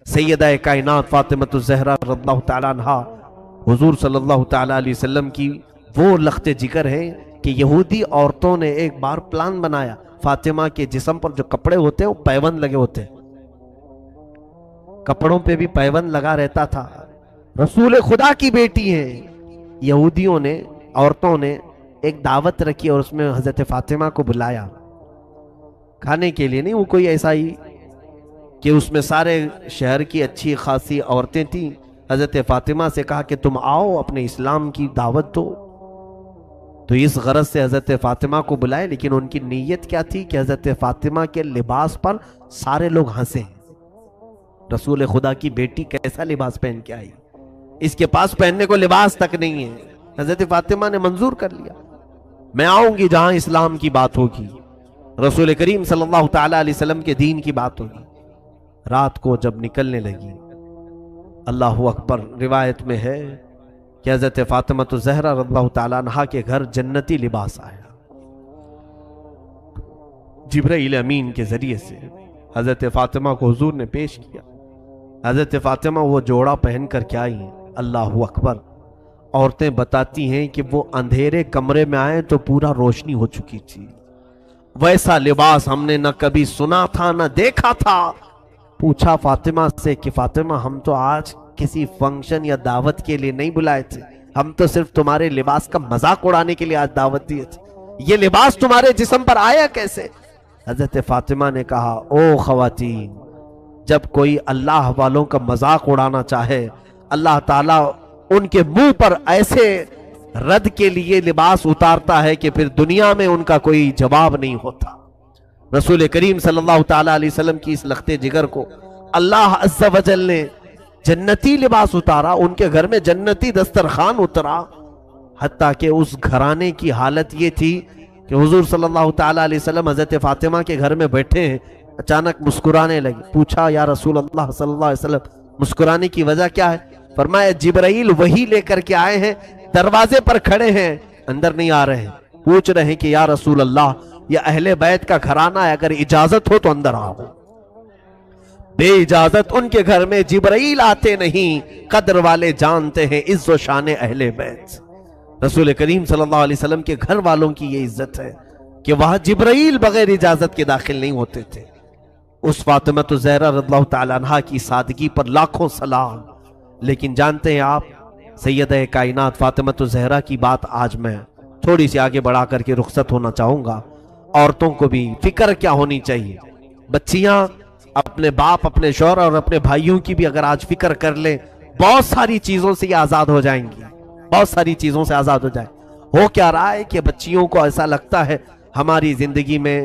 سیدہ کائنات فاطمہ الزہرا رضی اللہ تعالیٰ عنہا حضور صلی اللہ تعالیٰ علیہ وسلم کی وہ لخت جگر ہے کہ یہودی عورتوں نے ایک بار پلان بنایا، فاطمہ کے جسم پر جو کپڑے ہوتے ہیں وہ پیوند لگے ہوتے ہیں، کپڑوں پہ بھی پیوند لگا رہتا تھا، رسول خدا کی بیٹی ہیں۔ یہودیوں نے، عورتوں نے ایک دعوت رکھی اور اس میں حضرت فاطمہ کو بلایا کھانے کے لیے، نہیں وہ کوئی ایسا ہی کہ اس میں سارے شہر کی اچھی خاصی عورتیں تھیں۔ حضرت فاطمہ سے کہا کہ تم آؤ اپنے اسلام کی دعوت دو، تو اس غرض سے حضرت فاطمہ کو بلائے، لیکن ان کی نیت کیا تھی کہ حضرت فاطمہ کے لباس پر سارے لوگ ہنسیں، رسول خدا کی بیٹی کیسا لباس پہن کے آئی، اس کے پاس پہننے کو لباس تک نہیں ہے۔ حضرت فاطمہ نے منظور کر لیا، میں آؤں گی جہاں اسلام کی بات ہوگی، رسول کریم صلی اللہ تعالیٰ علیہ وسلم کے دین کی بات ہوگی۔ رات کو جب نکلنے لگی، اللہ اکبر، روایت میں ہے کہ حضرت فاطمہ الزہرا رضی اللہ تعالیٰ عنہا کے گھر جنتی لباس آیا، جبرائیل امین کے ذریعے سے حضرت فاطمہ کو حضور نے پیش کیا۔ حضرت فاطمہ وہ جوڑا پہن کر کے آئی ہیں، اللہ اکبر۔ عورتیں بتاتی ہیں کہ وہ اندھیرے کمرے میں آئے تو پورا روشنی ہو چکی تھی، ویسا لباس ہم نے نہ کبھی سنا تھا نہ دیکھا تھا۔ پوچھا فاطمہ سے کہ فاطمہ ہم تو آج کسی فنکشن یا دعوت کے لیے نہیں بلائے تھے، ہم تو صرف تمہارے لباس کا مذاق اڑانے کے لیے آج دعوت دیے تھے، یہ لباس تمہارے جسم پر آیا کیسے؟ حضرت فاطمہ نے کہا، او خواتین، جب کوئی اللہ والوں کا مذاق اڑانا چاہے، اللہ تعالیٰ ان کے منہ پر ایسے رد کے لیے لباس اتارتا ہے کہ پھر دنیا میں ان کا کوئی جواب نہیں ہوتا۔ رسول کریم صلی اللہ تعالیٰ علیہ وسلم کی اس لخت جگر کو اللہ عز و جل نے جنتی لباس اتارا، ان کے گھر میں جنتی دسترخوان اترا، حتیٰ کہ اس گھرانے کی حالت یہ تھی کہ حضور صلی اللہ تعالیٰ علیہ وسلم حضرت فاطمہ کے گھر میں بیٹھے ہیں، اچانک مسکرانے لگے۔ پوچھا یا رسول اللہ صلی اللہ علیہ وسلم مسکرانے کی وجہ کیا ہے؟ فرمایا جبرائیل وحی لے کر کے آئے ہیں، دروازے پر کھڑے ہیں، اندر نہیں آ رہے ہیں، پوچھ رہے ہیں کہ یا رسول اللہ یہ اہل بیت کا گھرانہ ہے، اگر اجازت ہو تو اندر آؤ۔ بے اجازت ان کے گھر میں جبرائیل آتے نہیں، قدر والے جانتے ہیں عز و شان اہل بیت۔ رسول کریم صلی اللہ علیہ وسلم کے گھر والوں کی یہ عزت ہے کہ وہاں جبرائیل بغیر اجازت کے داخل نہیں ہوتے تھے۔ اس فاطمہ الزہرا رضی اللہ تعالیٰ عنہا کی سادگی پر لاکھوں سلام۔ لیکن جانتے ہیں آپ، سیدہ کائنات فاطمہ الزہرا کی بات آج میں تھوڑی سی آگے بڑھا کر کے رخصت ہونا چاہوں گا۔ عورتوں کو بھی فکر کیا ہونی چاہیے، بچیاں اپنے باپ، اپنے شوہر اور اپنے بھائیوں کی بھی اگر آج فکر کر لیں، بہت ساری چیزوں سے یہ آزاد ہو جائیں گی، بہت ساری چیزوں سے آزاد ہو جائیں۔ ہو کیا رہا ہے کہ بچیوں کو ایسا لگتا ہے ہماری زندگی میں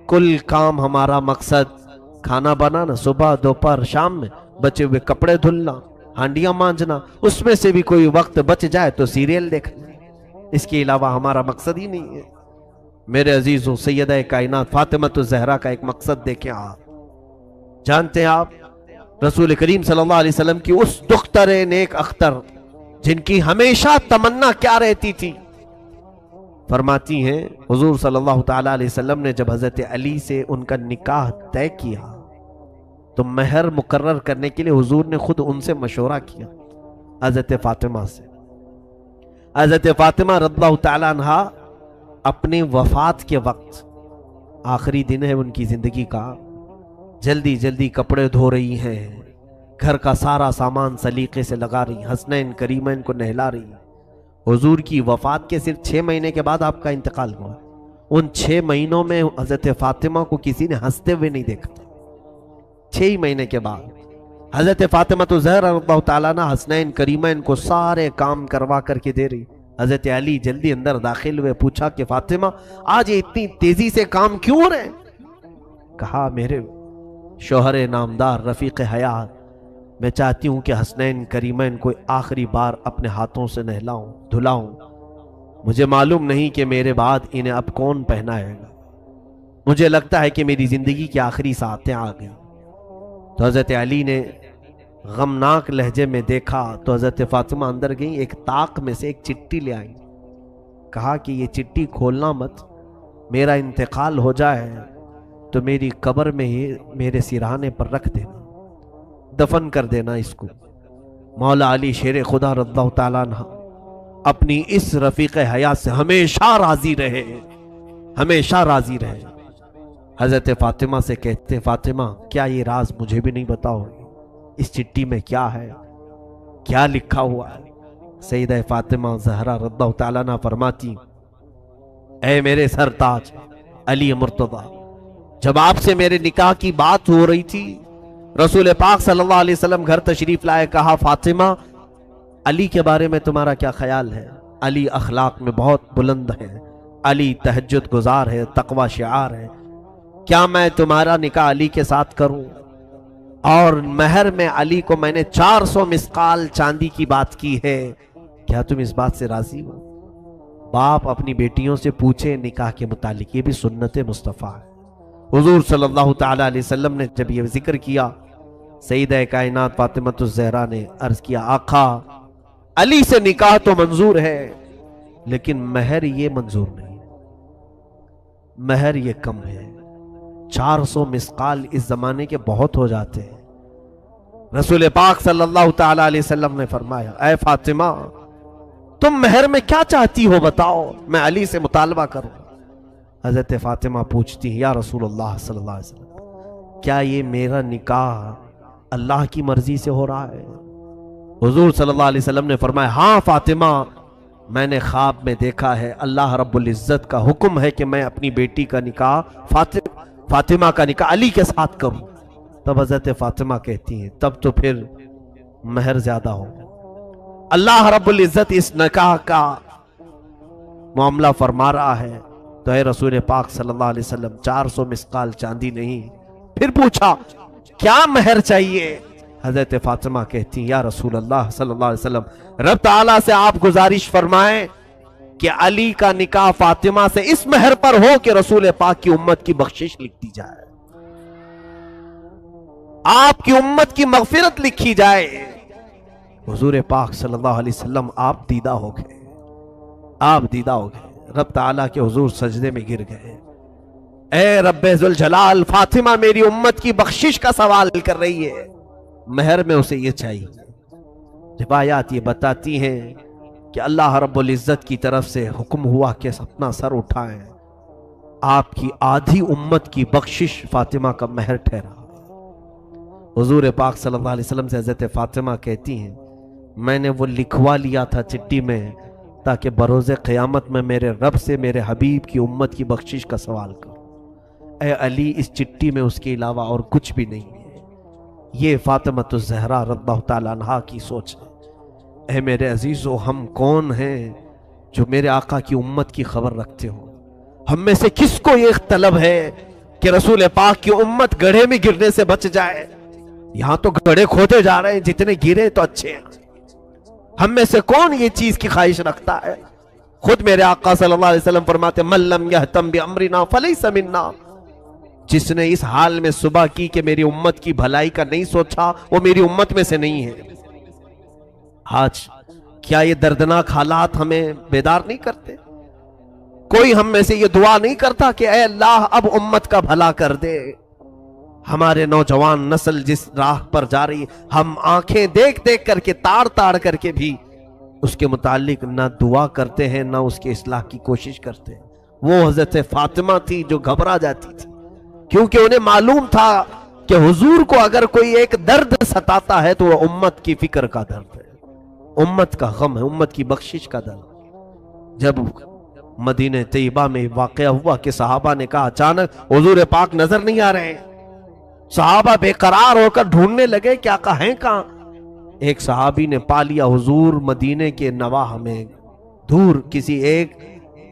کل کام ہمارا مقصد کھانا بنانا، صبح دوپہر شام میں بچے ہوئے کپڑے دھلنا، ہانڈیاں مانجنا، اس میں سے بھی کوئی وقت بچ جائے تو سیریل دیکھنا، اس کے علاوہ ہمارا مقصد ہی نہیں ہے۔ میرے عزیزوں، سیدہ کائنات فاطمہ الزہرا کا ایک مقصد دیکھیں آپ، جانتے ہیں آپ رسول کریم صلی اللہ علیہ وسلم کی اس دختر نیک اختر جن کی ہمیشہ تمنا کیا رہتی تھی؟ فرماتی ہیں حضور صلی اللہ تعالیٰ علیہ وسلم نے جب حضرت علی سے ان کا نکاح طے کیا تو مہر مقرر کرنے کے لیے حضور نے خود ان سے مشورہ کیا، حضرت فاطمہ سے۔ حضرت فاطمہ رضی اللہ تعالیٰ عنہا اپنی وفات کے وقت، آخری دن ہے ان کی زندگی کا، جلدی جلدی کپڑے دھو رہی ہیں، گھر کا سارا سامان سلیقے سے لگا رہی، حسنین کریمین کو نہلا رہی۔ حضور کی وفات کے صرف 6 مہینے کے بعد آپ کا انتقال ہوا۔ ان 6 مہینوں میں حضرت فاطمہ کو کسی نے ہنستے ہوئے نہیں دیکھا تھا۔ 6 مہینے کے بعد حضرت فاطمہ الزہرا رضی اللہ تعالیٰ عنہ حسنین کریمین کو سارے کام کروا کر کے دے رہی۔ حضرت علی جلدی اندر داخل ہوئے، پوچھا کہ فاطمہ آج یہ اتنی تیزی سے کام کیوں ہو رہے ہیں؟ کہا میرے شوہر نامدار رفیق حیات، میں چاہتی ہوں کہ حسنین کریمین کو آخری بار اپنے ہاتھوں سے نہلاؤں دھلاؤں، مجھے معلوم نہیں کہ میرے بعد انہیں اب کون پہنائے گا، مجھے لگتا ہے کہ میری زندگی کی آخری ساعتیں آ گئی۔ تو حضرت علی نے غمناک لہجے میں دیکھا تو حضرت فاطمہ اندر گئیں، ایک طاق میں سے ایک چٹھی لے آئیں، کہا کہ یہ چٹھی کھولنا مت، میرا انتقال ہو جائے تو میری قبر میں ہی میرے سرانے پر رکھ دینا، دفن کر دینا اس کو۔ مولا علی شیر خدا رضی اللہ تعالیٰ عنہ اپنی اس رفیق حیات سے ہمیشہ راضی رہے، ہمیشہ راضی رہے۔ حضرت فاطمہ سے کہتے فاطمہ کیا یہ راز مجھے بھی نہیں بتاؤ، اس چٹھی میں کیا ہے، کیا لکھا ہوا ہے؟ سیدہ فاطمہ زہرا رضی اللہ تعالیٰ عنہ فرماتی اے میرے سرتاج علی مرتضیٰ، جب آپ سے میرے نکاح کی بات ہو رہی تھی، رسول پاک صلی اللہ علیہ وسلم گھر تشریف لائے، کہا فاطمہ علی کے بارے میں تمہارا کیا خیال ہے؟ علی اخلاق میں بہت بلند ہے، علی تہجد گزار ہے، تقوی شعار ہے، کیا میں تمہارا نکاح علی کے ساتھ کروں؟ اور مہر میں علی کو میں نے 400 مسقال چاندی کی بات کی ہے، کیا تم اس بات سے راضی ہو؟ باپ اپنی بیٹیوں سے پوچھے نکاح کے متعلق، یہ بھی سنت مصطفیٰ ہے۔ حضور صلی اللہ تعالی علیہ وسلم نے جب یہ ذکر کیا، سیدہ کائنات فاطمہ الزہرا نے عرض کیا آقا علی سے نکاح تو منظور ہے لیکن مہر یہ منظور نہیں، مہر یہ کم ہے، 400 مسقال اس زمانے کے بہت ہو جاتے ہیں۔ رسول پاک صلی اللہ تعالی علیہ وسلم نے فرمایا اے فاطمہ تم مہر میں کیا چاہتی ہو بتاؤ، میں علی سے مطالبہ کروں۔ حضرت فاطمہ پوچھتی ہیں یا رسول اللہ صلی اللہ علیہ وسلم کیا یہ میرا نکاح اللہ کی مرضی سے ہو رہا ہے؟ حضور صلی اللہ علیہ وسلم نے فرمایا ہاں فاطمہ، میں نے خواب میں دیکھا ہے اللہ رب العزت کا حکم ہے کہ میں اپنی بیٹی کا نکاح فاطمہ کا نکاح علی کے ساتھ کروں۔ تب حضرت فاطمہ کہتی ہیں تب تو پھر مہر زیادہ ہو، اللہ رب العزت اس نکاح کا معاملہ فرما رہا ہے تو اے رسول پاک صلی اللہ علیہ وسلم 400 مسقال چاندی نہیں، پھر پوچھا کیا مہر چاہیے؟ حضرت فاطمہ کہتی ہیں یا رسول اللہ صلی اللہ علیہ وسلم رب تعالیٰ سے آپ گزارش فرمائیں کہ علی کا نکاح فاطمہ سے اس مہر پر ہو کہ رسول پاک کی امت کی بخشش لکھ دی جائے، آپ کی امت کی مغفرت لکھی جائے۔ حضور پاک صلی اللہ علیہ وسلم آپ دیدہ ہو گئے، آپ دیدہ ہو گئے، رب تعالیٰ کے حضور سجدے میں گر گئے، اے رب ذوالجلال فاطمہ میری امت کی بخشش کا سوال کر رہی ہے، مہر میں اسے یہ چاہیے۔ روایات یہ بتاتی ہیں کہ اللہ رب العزت کی طرف سے حکم ہوا کہ اپنا سر اٹھائیں، آپ کی آدھی امت کی بخشش فاطمہ کا مہر ٹھہرا۔ حضور پاک صلی اللہ علیہ وسلم سے حضرت فاطمہ کہتی ہیں میں نے وہ لکھوا لیا تھا چٹھی میں تاکہ بروز قیامت میں میرے رب سے میرے حبیب کی امت کی بخشش کا سوال کروں۔ اے علی اس چٹھی میں اس کے علاوہ اور کچھ بھی نہیں ہے، یہ فاطمہ الزہرا رضی اللہ تعالیٰ عنہا کی سوچ ہے۔ اے میرے عزیزو ہم کون ہیں جو میرے آقا کی امت کی خبر رکھتے ہو؟ ہم میں سے کس کو یہ طلب ہے کہ رسول پاک کی امت گڑھے میں گرنے سے بچ جائے؟ یہاں تو گڑھے کھودے جا رہے ہیں، جتنے گرے تو اچھے ہیں۔ ہم میں سے کون یہ چیز کی خواہش رکھتا ہے؟ خود میرے آقا صلی اللہ علیہ وسلم فرماتے من لم یہتم بامرنا فلیس منا، جس نے اس حال میں صبح کی کہ میری امت کی بھلائی کا نہیں سوچا وہ میری امت میں سے نہیں ہے۔ آج کیا یہ دردناک حالات ہمیں بیدار نہیں کرتے؟ کوئی ہم میں سے یہ دعا نہیں کرتا کہ اے اللہ اب امت کا بھلا کر دے؟ ہمارے نوجوان نسل جس راہ پر جا رہی ہے، ہم آنکھیں دیکھ دیکھ کر کے تاڑ تاڑ کر کے بھی اس کے متعلق نہ دعا کرتے ہیں نہ اس کے اصلاح کی کوشش کرتے ہیں۔ وہ حضرت فاطمہ تھی جو گھبرا جاتی تھی کیونکہ انہیں معلوم تھا کہ حضور کو اگر کوئی ایک درد ستاتا ہے تو وہ امت کی فکر کا درد ہے، امت کا غم ہے، امت کی بخشش کا درد۔ جب مدینہ طیبہ میں واقعہ ہوا کہ صحابہ نے کہا اچانک حضور پاک نظر نہیں آ رہے ہیں، صحابہ بے قرار ہو کر ڈھونڈنے لگے کہ آقا ہیں کہاں؟ ایک صحابی نے پا لیا حضور مدینے کے نواح میں دور کسی ایک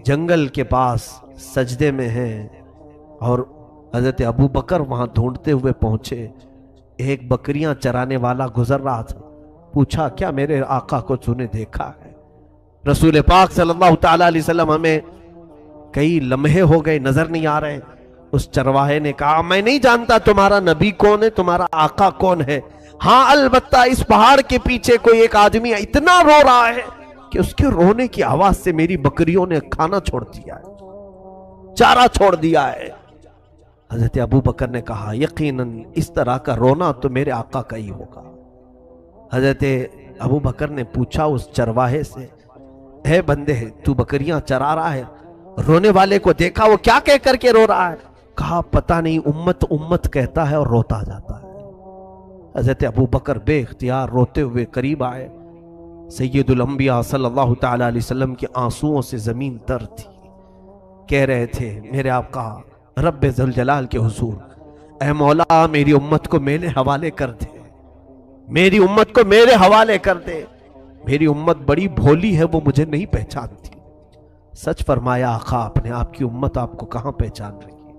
جنگل کے پاس سجدے میں ہیں، اور حضرت ابو بکر وہاں ڈھونڈتے ہوئے پہنچے۔ ایک بکریاں چرانے والا گزر رہا تھا، پوچھا کیا میرے آقا کو تو نے دیکھا ہے؟ رسول پاک صلی اللہ تعالی علیہ وسلم ہمیں کئی لمحے ہو گئے نظر نہیں آ رہے۔ اس چرواہے نے کہا میں نہیں جانتا تمہارا نبی کون ہے، تمہارا آقا کون ہے، ہاں البتہ اس پہاڑ کے پیچھے کوئی ایک آدمی اتنا رو رہا ہے کہ اس کے رونے کی آواز سے میری بکریوں نے کھانا چھوڑ دیا ہے، چارہ چھوڑ دیا ہے۔ حضرت ابو بکر نے کہا یقیناً اس طرح کا رونا تو میرے آقا کا ہی ہوگا۔ حضرت ابو بکر نے پوچھا اس چرواہے سے، اے بندے تو بکریاں چرا رہا ہے، رونے والے کو دیکھا وہ کیا کہہ کر کے رو رہا ہے؟ کہا پتہ نہیں، امت امت کہتا ہے اور روتا جاتا ہے۔ حضرت ابو بکر بے اختیار روتے ہوئے قریب آئے۔ سید الانبیاء صلی اللہ تعالی علیہ وسلم کے آنسوؤں سے زمین تر تھی۔ کہہ رہے تھے میرے آقا رب ذوالجلال کے حضور، اے مولا میری امت کو میرے حوالے کر دے، میری امت کو میرے حوالے کر دے، میری امت بڑی بھولی ہے، وہ مجھے نہیں پہچانتی۔ سچ فرمایا آقا آپ نے، آپ کی امت آپ کو کہاں پہچان رہی ہے؟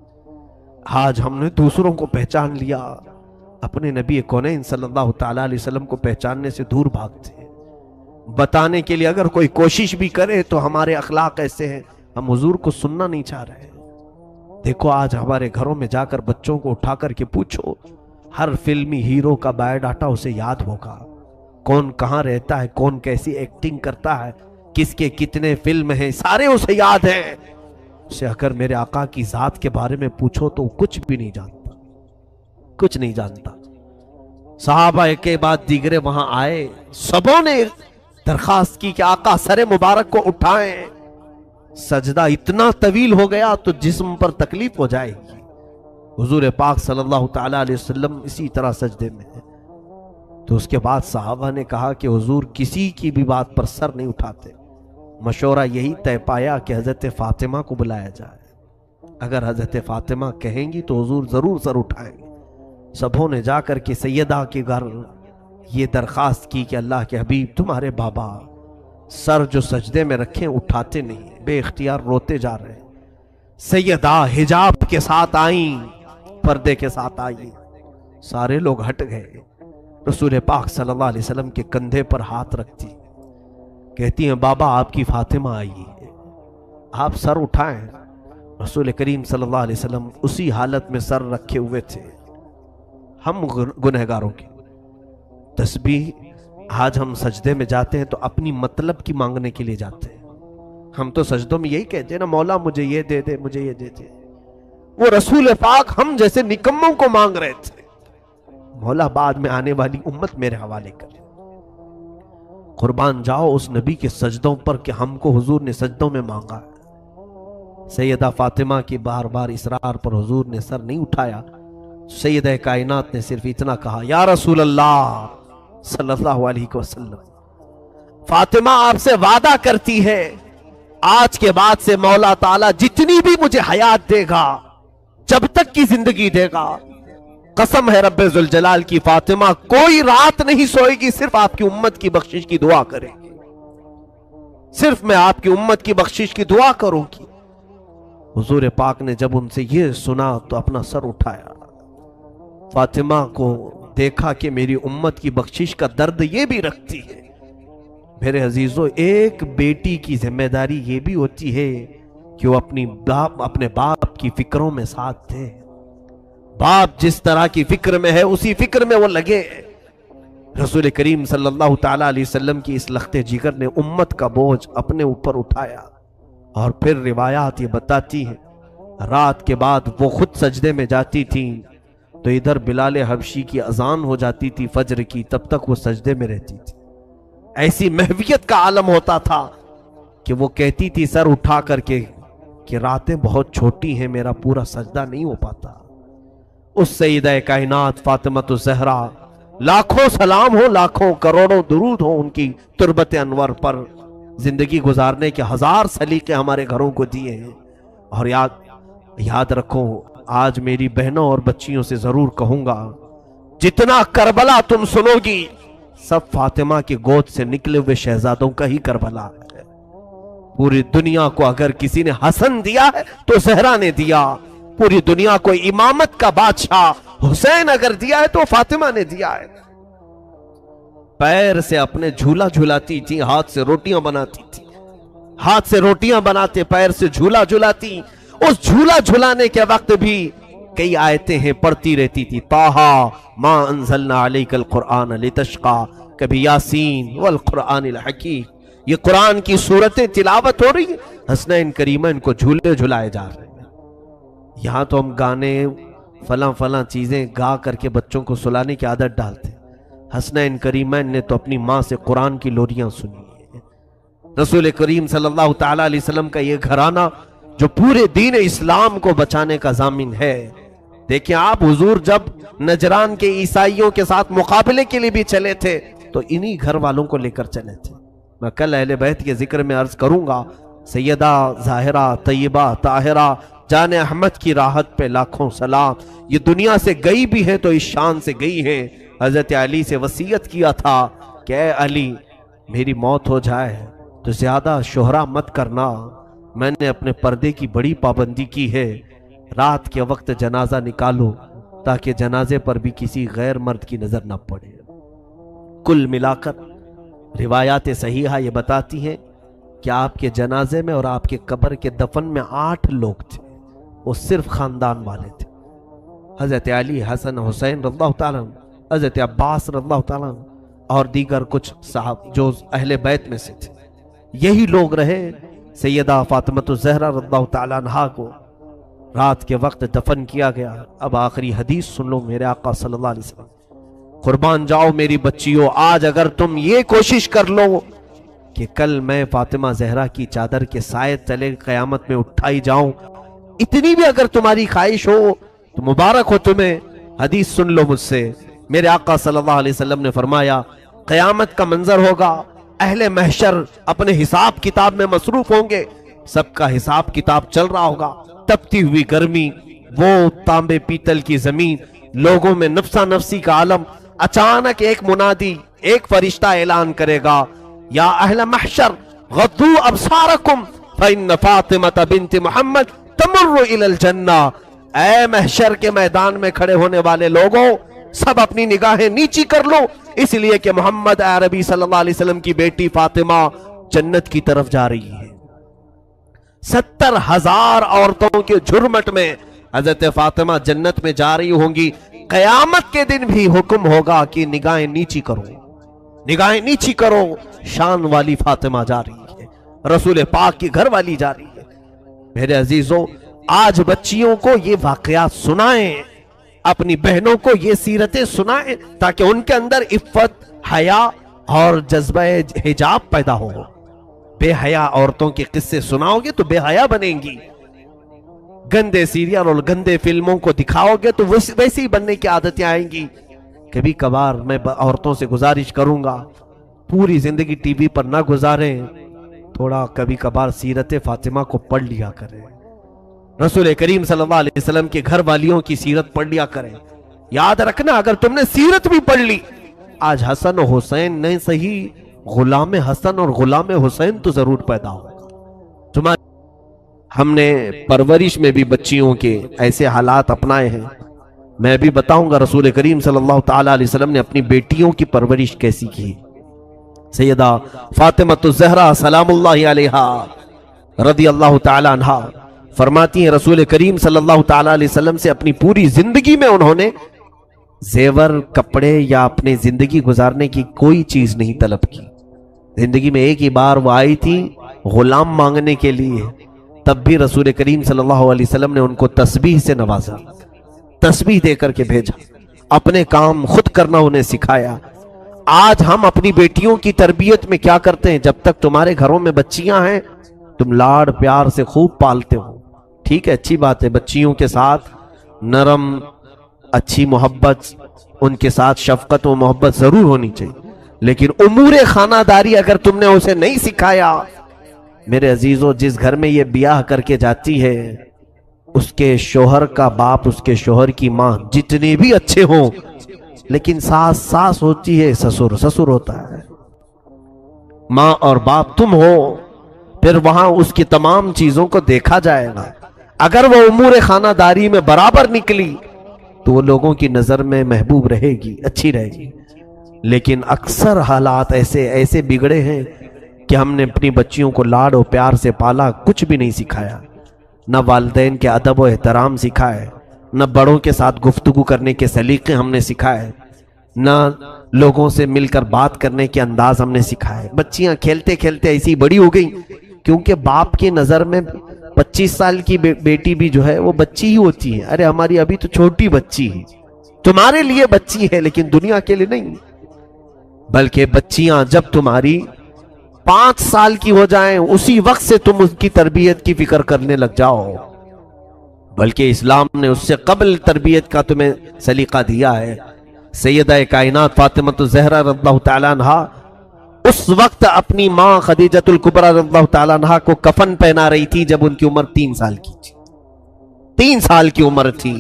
آج ہم نے دوسروں کو پہچان لیا، اپنے نبی کونین صلی اللہ تعالی علیہ وسلم کو پہچاننے سے دور بھاگتے ہیں۔ بتانے کے لیے اگر کوئی کوشش بھی کرے تو ہمارے اخلاق ایسے ہیں، ہم حضور کو سننا نہیں چاہ رہے ہیں۔ دیکھو آج ہمارے گھروں میں جا کر بچوں کو اٹھا کر کے پوچھو، ہر فلمی ہیرو کا بایو ڈاٹا اسے یاد ہوگا، کون کہاں رہتا ہے، کون کیسی ایکٹنگ کرتا ہے، کس کے کتنے فلم ہیں، سارے اسے یاد ہیں۔ اسے اگر میرے آقا کی ذات کے بارے میں پوچھو تو کچھ بھی نہیں جانتا، کچھ نہیں جانتا۔ صحابہ کے بعد دیگرے وہاں آئے، سبوں نے درخواست کی کہ آقا سر مبارک کو اٹھائیں، سجدہ اتنا طویل ہو گیا تو جسم پر تکلیف ہو جائے گی۔ حضور پاک صلی اللہ تعالی علیہ وسلم اسی طرح سجدے میں ہیں۔ تو اس کے بعد صحابہ نے کہا کہ حضور کسی کی بھی بات پر سر نہیں اٹھاتے۔ مشورہ یہی طے پایا کہ حضرت فاطمہ کو بلایا جائے، اگر حضرت فاطمہ کہیں گی تو حضور ضرور سر اٹھائیں گے۔ سبوں نے جا کر کے سیدہ کے گھر یہ درخواست کی کہ اللہ کے حبیب تمہارے بابا سر جو سجدے میں رکھیں اٹھاتے نہیں ہیں، بے اختیار روتے جا رہے ہیں۔ سیدہ حجاب کے ساتھ آئیں، پردے کے ساتھ آئیں، سارے لوگ ہٹ گئے۔ رسول پاک صلی اللہ علیہ وسلم کے کندھے پر ہاتھ رکھتی، کہتی ہیں بابا آپ کی فاطمہ آئی ہے، آپ سر اٹھائیں۔ رسول کریم صلی اللہ علیہ وسلم اسی حالت میں سر رکھے ہوئے تھے۔ ہم گنہگاروں کی تسبیح، آج ہم سجدے میں جاتے ہیں تو اپنی مطلب کی مانگنے کے لیے جاتے ہیں۔ ہم تو سجدوں میں یہی کہتے ہیں نا، مولا مجھے یہ دے دے، مجھے یہ دے دے۔ وہ رسول پاک ہم جیسے نکموں کو مانگ رہے تھے، مولا بعد میں آنے والی امت میرے حوالے کر۔ قربان جاؤ اس نبی کے سجدوں پر کہ ہم کو حضور نے سجدوں میں مانگا ہے۔ سیدہ فاطمہ کی بار بار اصرار پر حضور نے سر نہیں اٹھایا۔ سیدہ کائنات نے صرف اتنا کہا یا رسول اللہ صلی اللہ علیہ وسلم، فاطمہ آپ سے وعدہ کرتی ہے آج کے بعد سے مولا تعالیٰ جتنی بھی مجھے حیات دے گا، جب تک کی زندگی دے گا، قسم ہے رب ذوالجلال کی، فاطمہ کوئی رات نہیں سوئے گی، صرف آپ کی امت کی بخشش کی دعا کرے گی، صرف میں آپ کی امت کی بخشش کی دعا کروں گی۔ حضور پاک نے جب ان سے یہ سنا تو اپنا سر اٹھایا، فاطمہ کو دیکھا کہ میری امت کی بخشش کا درد یہ بھی رکھتی ہے۔ میرے عزیزو، ایک بیٹی کی ذمہ داری یہ بھی ہوتی ہے کہ وہ اپنے باپ کی فکروں میں ساتھ دے۔ باپ جس طرح کی فکر میں ہے اسی فکر میں وہ لگے۔ رسول کریم صلی اللہ تعالی علیہ وسلم کی اس لخت جگر نے امت کا بوجھ اپنے اوپر اٹھایا۔ اور پھر روایات یہ بتاتی ہیں رات کے بعد وہ خود سجدے میں جاتی تھیں تو ادھر بلال حبشی کی اذان ہو جاتی تھی فجر کی، تب تک وہ سجدے میں رہتی تھی۔ ایسی محویت کا عالم ہوتا تھا کہ وہ کہتی تھی سر اٹھا کر کے کہ راتیں بہت چھوٹی ہیں، میرا پورا سجدہ نہیں ہو پاتا۔ اس سیدہ کائنات فاطمۃ الزہرا، لاکھوں سلام ہو، لاکھوں کروڑوں درود ہو ان کی تربت انور پر، زندگی گزارنے کے ہزار سلیقے ہمارے گھروں کو دیے ہیں۔ اور یاد رکھو، آج میری بہنوں اور بچیوں سے ضرور کہوں گا، جتنا کربلا تم سنو گی سب فاطمہ کی گود سے نکلے ہوئے شہزادوں کا ہی کربلا ہے۔ پوری دنیا کو اگر کسی نے حسن دیا ہے تو زہرا نے دیا، پوری دنیا کو امامت کا بادشاہ حسین اگر دیا ہے تو فاطمہ نے دیا ہے۔ پیر سے اپنے جھولا جھولاتی تھی، ہاتھ سے روٹیاں بناتی تھی، ہاتھ سے روٹیاں بناتے پیر سے جھولا جھولاتی۔ اس جھولا جھولانے کے وقت بھی کئی آیتیں ہیں پڑھتی رہتی تھی، طٰہٰ ما انزلنا علیک القرآن لتشقیٰ، کبھی یاسین والقرآن الحکیم۔ یہ قرآن کی صورتیں تلاوت ہو رہی ہیں، حسنین کریمین کو جھولے جھلائے جا رہے ہیں۔ یہاں تو ہم گانے فلاں فلاں چیزیں گا کر کے بچوں کو سلانے کی عادت ڈالتے. حسنین کریمین نے تو اپنی ماں سے قرآن کی لوریاں سنی ہیں. رسول کریم صلی اللہ تعالیٰ علیہ وسلم کا یہ گھرانہ جو پورے دین اسلام کو بچانے کا ضامن ہے. دیکھیں آپ حضور جب نجران کے عیسائیوں کے ساتھ مقابلے کے لیے بھی چلے تھے تو انہی گھر والوں کو لے کر چلے تھے. میں کل اہل بیت کے ذکر میں عرض کروں گا. سیدہ ظاہرہ طیبہ طاہرہ جان احمد کی راحت پہ لاکھوں سلام. یہ دنیا سے گئی بھی ہے تو اس شان سے گئی ہے. حضرت علی سے وصیت کیا تھا کہ اے علی میری موت ہو جائے تو زیادہ شہرا مت کرنا. میں نے اپنے پردے کی بڑی پابندی کی ہے. رات کے وقت جنازہ نکالو تاکہ جنازے پر بھی کسی غیر مرد کی نظر نہ پڑے. کل ملا کر روایات صحیحہ یہ بتاتی ہیں کہ آپ کے جنازے میں اور آپ کے قبر کے دفن میں 8 لوگ تھے. وہ صرف خاندان والے تھے. حضرت علی، حسن، حسین رضی اللہ تعالیٰ عنہ، حضرت عباس رضی اللہ تعالیٰ عنہ اور دیگر کچھ صاحب جو اہل بیت میں سے تھے. یہی لوگ رہے. سیدہ فاطمہ الزہرا رضی اللہ تعالیٰ عنہا کو رات کے وقت دفن کیا گیا. اب آخری حدیث سن لو میرے آقا صلی اللہ علیہ وسلم. قربان جاؤ میری بچیوں، آج اگر تم یہ کوشش کر لو کہ کل میں فاطمہ زہرا کی چادر کے سائے تلے قیامت میں اٹھائی جاؤں، اتنی بھی اگر تمہاری خواہش ہو تو مبارک ہو تمہیں. حدیث سن لو مجھ سے. میرے آقا صلی اللہ علیہ وسلم نے فرمایا قیامت کا منظر ہوگا، اہل محشر اپنے حساب کتاب میں مصروف ہوں گے. سب کا حساب کتاب چل رہا ہوگا. تپتی ہوئی گرمی، وہ تانبے پیتل کی زمین، لوگوں میں نفسا نفسی کا عالم. اچانک ایک منادی، ایک فرشتہ اعلان کرے گا یا اہل محشر غضوا ابصارکم فإن فاطمہ بنت محمد تمر الی الجنہ. اے محشر کے میدان میں کھڑے ہونے والے لوگوں، سب اپنی نگاہیں نیچی کر لو، اس لیے کہ محمد عربی صلی اللہ علیہ وسلم کی بیٹی فاطمہ جنت کی طرف جا رہی ہے. 70,000 عورتوں کے جھرمٹ میں حضرت فاطمہ جنت میں جا رہی ہوں گی. قیامت کے دن بھی حکم ہوگا کہ نگاہیں نیچی کرو، نگاہیں نیچی کرو. شان والی فاطمہ جا رہی ہے، رسول پاک کی گھر والی جا رہی ہے. میرے عزیزوں، آج بچیوں کو یہ واقعات سنائیں، اپنی بہنوں کو یہ سیرتیں سنائیں تاکہ ان کے اندر عفت، حیا اور جذبہ حجاب پیدا ہو. بے حیا عورتوں کے قصے سناؤ گے تو بے حیا بنیں گی. گندے سیریل اور گندے فلموں کو دکھاؤ گے تو ویسے ہی بننے کی عادتیں آئیں گی. کبھی کبھار میں عورتوں سے گزارش کروں گا پوری زندگی ٹی وی پر نہ گزاریں، تھوڑا کبھی کبھار سیرت فاطمہ کو پڑھ لیا کریں. رسول کریم صلی اللہ علیہ وسلم کے گھر والیوں کی سیرت پڑھ لیا کریں. یاد رکھنا اگر تم نے سیرت بھی پڑھ لی، آج حسن و حسین نہیں صحیح، غلام حسن اور غلام حسین تو ضرور پیدا ہوگا. ہم نے پرورش میں بھی بچیوں کے ایسے حالات اپنائے ہیں. میں بھی بتاؤں گا رسول کریم صلی اللہ تعالیٰ علیہ وسلم نے اپنی بیٹیوں کی پرورش کیسی کی. سیدہ فاطمہ الزہرا سلام اللہ علیہا رضی اللہ تعالیٰ عنہا فرماتی ہیں رسول کریم صلی اللہ تعالیٰ علیہ وسلم سے اپنی پوری زندگی میں انہوں نے زیور، کپڑے یا اپنے زندگی گزارنے کی کوئی چیز نہیں طلب کی. زندگی میں ایک ہی بار وہ آئی تھی غلام مانگنے کے لیے، تب بھی رسول کریم صلی اللہ علیہ وسلم نے ان کو تسبیح سے نوازا، تسبیح دے کر کے بھیجا، اپنے کام خود کرنا انہیں سکھایا. آج ہم اپنی بیٹیوں کی تربیت میں کیا کرتے ہیں؟ جب تک تمہارے گھروں میں بچیاں ہیں تم لاڑ پیار سے خوب پالتے ہو، ٹھیک ہے، اچھی بات ہے. بچیوں کے ساتھ نرم اچھی محبت، ان کے ساتھ شفقت و محبت ضرور ہونی چاہیے. لیکن امور خانہ داری اگر تم نے اسے نہیں سکھایا، میرے عزیزوں، جس گھر میں یہ بیاہ کر کے جاتی ہے اس کے شوہر کا باپ، اس کے شوہر کی ماں جتنے بھی اچھے ہوں، لیکن ساس ساس ہوتی ہے، سسر سسر ہوتا ہے. ماں اور باپ تم ہو، پھر وہاں اس کی تمام چیزوں کو دیکھا جائے گا. اگر وہ امور خانہ داری میں برابر نکلی تو وہ لوگوں کی نظر میں محبوب رہے گی، اچھی رہے گی. لیکن اکثر حالات ایسے بگڑے ہیں کہ ہم نے اپنی بچیوں کو لاڈ و پیار سے پالا، کچھ بھی نہیں سکھایا. نہ والدین کے ادب و احترام سکھائے، نہ بڑوں کے ساتھ گفتگو کرنے کے سلیقے ہم نے سکھائے، نہ لوگوں سے مل کر بات کرنے کے انداز ہم نے سکھائے. بچیاں کھیلتے کھیلتے ایسی بڑی ہو گئی کیونکہ باپ کی نظر میں 25 سال کی بیٹی بھی جو ہے وہ بچی ہی ہوتی ہے. ارے ہماری ابھی تو چھوٹی بچی ہے, تمہارے لیے بچی ہے لیکن دنیا کے لیے نہیں. بلکہ بچیاں جب تمہاری 5 سال کی ہو جائیں اسی وقت سے تم اس کی تربیت کی فکر کرنے لگ جاؤ. بلکہ اسلام نے اس سے قبل تربیت کا تمہیں سلیقہ دیا ہے. سیدہ کائنات فاطمہ الزہرا رضی اللہ تعالیٰ عنہا اس وقت اپنی ماں خدیجۃ الکبریٰ رضی اللہ تعالیٰ عنہا کو کفن پہنا رہی تھی جب ان کی عمر 3 سال کی تھی. 3 سال کی عمر تھی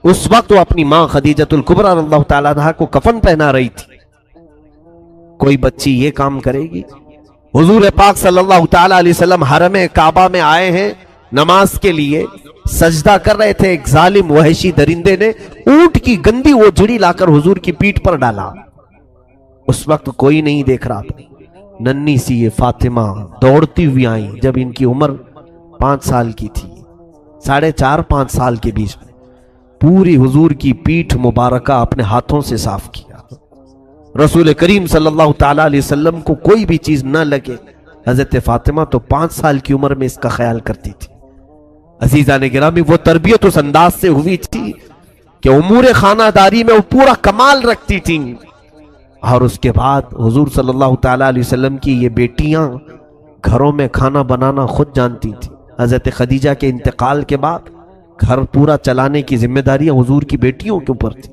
اس وقت وہ اپنی ماں خدیجۃ الکبریٰ رضی اللہ تعالیٰ عنہا کو کفن پہنا رہی تھی. کوئی بچی یہ کام کرے گی؟ حضور پاک صلی اللہ تعالیٰ علیہ وسلم حرم کعبہ میں آئے ہیں نماز کے لیے, سجدہ کر رہے تھے. ایک ظالم وحشی درندے نے اونٹ کی گندی وہ جڑی لا کر حضور کی پیٹھ پر ڈالا. اس وقت کوئی نہیں دیکھ رہا تھا. ننھی سی یہ فاطمہ دوڑتی ہوئی آئیں جب ان کی عمر 5 سال کی تھی, 4.5-5 سال کے بیچ میں. پوری حضور کی پیٹھ مبارکہ اپنے ہاتھوں سے صاف کیا. رسول کریم صلی اللہ تعالیٰ علیہ وسلم کو کوئی بھی چیز نہ لگے. حضرت فاطمہ تو 5 سال کی عمر میں اس کا خیال کرتی تھی. عزیزان گرامی, وہ تربیت اس انداز سے ہوئی تھی کہ امور خانہ داری میں وہ پورا کمال رکھتی تھیں. اور اس کے بعد حضور صلی اللہ تعالیٰ علیہ وسلم کی یہ بیٹیاں گھروں میں کھانا بنانا خود جانتی تھیں. حضرت خدیجہ کے انتقال کے بعد گھر پورا چلانے کی ذمہ داریاں حضور کی بیٹیوں کے اوپر تھی.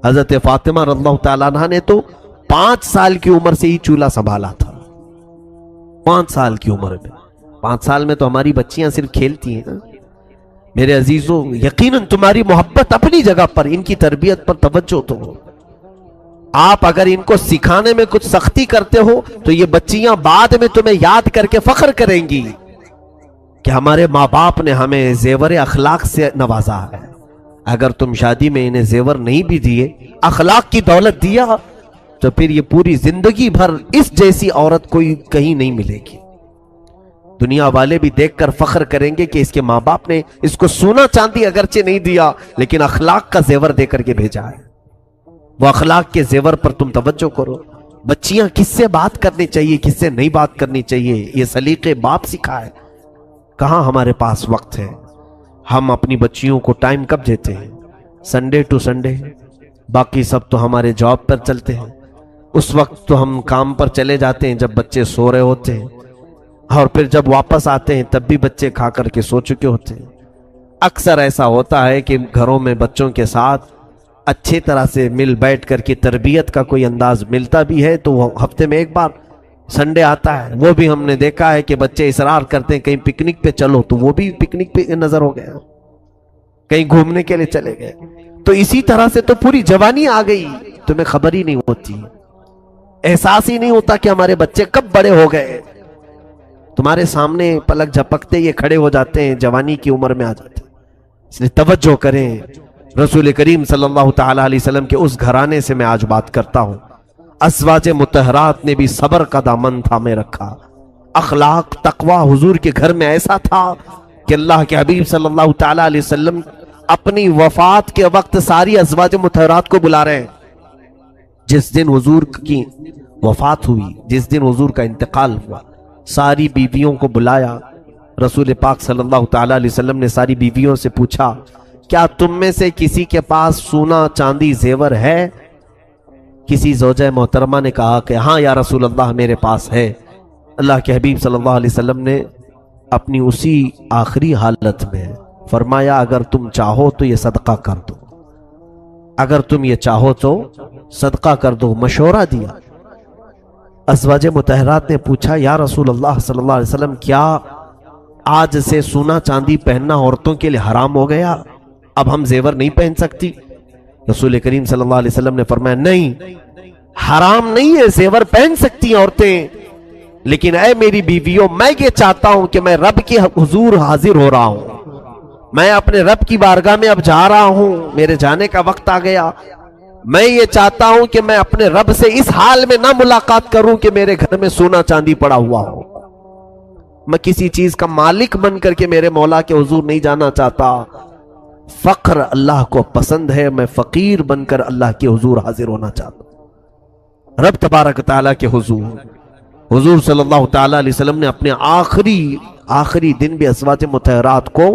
حضرت فاطمہ رضی اللہ تعالیٰ عنہ نے تو 5 سال کی عمر سے ہی چولہا سنبھالا تھا. 5 سال کی عمر میں. 5 سال میں تو ہماری بچیاں صرف کھیلتی ہیں نا. میرے عزیزوں, یقیناً تمہاری محبت اپنی جگہ پر, ان کی تربیت پر توجہ تو ہو. آپ اگر ان کو سکھانے میں کچھ سختی کرتے ہو تو یہ بچیاں بعد میں تمہیں یاد کر کے فخر کریں گی کہ ہمارے ماں باپ نے ہمیں زیور اخلاق سے نوازا ہے. اگر تم شادی میں انہیں زیور نہیں بھی دیے, اخلاق کی دولت دیا, تو پھر یہ پوری زندگی بھر اس جیسی عورت کوئی کہیں نہیں ملے گی. دنیا والے بھی دیکھ کر فخر کریں گے کہ اس کے ماں باپ نے اس کو سونا چاندی اگرچہ نہیں دیا لیکن اخلاق کا زیور دے کر کے بھیجا ہے. وہ اخلاق کے زیور پر تم توجہ کرو. بچیاں کس سے بات کرنی چاہیے, کس سے نہیں بات کرنی چاہیے, یہ سلیقے باپ سکھائے. کہاں ہمارے پاس وقت ہے. ہم اپنی بچیوں کو ٹائم کب دیتے ہیں؟ Sunday to Sunday. باقی سب تو ہمارے جاب پر چلتے ہیں. اس وقت تو ہم کام پر چلے جاتے ہیں جب بچے سو رہے ہوتے ہیں, اور پھر جب واپس آتے ہیں تب بھی بچے کھا کر کے سو چکے ہوتے ہیں. اکثر ایسا ہوتا ہے کہ گھروں میں بچوں کے ساتھ اچھی طرح سے مل بیٹھ کر کے تربیت کا کوئی انداز ملتا بھی ہے تو وہ ہفتے میں ایک بار سنڈے آتا ہے. وہ بھی ہم نے دیکھا ہے کہ بچے اصرار کرتے ہیں کہیں پکنک پہ چلو, تو وہ بھی پکنک پہ نظر ہو گیا, کہیں گھومنے کے لیے چلے گئے. تو اسی طرح سے تو پوری جوانی آ گئی, تمہیں خبر ہی نہیں ہوتی, احساس ہی نہیں ہوتا کہ ہمارے بچے کب بڑے ہو گئے. تمہارے سامنے پلک جھپکتے یہ کھڑے ہو جاتے ہیں, جوانی کی عمر میں آ جاتے ہیں. اس لیے توجہ کریں. رسول کریم صلی اللہ تعالیٰ علیہ وسلم کے اس گھرانے سے میں آج بات کرتا ہوں. ازواج مطہرات نے بھی صبر کا دامن تھامے رکھا. اخلاق تقوی حضور کے گھر میں ایسا تھا کہ اللہ کے حبیب صلی اللہ تعالیٰ علیہ وسلم اپنی وفات کے وقت ساری ازواج مطہرات کو بلا رہے ہیں. جس دن حضور کی وفات ہوئی, جس دن حضور کا انتقال ہوا, ساری بیویوں کو بلایا. رسول پاک صلی اللہ تعالیٰ علیہ وسلم نے ساری بیویوں سے پوچھا, کیا تم میں سے کسی کے پاس سونا چاندی زیور ہے؟ کسی زوجہ محترمہ نے کہا کہ ہاں یا رسول اللہ میرے پاس ہے. اللہ کے حبیب صلی اللہ علیہ وسلم نے اپنی اسی آخری حالت میں فرمایا, اگر تم چاہو تو یہ صدقہ کر دو, اگر تم یہ چاہو تو صدقہ کر دو. مشورہ دیا. ازواج مطہرات نے پوچھا, یا رسول اللہ صلی اللہ علیہ وسلم کیا آج سے سونا چاندی پہننا عورتوں کے لیے حرام ہو گیا؟ اب ہم زیور نہیں پہن سکتی؟ رسول کریم صلی اللہ علیہ وسلم نے فرمایا, نہیں, حرام نہیں ہے, زیور پہن سکتی ہیں عورتیں, لیکن اے میری بیویوں, میں یہ چاہتا ہوں کہ میں رب کے حضور حاضر ہو رہا ہوں, میں اپنے رب کی بارگاہ میں اب جا رہا ہوں, میرے جانے کا وقت آ گیا. میں یہ چاہتا ہوں کہ میں اپنے رب سے اس حال میں نہ ملاقات کروں کہ میرے گھر میں سونا چاندی پڑا ہوا ہو. میں کسی چیز کا مالک بن کر کے میرے مولا کے حضور نہیں جانا چاہتا. فقر اللہ کو پسند ہے, میں فقیر بن کر اللہ کے حضور حاضر ہونا چاہتا ہوں. رب تبارک تعالیٰ کے حضور حضور صلی اللہ تعالیٰ علیہ وسلم نے اپنے آخری آخری دن بھی ازواج مطہرات کو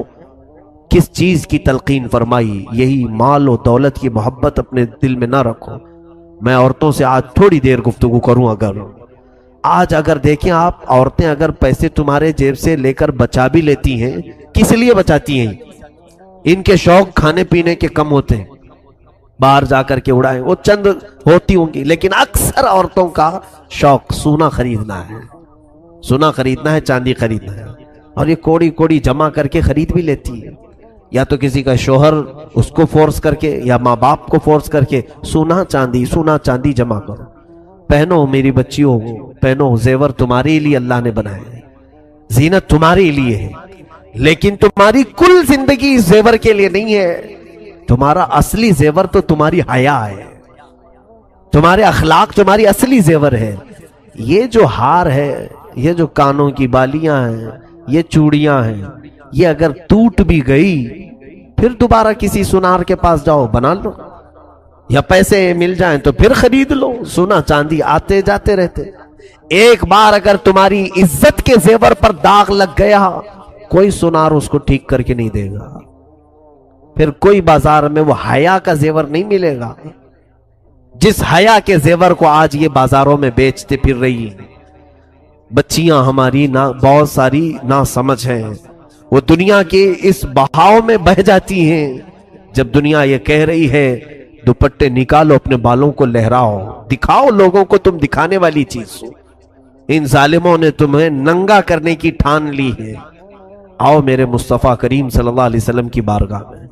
کس چیز کی تلقین فرمائی؟ یہی مال و دولت کی محبت اپنے دل میں نہ رکھو۔ میں عورتوں سے آج تھوڑی دیر گفتگو کروں۔ اگر دیکھیں آپ، عورتیں اگر پیسے تمہارے جیب سے لے کر بچا بھی لیتی ہیں، کس لیے بچاتی ہیں؟ ان کے شوق کھانے پینے کے کم ہوتے ہیں، باہر جا کر کے اڑائیں، وہ چند ہوتی ہوں گی، لیکن اکثر عورتوں کا شوق سونا خریدنا ہے، سونا خریدنا ہے، چاندی خریدنا ہے، اور یہ کوڑی کوڑی جمع کر کے خرید بھی لیتی ہے، یا تو کسی کا شوہر اس کو فورس کر کے یا ماں باپ کو فورس کر کے سونا چاندی جمع کرو، پہنو میری بچیوں، پہنو، زیور تمہارے لیے اللہ نے بنائے، زینت تمہارے لیے ہے، لیکن تمہاری کل زندگی زیور کے لیے نہیں ہے۔ تمہارا اصلی زیور تو تمہاری حیا ہے، تمہارے اخلاق تمہاری اصلی زیور ہے۔ یہ جو ہار ہے، یہ جو کانوں کی بالیاں ہیں، یہ چوڑیاں ہیں، یہ اگر ٹوٹ بھی گئی پھر دوبارہ کسی سونار کے پاس جاؤ بنا لو، یا پیسے مل جائیں تو پھر خرید لو، سونا چاندی آتے جاتے رہتے۔ ایک بار اگر تمہاری عزت کے زیور پر داغ لگ گیا، کوئی سونار اس کو ٹھیک کر کے نہیں دے گا، پھر کوئی بازار میں وہ حیا کا زیور نہیں ملے گا، جس حیا کے زیور کو آج یہ بازاروں میں بیچتے پھر رہی ہیں۔ بچیاں ہماری بہت ساری نا سمجھ ہیں، وہ دنیا کے اس بہاؤ میں بہ جاتی ہیں۔ جب دنیا یہ کہہ رہی ہے دوپٹے نکالو، اپنے بالوں کو لہراؤ، دکھاؤ لوگوں کو تم دکھانے والی چیز ہو، ان ظالموں نے تمہیں ننگا کرنے کی ٹھان لی ہے۔ آؤ میرے مصطفیٰ کریم صلی اللہ علیہ وسلم کی بارگاہ میں،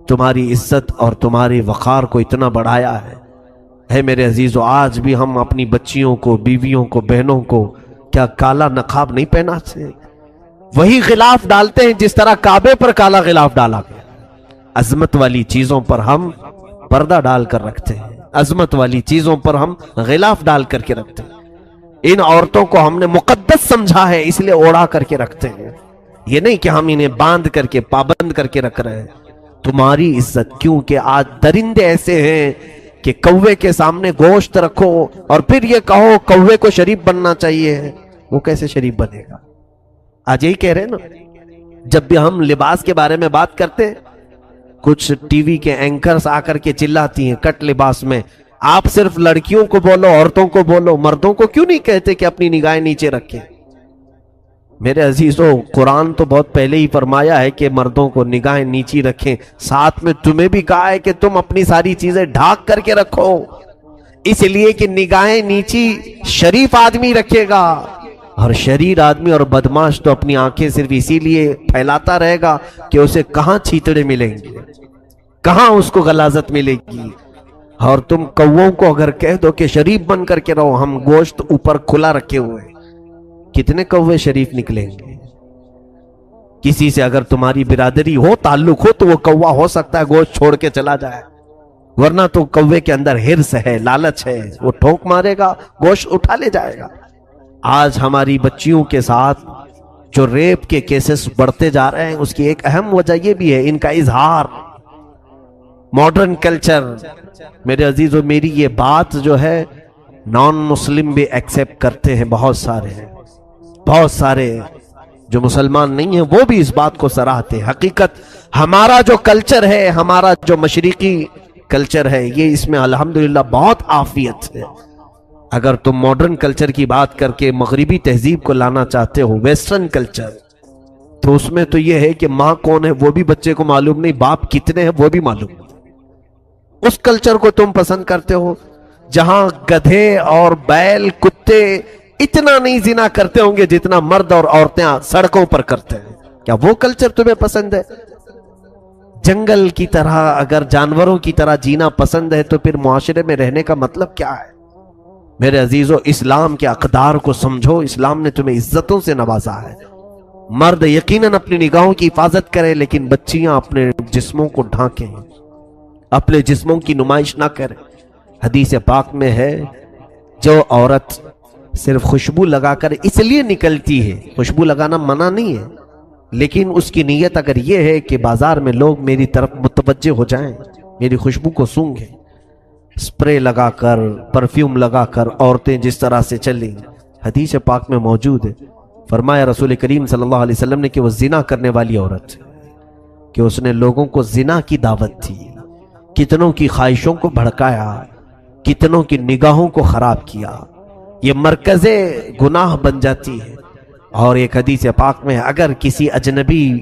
تمہاری عزت اور تمہاری وقار کو اتنا بڑھایا ہے میرے عزیزو۔ آج بھی ہم اپنی بچیوں کو، بیویوں کو، بہنوں کو کیا کالا نقاب نہیں پہناتے؟ وہی غلاف ڈالتے ہیں جس طرح کعبے پر کالا غلاف ڈالا گیا۔ عظمت والی چیزوں پر ہم پردہ ڈال کر رکھتے ہیں، عظمت والی چیزوں پر ہم غلاف ڈال کر کے رکھتے ہیں۔ ان عورتوں کو ہم نے مقدس سمجھا ہے، اس لیے اوڑھا کر کے رکھتے ہیں، یہ نہیں کہ ہم انہیں باندھ کر کے پابند کر کے رکھ رہے ہیں۔ تمہاری عزت، کیونکہ آج درندے ایسے ہیں کہ کوے کے سامنے گوشت رکھو اور پھر یہ کہو کوے کو شریف بننا چاہیے، وہ کیسے شریف بنے گا؟ آج یہی کہہ رہے ہیں نا، جب بھی ہم لباس کے بارے میں بات کرتے ہیں، کچھ ٹی وی کے اینکرز آ کر کے چلاتی ہیں کٹ لباس میں، آپ صرف لڑکیوں کو بولو، عورتوں کو بولو، مردوں کو کیوں نہیں کہتے کہ اپنی نگاہیں نیچے رکھیں؟ میرے عزیزو، قرآن تو بہت پہلے ہی فرمایا ہے کہ مردوں کو نگاہیں نیچی رکھیں، ساتھ میں تمہیں بھی کہا ہے کہ تم اپنی ساری چیزیں ڈھانک کر کے رکھو، اس لیے کہ نگاہیں نیچی شریف آدمی رکھے گا، اور شریر آدمی اور بدماش تو اپنی آنکھیں صرف اسی لیے پھیلاتا رہے گا کہ اسے کہاں چھیتڑے ملیں گے، کہاں اس کو غلاظت ملے گی۔ اور تم کووں کو اگر کہہ دو کہ شریف بن کر کے رہو، ہم گوشت اوپر کھلا رکھے ہوئے، کتنے کوے شریف نکلیں گے؟ کسی سے اگر تمہاری برادری ہو، تعلق ہو، تو وہ کوا ہو سکتا ہے گوشت چھوڑ کے چلا جائے، ورنہ تو کوے کے اندر ہرس ہے، لالچ ہے، وہ ٹھوک مارے گا، گوشت اٹھا لے جائے گا۔ آج ہماری بچیوں کے ساتھ جو ریپ کے کیسز بڑھتے جا رہے ہیں، اس کی ایک اہم وجہ یہ بھی ہے ان کا اظہار، ماڈرن کلچر۔ میرے عزیزو، میری یہ بات جو ہے نان مسلم بھی ایکسیپٹ کرتے ہیں، بہت سارے ہیں، بہت سارے جو مسلمان نہیں ہیں وہ بھی اس بات کو سراہتے ہیں۔ حقیقت ہمارا جو کلچر ہے، ہمارا جو مشرقی کلچر ہے، یہ اس میں الحمدللہ بہت عافیت ہے۔ اگر تم ماڈرن کلچر کی بات کر کے مغربی تہذیب کو لانا چاہتے ہو، ویسٹرن کلچر، تو اس میں تو یہ ہے کہ ماں کون ہے وہ بھی بچے کو معلوم نہیں، باپ کتنے ہیں وہ بھی معلوم نہیں۔ اس کلچر کو تم پسند کرتے ہو جہاں گدھے اور بیل، کتے اتنا نہیں زنا کرتے ہوں گے جتنا مرد اور عورتیں سڑکوں پر کرتے ہیں۔ کیا وہ کلچر تمہیں پسند ہے؟ جنگل کی طرح اگر جانوروں کی طرح جینا پسند ہے تو پھر معاشرے میں رہنے کا مطلب کیا ہے؟ میرے عزیزو، اسلام کے اقدار کو سمجھو، اسلام نے تمہیں عزتوں سے نوازا ہے۔ مرد یقیناً اپنی نگاہوں کی حفاظت کرے، لیکن بچیاں اپنے جسموں کو ڈھانکیں، اپنے جسموں کی نمائش نہ کریں۔ حدیث پاک میں ہے جو عورت صرف خوشبو لگا کر اس لیے نکلتی ہے، خوشبو لگانا منع نہیں ہے، لیکن اس کی نیت اگر یہ ہے کہ بازار میں لوگ میری طرف متوجہ ہو جائیں، میری خوشبو کو سونگھیں، سپرے لگا کر، پرفیوم لگا کر عورتیں جس طرح سے چلیں، حدیث پاک میں موجود ہے فرمایا رسول کریم صلی اللہ علیہ وسلم نے کہ وہ زنا کرنے والی عورت، کہ اس نے لوگوں کو زنا کی دعوت دی، کتنوں کی خواہشوں کو بھڑکایا، کتنوں کی نگاہوں کو خراب کیا، یہ مرکز گناہ بن جاتی ہے۔ اور ایک حدیث پاک میں اگر کسی اجنبی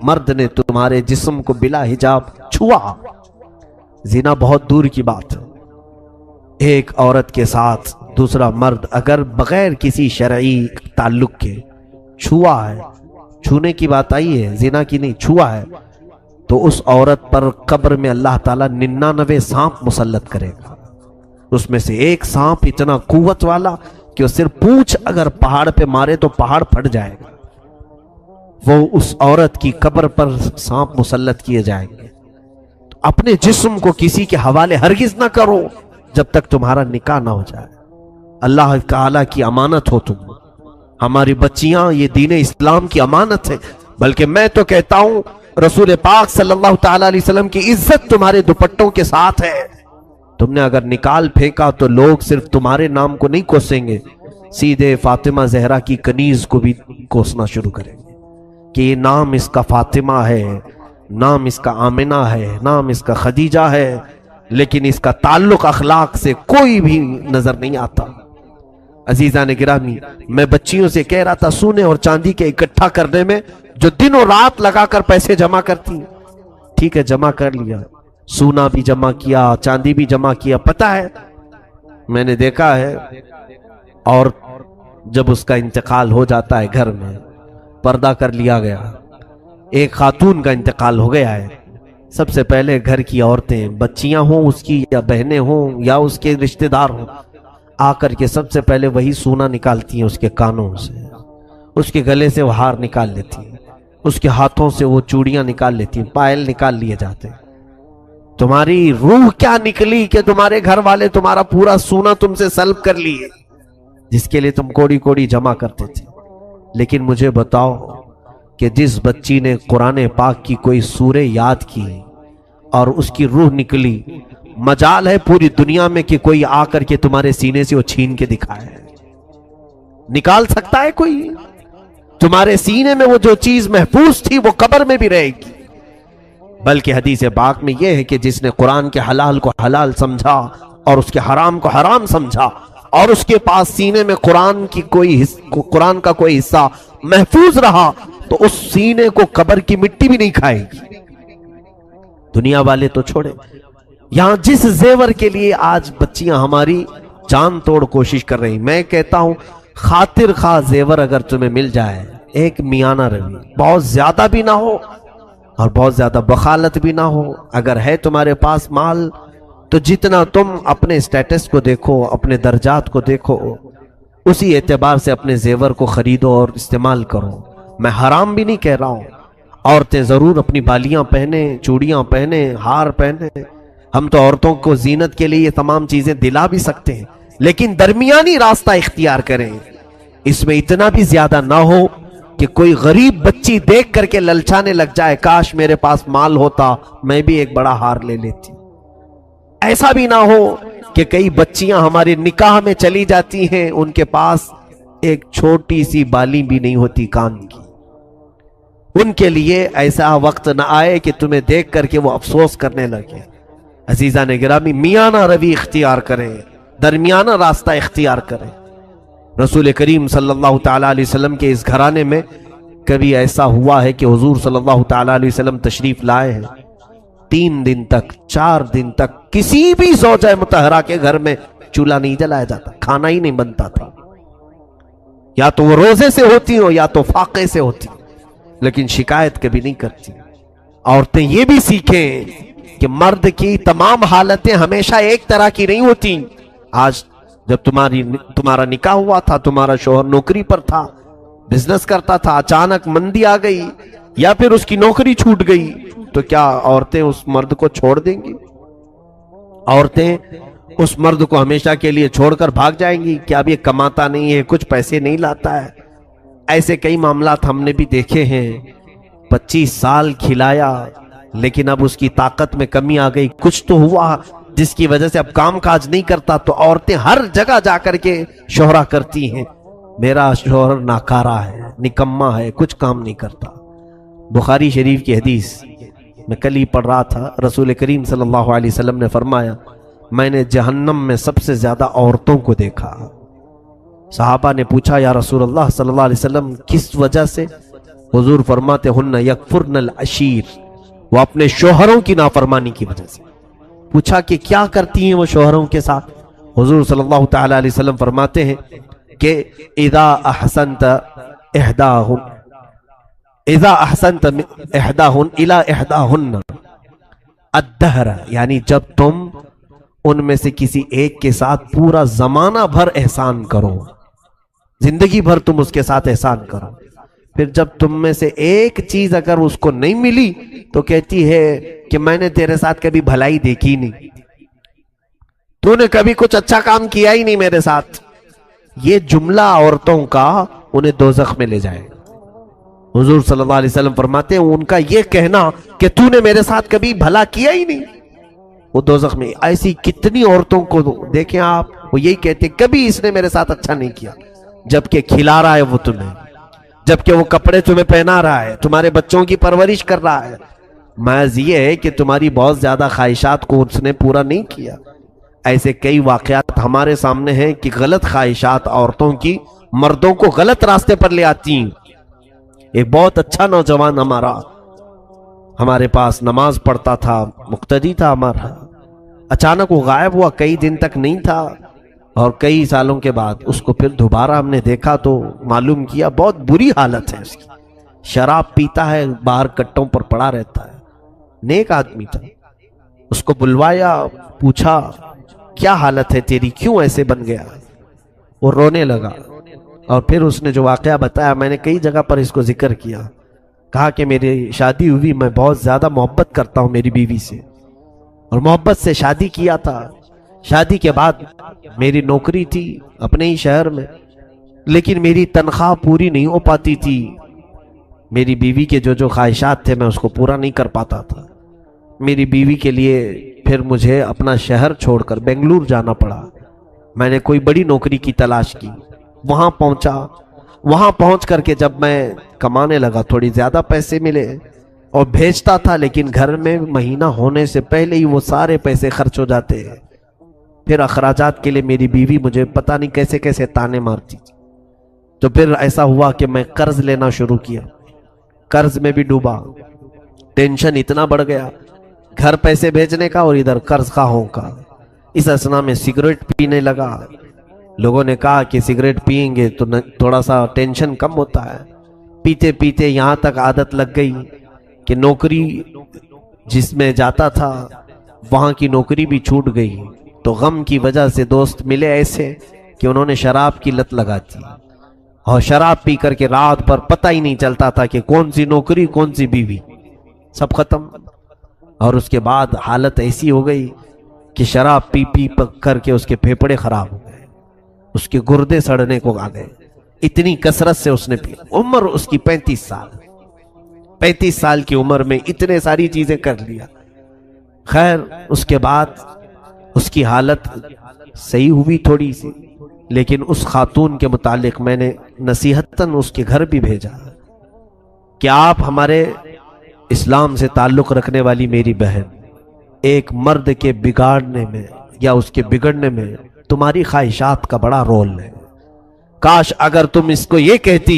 مرد نے تمہارے جسم کو بلا حجاب چھوا، زنا بہت دور کی بات ہے، ایک عورت کے ساتھ دوسرا مرد اگر بغیر کسی شرعی تعلق کے چھوا ہے، چھونے کی بات آئی ہے، زنا کی نہیں، چھوا ہے، تو اس عورت پر قبر میں اللہ تعالیٰ 99 سانپ مسلط کرے گا۔ اس میں سے ایک سانپ اتنا قوت والا کہ وہ صرف پونچھ اگر پہاڑ پہ مارے تو پہاڑ پھٹ جائے گا، وہ اس عورت کی قبر پر سانپ مسلط کیے جائیں گے۔ تو اپنے جسم کو کسی کے حوالے ہرگز نہ کرو جب تک تمہارا نکاح نہ ہو جائے۔ اللہ تعالیٰ کی امانت ہو تم، ہماری بچیاں یہ دین اسلام کی امانت ہے، بلکہ میں تو کہتا ہوں رسول پاک صلی اللہ تعالیٰ علیہ وسلم کی عزت تمہارے دوپٹوں کے ساتھ ہے۔ تم نے اگر نکال پھینکا تو لوگ صرف تمہارے نام کو نہیں کوسیں گے، سیدھے فاطمہ زہرا کی کنیز کو بھی کوسنا شروع کریں گے کہ یہ نام اس کا فاطمہ ہے، نام اس کا آمنہ ہے، نام اس کا خدیجہ ہے، لیکن اس کا تعلق اخلاق سے کوئی بھی نظر نہیں آتا۔ عزیزان گرامی، میں بچیوں سے کہہ رہا تھا سونے اور چاندی کے اکٹھا کرنے میں جو دن اور رات لگا کر پیسے جمع کرتی، ٹھیک ہے جمع کر لیا، سونا بھی جمع کیا، چاندی بھی جمع کیا، پتہ ہے میں نے دیکھا ہے، اور جب اس کا انتقال ہو جاتا ہے گھر میں پردہ کر لیا گیا، ایک خاتون کا انتقال ہو گیا ہے، سب سے پہلے گھر کی عورتیں، بچیاں ہوں اس کی یا بہنیں ہوں یا اس کے رشتہ دار ہوں، آ کر کے سب سے پہلے وہی سونا نکالتی ہیں اس کے کانوں سے، اس کے گلے سے وہ ہار نکال لیتی ہیں، اس کے ہاتھوں سے وہ چوڑیاں نکال لیتی ہیں، پائل نکال لیے جاتے ہیں۔ تمہاری روح کیا نکلی کہ تمہارے گھر والے تمہارا پورا سونا تم سے سلب کر لیے، جس کے لیے تم کوڑی کوڑی جمع کرتے تھے۔ لیکن مجھے بتاؤ کہ جس بچی نے قرآن پاک کی کوئی سورہ یاد کی اور اس کی روح نکلی، مجال ہے پوری دنیا میں کہ کوئی آ کر کے تمہارے سینے سے وہ چھین کے دکھائے، نکال سکتا ہے کوئی؟ تمہارے سینے میں وہ جو چیز محفوظ تھی وہ قبر میں بھی رہے گی۔ بلکہ حدیث پاک میں یہ ہے کہ جس نے قرآن کے حلال کو حلال سمجھا اور اس کے حرام کو حرام سمجھا، اور اس کے پاس سینے میں قرآن کا کوئی حصہ محفوظ رہا، تو اس سینے کو قبر کی مٹی بھی نہیں کھائے گی۔ دنیا والے تو چھوڑے، یہاں جس زیور کے لیے آج بچیاں ہماری جان توڑ کوشش کر رہی، میں کہتا ہوں خاطر خواہ زیور اگر تمہیں مل جائے، ایک میانہ روی، بہت زیادہ بھی نہ ہو اور بہت زیادہ بخالت بھی نہ ہو، اگر ہے تمہارے پاس مال تو جتنا تم اپنے سٹیٹس کو دیکھو، اپنے درجات کو دیکھو، اسی اعتبار سے اپنے زیور کو خریدو اور استعمال کرو۔ میں حرام بھی نہیں کہہ رہا ہوں، عورتیں ضرور اپنی بالیاں پہنے، چوڑیاں پہنے، ہار پہنے، ہم تو عورتوں کو زینت کے لیے یہ تمام چیزیں دلا بھی سکتے ہیں، لیکن درمیانی راستہ اختیار کریں، اس میں اتنا بھی زیادہ نہ ہو کہ کوئی غریب بچی دیکھ کر کے للچانے لگ جائے، کاش میرے پاس مال ہوتا میں بھی ایک بڑا ہار لے لیتی۔ ایسا بھی نہ ہو کہ کئی بچیاں ہمارے نکاح میں چلی جاتی ہیں، ان کے پاس ایک چھوٹی سی بالی بھی نہیں ہوتی کان کی۔ ان کے لیے ایسا وقت نہ آئے کہ تمہیں دیکھ کر کے وہ افسوس کرنے لگے۔ عزیزان گرامی، میانہ روی اختیار کریں، درمیانہ راستہ اختیار کریں۔ رسول کریم صلی اللہ تعالیٰ علیہ وسلم کے اس گھرانے میں کبھی ایسا ہوا ہے کہ حضور صلی اللہ تعالیٰ علیہ وسلم تشریف لائے ہیں، 3 دن تک 4 دن تک کسی بھی زوجہ مطہرہ کے گھر میں چولہا نہیں جلایا جاتا، کھانا ہی نہیں بنتا تھا، یا تو وہ روزے سے ہوتی ہو یا تو فاقے سے ہوتی، لیکن شکایت کبھی نہیں کرتی۔ عورتیں یہ بھی سیکھیں کہ مرد کی تمام حالتیں ہمیشہ ایک طرح کی نہیں ہوتی۔ آج جب تمہارا نکاح ہوا تھا، تمہارا شوہر نوکری پر تھا، بزنس کرتا تھا، اچانک مندی آ گئی یا پھر اس کی نوکری چھوٹ گئی، تو کیا عورتیں اس مرد کو چھوڑ دیں گی؟ عورتیں اس مرد کو ہمیشہ کے لیے چھوڑ کر بھاگ جائیں گی؟ کیا اب یہ کماتا نہیں ہے، کچھ پیسے نہیں لاتا ہے؟ ایسے کئی معاملات ہم نے بھی دیکھے ہیں۔ 25 سال کھلایا لیکن اب اس کی طاقت میں کمی آ گئی، کچھ تو ہوا جس کی وجہ سے اب کام کاج نہیں کرتا، تو عورتیں ہر جگہ جا کر کے شہرا کرتی ہیں، میرا شوہر ناکارہ ہے، نکما ہے، کچھ کام نہیں کرتا۔ بخاری شریف کی حدیث میں کل ہی پڑھ رہا تھا، رسول کریم صلی اللہ علیہ وسلم نے فرمایا میں نے جہنم میں سب سے زیادہ عورتوں کو دیکھا۔ صحابہ نے پوچھا یا رسول اللہ صلی اللہ علیہ وسلم کس وجہ سے؟ حضور فرماتے ہن یکفرن العشیر، وہ اپنے شوہروں کی نافرمانی کی وجہ سے۔ پوچھا کہ کیا کرتی ہیں وہ شوہروں کے ساتھ؟ حضور صلی اللہ تعالی علیہ وسلم فرماتے ہیں کہ اذا احسنت احداہن الی احداہن الدہر، یعنی جب تم ان میں سے کسی ایک کے ساتھ پورا زمانہ بھر احسان کرو، زندگی بھر تم اس کے ساتھ احسان کرو، پھر جب تم میں سے ایک چیز اگر اس کو نہیں ملی تو کہتی ہے کہ میں نے تیرے ساتھ کبھی بھلائی دیکھی نہیں، تو نے کبھی کچھ اچھا کام کیا ہی نہیں میرے ساتھ۔ یہ جملہ عورتوں کا انہیں دوزخ میں لے جائے۔ حضور صلی اللہ علیہ وسلم فرماتے ہیں ان کا یہ کہنا کہ تو نے میرے ساتھ کبھی بھلا کیا ہی نہیں، وہ دوزخ میں۔ ایسی کتنی عورتوں کو دیکھیں آپ، وہ یہی کہتے کبھی اس نے میرے ساتھ اچھا نہیں کیا، جبکہ کھلا رہا ہے وہ تمہیں، جبکہ وہ کپڑے تمہیں پہنا رہا ہے، تمہارے بچوں کی پرورش کر رہا ہے، محض یہ ہے کہ تمہاری بہت زیادہ خواہشات کو اس نے پورا نہیں کیا۔ ایسے کئی واقعات ہمارے سامنے ہیں کہ غلط خواہشات عورتوں کی مردوں کو غلط راستے پر لے آتی ہیں۔ ایک بہت اچھا نوجوان ہمارے پاس نماز پڑھتا تھا، مقتدی تھا ہمارا، اچانک وہ غائب ہوا، کئی دن تک نہیں تھا، اور کئی سالوں کے بعد اس کو پھر دوبارہ ہم نے دیکھا تو معلوم کیا بہت بری حالت ہے اس کی، شراب پیتا ہے، باہر کٹوں پر پڑا رہتا ہے، نیک آدمی تھا۔ اس کو بلوایا، پوچھا کیا حالت ہے تیری، کیوں ایسے بن گیا؟ وہ رونے لگا، اور پھر اس نے جو واقعہ بتایا میں نے کئی جگہ پر اس کو ذکر کیا، کہا کہ میری شادی ہوئی، میں بہت زیادہ محبت کرتا ہوں میری بیوی سے، اور محبت سے شادی کیا تھا۔ شادی کے بعد میری نوکری تھی اپنے ہی شہر میں، لیکن میری تنخواہ پوری نہیں ہو پاتی تھی، میری بیوی کے جو خواہشات تھے میں اس کو پورا نہیں کر پاتا تھا۔ میری بیوی کے لیے پھر مجھے اپنا شہر چھوڑ کر بنگلور جانا پڑا۔ میں نے کوئی بڑی نوکری کی تلاش کی، وہاں پہنچا، وہاں پہنچ کر کے جب میں کمانے لگا تھوڑی زیادہ پیسے ملے اور بھیجتا تھا، لیکن گھر میں مہینہ ہونے سے پہلے ہی وہ سارے پیسے خرچ ہو جاتے ہیں۔ پھر اخراجات کے لیے میری بیوی مجھے پتہ نہیں کیسے کیسے تانے مارتی تھی، تو پھر ایسا ہوا کہ میں قرض لینا شروع کیا، قرض میں بھی ڈوبا، ٹینشن اتنا بڑھ گیا، گھر پیسے بھیجنے کا اور ادھر قرض خواہوں کا۔ اس اثنا میں سگریٹ پینے لگا، لوگوں نے کہا کہ سگریٹ پئیں گے تو تھوڑا سا ٹینشن کم ہوتا ہے، پیتے پیتے یہاں تک عادت لگ گئی کہ نوکری جس میں جاتا تھا وہاں کی نوکری بھی چھوٹ گئی، تو غم کی وجہ سے دوست ملے ایسے کہ انہوں نے شراب کی لت لگا دی، اور شراب پی کر کے رات بھر پتہ ہی نہیں چلتا تھا کہ کون سی نوکری کون سی بیوی، سب ختم۔ اور اس کے بعد حالت ایسی ہو گئی کہ شراب پی پی کر کے اس کے پھیپھڑے خراب ہو گئے، اس کے گردے سڑنے کو آ گئے، اتنی کثرت سے اس نے پی۔ عمر اس کی 35 سال کی عمر میں اتنے ساری چیزیں کر لیا۔ خیر اس کے بعد اس کی حالت صحیح ہوئی تھوڑی سی، لیکن اس خاتون کے متعلق میں نے نصیحتاً اس کے گھر بھی بھیجا کہ آپ ہمارے اسلام سے تعلق رکھنے والی میری بہن، ایک مرد کے بگاڑنے میں یا اس کے بگڑنے میں تمہاری خواہشات کا بڑا رول ہے۔ کاش اگر تم اس کو یہ کہتی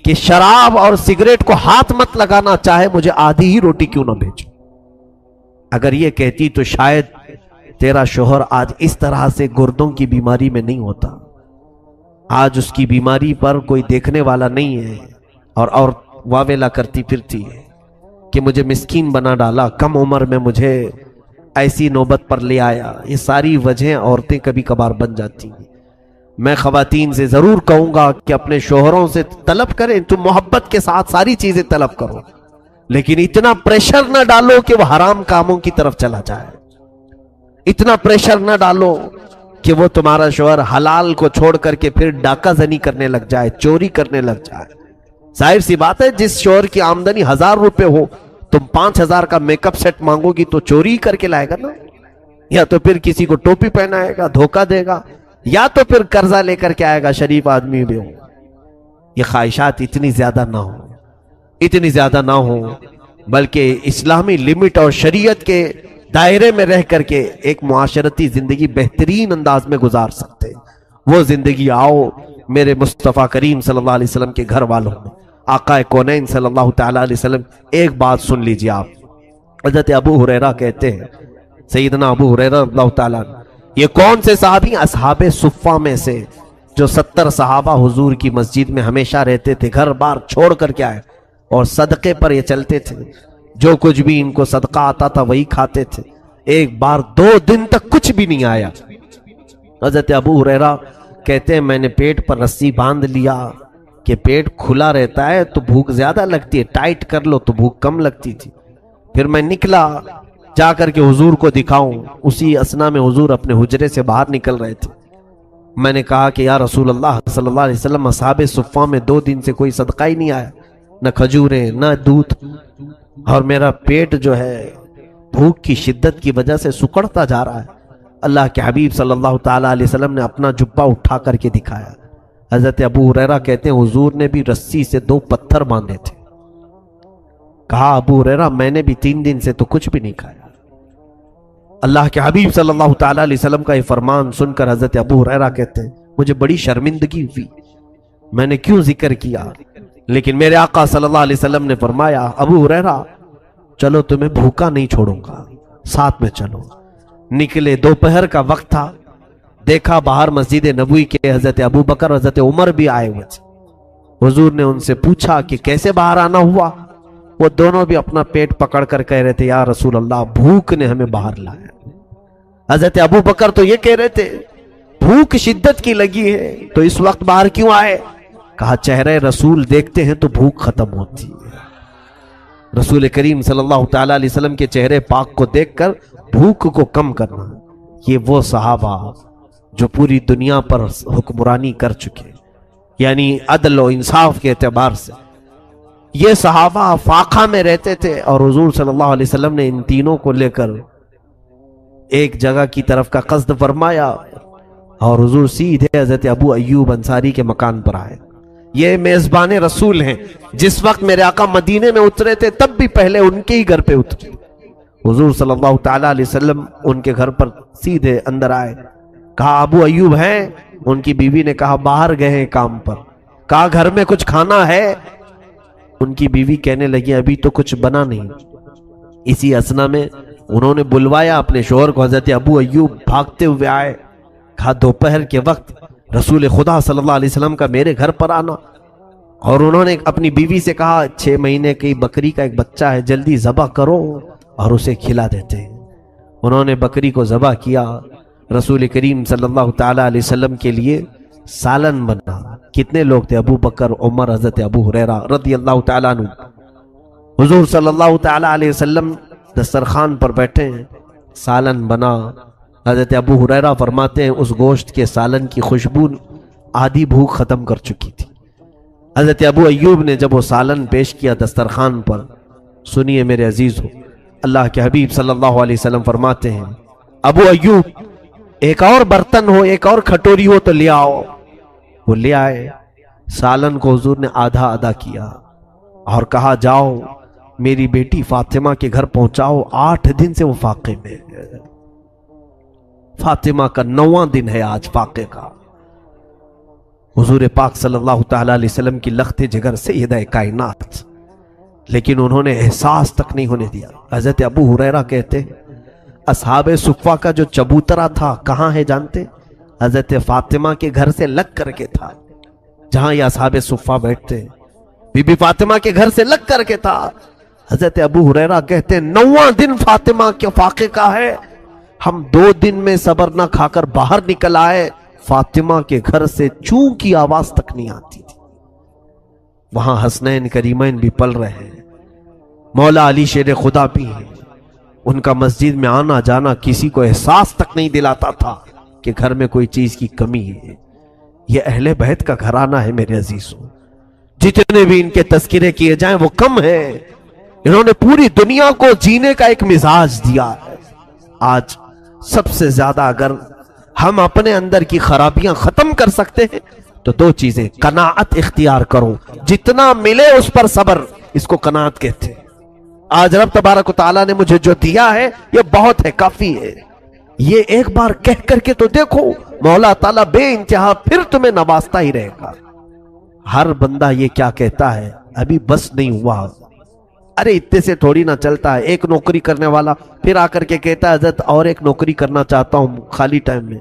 کہ شراب اور سگریٹ کو ہاتھ مت لگانا، چاہے مجھے آدھی ہی روٹی کیوں نہ بھیجو، اگر یہ کہتی تو شاید تیرا شوہر آج اس طرح سے گردوں کی بیماری میں نہیں ہوتا۔ آج اس کی بیماری پر کوئی دیکھنے والا نہیں ہے، اور واویلا کرتی پھرتی ہے کہ مجھے مسکین بنا ڈالا، کم عمر میں مجھے ایسی نوبت پر لے آیا۔ یہ ساری وجہیں عورتیں کبھی کبھار بن جاتی ہیں۔ میں خواتین سے ضرور کہوں گا کہ اپنے شوہروں سے طلب کریں، تم محبت کے ساتھ ساری چیزیں طلب کرو، لیکن اتنا پریشر نہ ڈالو کہ وہ حرام کاموں کی طرف چلا جائے، اتنا پریشر نہ ڈالو کہ وہ تمہارا شوہر حلال کو چھوڑ کر کے پھر ڈاکہ زنی کرنے لگ جائے، چوری کرنے لگ جائے۔ ظاہر سی بات ہے، جس شوہر کی آمدنی 1000 روپے ہو، تم 5000 کا میک اپ سیٹ مانگو گی تو چوری کر کے لائے گا نا، یا تو پھر کسی کو ٹوپی پہنائے گا، دھوکہ دے گا، یا تو پھر قرضہ لے کر کے آئے گا، شریف آدمی بھی ہو۔ یہ خواہشات اتنی زیادہ نہ ہو، اتنی زیادہ نہ ہو، بلکہ اسلامی لمٹ اور شریعت کے دائرے میں رہ کر کے ایک معاشرتی زندگی بہترین انداز میں گزار سکتے ہیں۔ وہ زندگی آؤ میرے مصطفیٰ کریم صلی اللہ علیہ وسلم کے گھر والوں میں، آقا کونین صلی اللہ تعالیٰ علیہ وسلم۔ ایک بات سن لیجئے آپ، حضرت ابو ہریرہ کہتے ہیں، سیدنا ابو ہریرہ رضی اللہ تعالیٰ عنہ، یہ کون سے صحابی؟ اصحاب صفہ میں سے، جو 70 صحابہ حضور کی مسجد میں ہمیشہ رہتے تھے، گھر بار چھوڑ کر کے آئے، اور صدقے پر یہ چلتے تھے، جو کچھ بھی ان کو صدقہ آتا تھا وہی کھاتے تھے۔ ایک بار 2 دن تک کچھ بھی نہیں آیا۔ حضرت ابو ہریرہ کہتے ہیں میں نے پیٹ پر رسی باندھ لیا کہ پیٹ کھلا رہتا ہے تو بھوک زیادہ لگتی ہے، ٹائٹ کر لو تو بھوک کم لگتی تھی۔ پھر میں نکلا جا کر کے حضور کو دکھاؤں، اسی اثنا میں حضور اپنے حجرے سے باہر نکل رہے تھے۔ میں نے کہا کہ یا رسول اللہ صلی اللہ علیہ وسلم، اصحاب صفہ میں 2 دن سے کوئی صدقہ ہی نہیں آیا، نہ کھجوریں نہ دودھ، اور میرا پیٹ جو ہے بھوک کی شدت کی وجہ سے سکڑتا جا رہا ہے۔ اللہ کے حبیب صلی اللہ تعالیٰ علیہ وسلم نے اپنا جبہ اٹھا کر کے دکھایا۔ حضرت ابو ہریرہ کہتے ہیں حضور نے بھی رسی سے 2 پتھر باندھے تھے۔ کہا ابو ہریرہ میں نے بھی 3 دن سے تو کچھ بھی نہیں کھایا۔ اللہ کے حبیب صلی اللہ تعالیٰ علیہ وسلم کا یہ فرمان سن کر حضرت ابو ہریرہ کہتے ہیں مجھے بڑی شرمندگی ہوئی، میں نے کیوں ذکر کیا، لیکن میرے آقا صلی اللہ علیہ وسلم نے فرمایا ابو ہریرہ چلو تمہیں بھوکا نہیں چھوڑوں گا، ساتھ میں چلو۔ نکلے، دوپہر کا وقت تھا، دیکھا باہر مسجد نبوی کے حضرت ابو بکر اور حضرت عمر بھی آئے ہوئے تھے۔ حضور نے ان سے پوچھا کہ کیسے باہر آنا ہوا؟ وہ دونوں بھی اپنا پیٹ پکڑ کر کہہ رہے تھے یا رسول اللہ بھوک نے ہمیں باہر لایا۔ حضرت ابو بکر تو یہ کہہ رہے تھے بھوک شدت کی لگی ہے تو اس وقت باہر کیوں آئے؟ کہا چہرے رسول دیکھتے ہیں تو بھوک ختم ہوتی ہے۔ رسول کریم صلی اللہ تعالیٰ علیہ وسلم کے چہرے پاک کو دیکھ کر بھوک کو کم کرنا، یہ وہ صحابہ جو پوری دنیا پر حکمرانی کر چکے، یعنی عدل و انصاف کے اعتبار سے۔ یہ صحابہ فاقہ میں رہتے تھے اور حضور صلی اللہ علیہ وسلم نے ان تینوں کو لے کر ایک جگہ کی طرف کا قصد فرمایا اور حضور سیدھے حضرت ابو ایوب انصاری کے مکان پر آئے۔ یہ میزبان رسول ہیں، جس وقت میرے آقا مدینے میں اترے تھے تب بھی پہلے ان کے ہی گھر پہ اترے۔ حضور صلی اللہ تعالیٰ علیہ وسلم ان کے گھر پر سیدھے اندر آئے، کہا ابو ایوب ہیں؟ ان کی بیوی نے کہا باہر گئے ہیں کام پر۔ کہا گھر میں کچھ کھانا ہے؟ ان کی بیوی کہنے لگی ابھی تو کچھ بنا نہیں۔ اسی اثنا میں انہوں نے بلوایا اپنے شوہر کو، حضرت ابو ایوب بھاگتے ہوئے آئے، کہا دوپہر کے وقت رسول خدا صلی اللہ علیہ وسلم کا میرے گھر پر آنا، اور انہوں نے اپنی بیوی سے کہا 6 مہینے کی بکری کا ایک بچہ ہے، جلدی ذبح کرو اور اسے کھلا دیتے ہیں۔ انہوں نے بکری کو ذبح کیا، رسول کریم صلی اللہ تعالیٰ علیہ وسلم کے لیے سالن بنا۔ کتنے لوگ تھے؟ ابو بکر، عمر، حضرت ابو ہریرہ رضی اللہ تعالیٰ عنہ۔ حضور صلی اللہ تعالیٰ علیہ وسلم دسترخوان پر بیٹھے ہیں، سالن بنا۔ حضرت ابو ہریرہ فرماتے ہیں اس گوشت کے سالن کی خوشبو آدھی بھوک ختم کر چکی تھی۔ حضرت ابو ایوب نے جب وہ سالن پیش کیا دسترخوان پر، سنیے میرے عزیز ہو، اللہ کے حبیب صلی اللہ علیہ وسلم فرماتے ہیں ابو ایوب ایک اور برتن ہو، ایک اور کھٹوری ہو تو لے آؤ۔ وہ لے آئے، سالن کو حضور نے آدھا آدھا کیا اور کہا جاؤ میری بیٹی فاطمہ کے گھر پہنچاؤ، 8 دن سے وہ فاقے میں ہے۔ فاطمہ کا 9واں دن ہے آج فاقے کا۔ حضور پاک صلی اللہ تعالیٰ علیہ وسلم کی لخت جگر سیدہ کائنات، لیکن انہوں نے احساس تک نہیں ہونے دیا۔ حضرت ابو ہریرہ کہتے ہیں اصحاب صفہ کا جو چبوترا تھا کہاں ہے جانتے؟ حضرت فاطمہ کے گھر سے لگ کر کے تھا، جہاں یہ اصحاب صفہ بیٹھتے ہیں بی بی فاطمہ کے گھر سے لگ کر کے تھا۔ حضرت ابو ہریرہ کہتے ہیں 9واں دن فاطمہ کے فاقے کا ہے، ہم 2 دن میں صبر نہ کھا کر باہر نکل آئے، فاطمہ کے گھر سے چوں کی آواز تک نہیں آتی تھی۔ وہاں حسنین کریمین بھی پل رہے ہیں، مولا علی شیر خدا بھی ہیں، ان کا مسجد میں آنا جانا کسی کو احساس تک نہیں دلاتا تھا کہ گھر میں کوئی چیز کی کمی ہے۔ یہ اہل بیت کا گھرانہ ہے میرے عزیزوں، جتنے بھی ان کے تذکرے کیے جائیں وہ کم ہے۔ انہوں نے پوری دنیا کو جینے کا ایک مزاج دیا ہے۔ آج سب سے زیادہ اگر ہم اپنے اندر کی خرابیاں ختم کر سکتے ہیں تو دو چیزیں، قناعت اختیار کرو، جتنا ملے اس پر صبر، اس کو قناعت کہتے ہیں۔ آج رب تبارک و تعالیٰ نے مجھے جو دیا ہے یہ بہت ہے، کافی ہے، یہ ایک بار کہہ کر کے تو دیکھو، مولا تعالیٰ بے انتہا پھر تمہیں نوازتا ہی رہے گا۔ ہر بندہ یہ کیا کہتا ہے، ابھی بس نہیں ہوا، ارے اتنے سے تھوڑی نہ چلتا ہے۔ ایک نوکری کرنے والا پھر آ کر کے کہتا ہے حضرت اور ایک نوکری کرنا چاہتا ہوں خالی ٹائم میں۔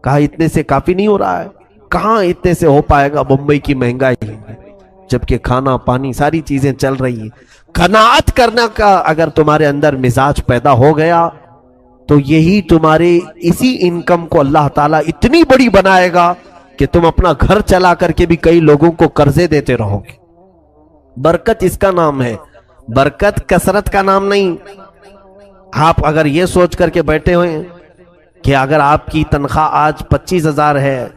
کہا اتنے سے کافی نہیں ہو رہا ہے، کہاں اتنے سے ہو پائے گا، ممبئی کی مہنگائی ہے، جبکہ کھانا پانی ساری چیزیں چل رہی ہیں۔ قناعت کرنا کا اگر تمہارے اندر مزاج پیدا ہو گیا تو یہی تمہارے اسی انکم کو اللہ تعالیٰ اتنی بڑی بنائے گا کہ تم اپنا گھر چلا کر کے بھی کئی لوگوں کو قرضے دیتے رہو گے۔ برکت اس کا نام ہے، برکت کثرت کا نام نہیں۔ آپ اگر یہ سوچ کر کے بیٹھے ہوئے ہیں کہ اگر آپ کی تنخواہ آج 25,000 ہے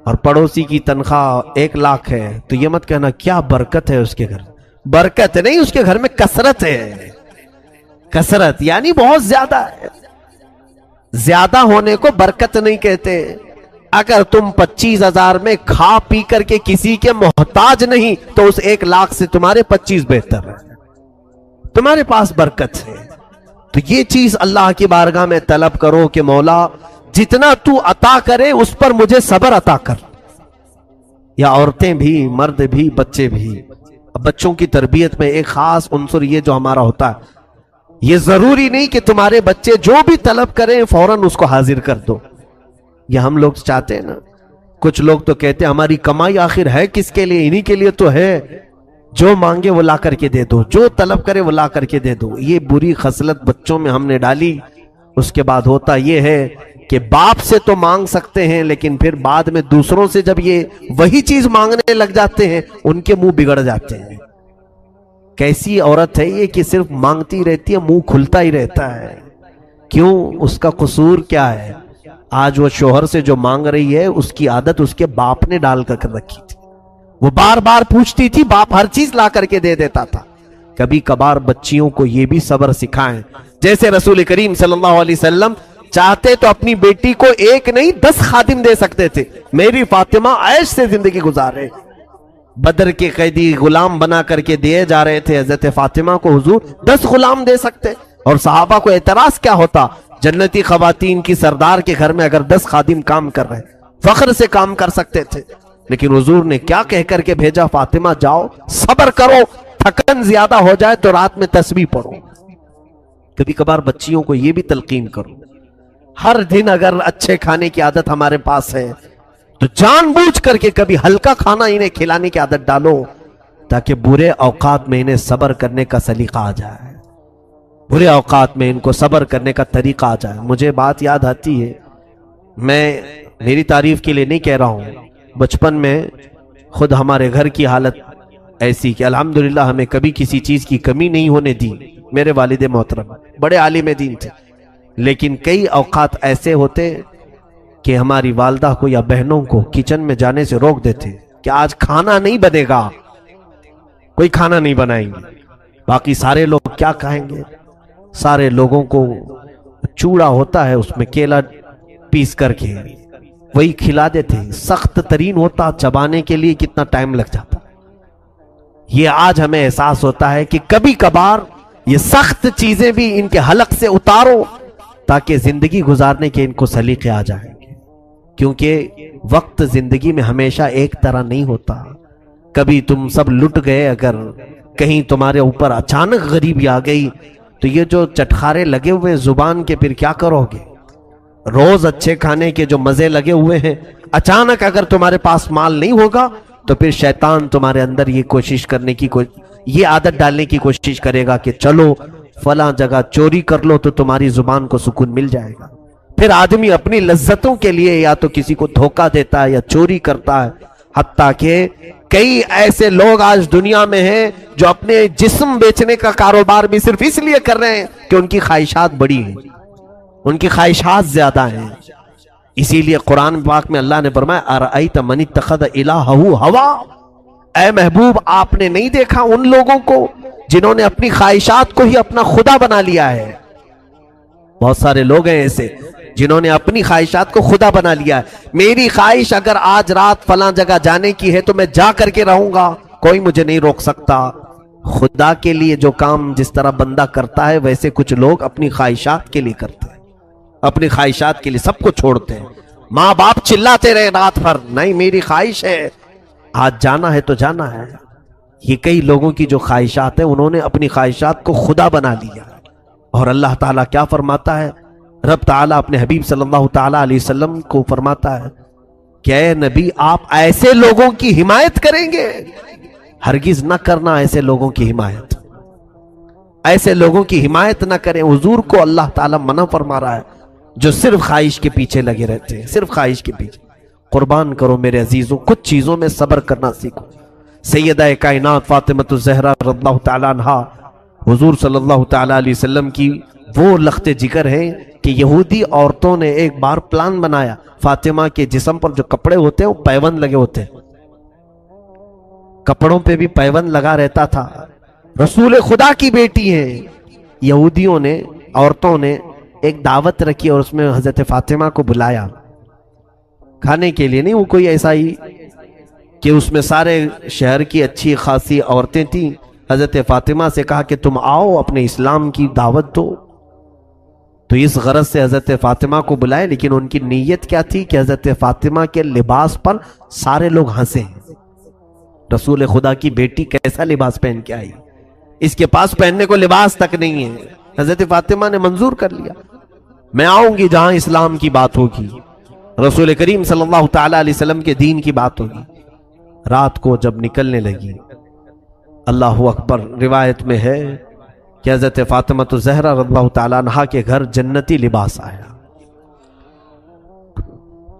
اور پڑوسی کی تنخواہ 1,00,000 ہے تو یہ مت کہنا کیا برکت ہے اس کے گھر، برکت نہیں، اس کے گھر میں کثرت ہے۔ کثرت یعنی بہت زیادہ ہے، زیادہ ہونے کو برکت نہیں کہتے۔ اگر تم 25,000 میں کھا پی کر کے کسی کے محتاج نہیں تو اس 1,00,000 سے تمہارے 25 بہتر ہے، تمہارے پاس برکت ہے۔ تو یہ چیز اللہ کی بارگاہ میں طلب کرو کہ مولا جتنا تو عطا کرے اس پر مجھے صبر عطا کر۔ یا عورتیں بھی، مرد بھی، بچے بھی۔ بچوں کی تربیت میں ایک خاص عنصر یہ جو ہمارا ہوتا ہے، یہ ضروری نہیں کہ تمہارے بچے جو بھی طلب کریں فوراً اس کو حاضر کر دو۔ یہ ہم لوگ چاہتے ہیں نا، کچھ لوگ تو کہتے ہیں ہماری کمائی آخر ہے کس کے لیے، انہی کے لیے تو ہے، جو مانگے وہ لا کر کے دے دو، جو طلب کرے وہ لا کر کے دے دو۔ یہ بری خصلت بچوں میں ہم نے ڈالی۔ اس کے بعد ہوتا یہ ہے کہ باپ سے تو مانگ سکتے ہیں لیکن پھر بعد میں دوسروں سے جب یہ وہی چیز مانگنے لگ جاتے ہیں ان کے منہ بگڑ جاتے ہیں۔ کیسی عورت ہے یہ کہ صرف مانگتی رہتی ہے، منہ کھلتا ہی رہتا ہے، کیوں؟ اس کا قصور کیا ہے؟ آج وہ شوہر سے جو مانگ رہی ہے اس کی عادت اس کے باپ نے ڈال کر رکھی تھی، وہ بار بار پوچھتی تھی، باپ ہر چیز لا کر کے دے دیتا تھا۔ کبھی کبھار بچیوں کو یہ بھی صبر سکھائیں، جیسے رسول کریم صلی اللہ علیہ وسلم چاہتے تو اپنی بیٹی کو 1 نہیں 10 خادم دے سکتے تھے۔ میری فاطمہ عیش سے زندگی گزارے، بدر کے قیدی غلام بنا کر کے دیے جا رہے تھے، حضرت فاطمہ کو حضور 10 غلام دے سکتے، اور صحابہ کو اعتراض کیا ہوتا؟ جنتی خواتین کی سردار کے گھر میں اگر 10 خادم کام کر رہے، فخر سے کام کر سکتے تھے، لیکن حضور نے کیا کہہ کر کے بھیجا؟ فاطمہ جاؤ صبر کرو، تھکن زیادہ ہو جائے تو رات میں تسبیح پڑھو۔ کبھی کبھار بچیوں کو یہ بھی تلقین کرو، ہر دن اگر اچھے کھانے کی عادت ہمارے پاس ہے تو جان بوجھ کر کے کبھی ہلکا کھانا انہیں کھلانے کی عادت ڈالو، تاکہ برے اوقات میں انہیں صبر کرنے کا سلیقہ آ جائے، برے اوقات میں ان کو صبر کرنے کا طریقہ آ جائے۔ مجھے بات یاد آتی ہے، میں میری تعریف کے لیے نہیں کہہ رہا ہوں، بچپن میں خود ہمارے گھر کی حالت ایسی کہ الحمدللہ ہمیں کبھی کسی چیز کی کمی نہیں ہونے دی۔ میرے والد محترم بڑے عالم دین تھے، لیکن کئی اوقات ایسے ہوتے کہ ہماری والدہ کو یا بہنوں کو کچن میں جانے سے روک دیتے کہ آج کھانا نہیں بنے گا، کوئی کھانا نہیں بنائیں گے، باقی سارے لوگ کیا کھائیں گے؟ سارے لوگوں کو چوڑا ہوتا ہے اس میں کیلا پیس کر کے وہی کھلا دیتے، سخت ترین ہوتا، چبانے کے لیے کتنا ٹائم لگ جاتا۔ یہ آج ہمیں احساس ہوتا ہے کہ کبھی کبھار یہ سخت چیزیں بھی ان کے حلق سے اتارو تاکہ زندگی گزارنے کے ان کو سلیقے آ جائیں گے، کیونکہ وقت زندگی میں ہمیشہ ایک طرح نہیں ہوتا۔ کبھی تم سب لٹ گئے، اگر کہیں تمہارے اوپر اچانک غریبی آ گئی تو یہ جو چٹخارے لگے ہوئے زبان کے پھر کیا کرو گے؟ روز اچھے کھانے کے جو مزے لگے ہوئے ہیں، اچانک اگر تمہارے پاس مال نہیں ہوگا تو پھر شیطان تمہارے اندر یہ کوشش کرنے کی یہ عادت ڈالنے کی کوشش کرے گا کہ چلو فلاں جگہ چوری کر لو تو تمہاری زبان کو سکون مل جائے گا۔ پھر آدمی اپنی لذتوں کے لیے یا تو کسی کو دھوکہ دیتا ہے یا چوری کرتا ہے، حتیٰ کہ کئی ایسے لوگ آج دنیا میں ہیں جو اپنے جسم بیچنے کا کاروبار بھی صرف اس لیے کر رہے ہیں کہ ان کی خواہشات بڑی ہیں، ان کی خواہشات زیادہ ہیں۔ اسی لیے قرآن پاک میں اللہ نے فرمایا ارأیت من اتخذ الہہ ہوا، اے محبوب آپ نے نہیں دیکھا ان لوگوں کو جنہوں نے اپنی خواہشات کو ہی اپنا خدا بنا لیا ہے؟ بہت سارے لوگ ہیں ایسے جنہوں نے اپنی خواہشات کو خدا بنا لیا ہے۔ میری خواہش اگر آج رات فلاں جگہ جانے کی ہے تو میں جا کر کے رہوں گا، کوئی مجھے نہیں روک سکتا۔ خدا کے لیے جو کام جس طرح بندہ کرتا ہے ویسے کچھ لوگ اپنی خواہشات کے لیے کرتے ہیں، اپنی خواہشات کے لیے سب کو چھوڑتے ہیں۔ ماں باپ چلاتے رہے رات بھر، نہیں میری خواہش ہے آج جانا ہے تو جانا ہے۔ یہ کئی لوگوں کی جو خواہشات ہیں انہوں نے اپنی خواہشات کو خدا بنا لیا۔ اور اللہ تعالیٰ کیا فرماتا ہے؟ رب تعالیٰ اپنے حبیب صلی اللہ تعالیٰ علیہ وسلم کو فرماتا ہے کہ اے نبی آپ ایسے لوگوں کی حمایت کریں گے؟ ہرگز نہ کرنا ایسے لوگوں کی حمایت، ایسے لوگوں کی حمایت نہ کریں۔ حضور کو اللہ تعالیٰ منع فرما رہا ہے جو صرف خواہش کے پیچھے لگے رہتے ہیں، صرف خواہش کے پیچھے۔ قربان کرو میرے عزیزوں، کچھ چیزوں میں صبر کرنا سیکھو۔ سیدہ کائنات فاطمہ الزہرا رضی اللہ تعالیٰ عنہا حضور صلی اللہ تعالیٰ علیہ وسلم کی وہ لخت جگر ہیں کہ یہودی عورتوں نے ایک بار پلان بنایا، فاطمہ کے جسم پر جو کپڑے ہوتے ہیں وہ پیوند لگے ہوتے ہیں، کپڑوں پہ بھی پیوند لگا رہتا تھا، رسول خدا کی بیٹی ہیں۔ یہودیوں نے، عورتوں نے ایک دعوت رکھی اور اس میں حضرت فاطمہ کو بلایا کھانے کے لیے، نہیں وہ کوئی ایسا ہی کہ اس میں سارے شہر کی اچھی خاصی عورتیں تھیں۔ حضرت فاطمہ سے کہا کہ تم آؤ اپنے اسلام کی دعوت دو، تو اس غرض سے حضرت فاطمہ کو بلائے، لیکن ان کی نیت کیا تھی کہ حضرت فاطمہ کے لباس پر سارے لوگ ہنسیں۔ رسول خدا کی بیٹی کیسا لباس پہن کے آئی، اس کے پاس پہننے کو لباس تک نہیں ہے۔ حضرت فاطمہ نے منظور کر لیا، میں آؤں گی جہاں اسلام کی بات ہوگی، رسول کریم صلی اللہ تعالیٰ علیہ وسلم کے دین کی بات ہوگی۔ رات کو جب نکلنے لگی، اللہ اکبر، روایت میں ہے کہ حضرت فاطمہ الزہرا رضی اللہ تعالیٰ عنہا کے گھر جنتی لباس آیا،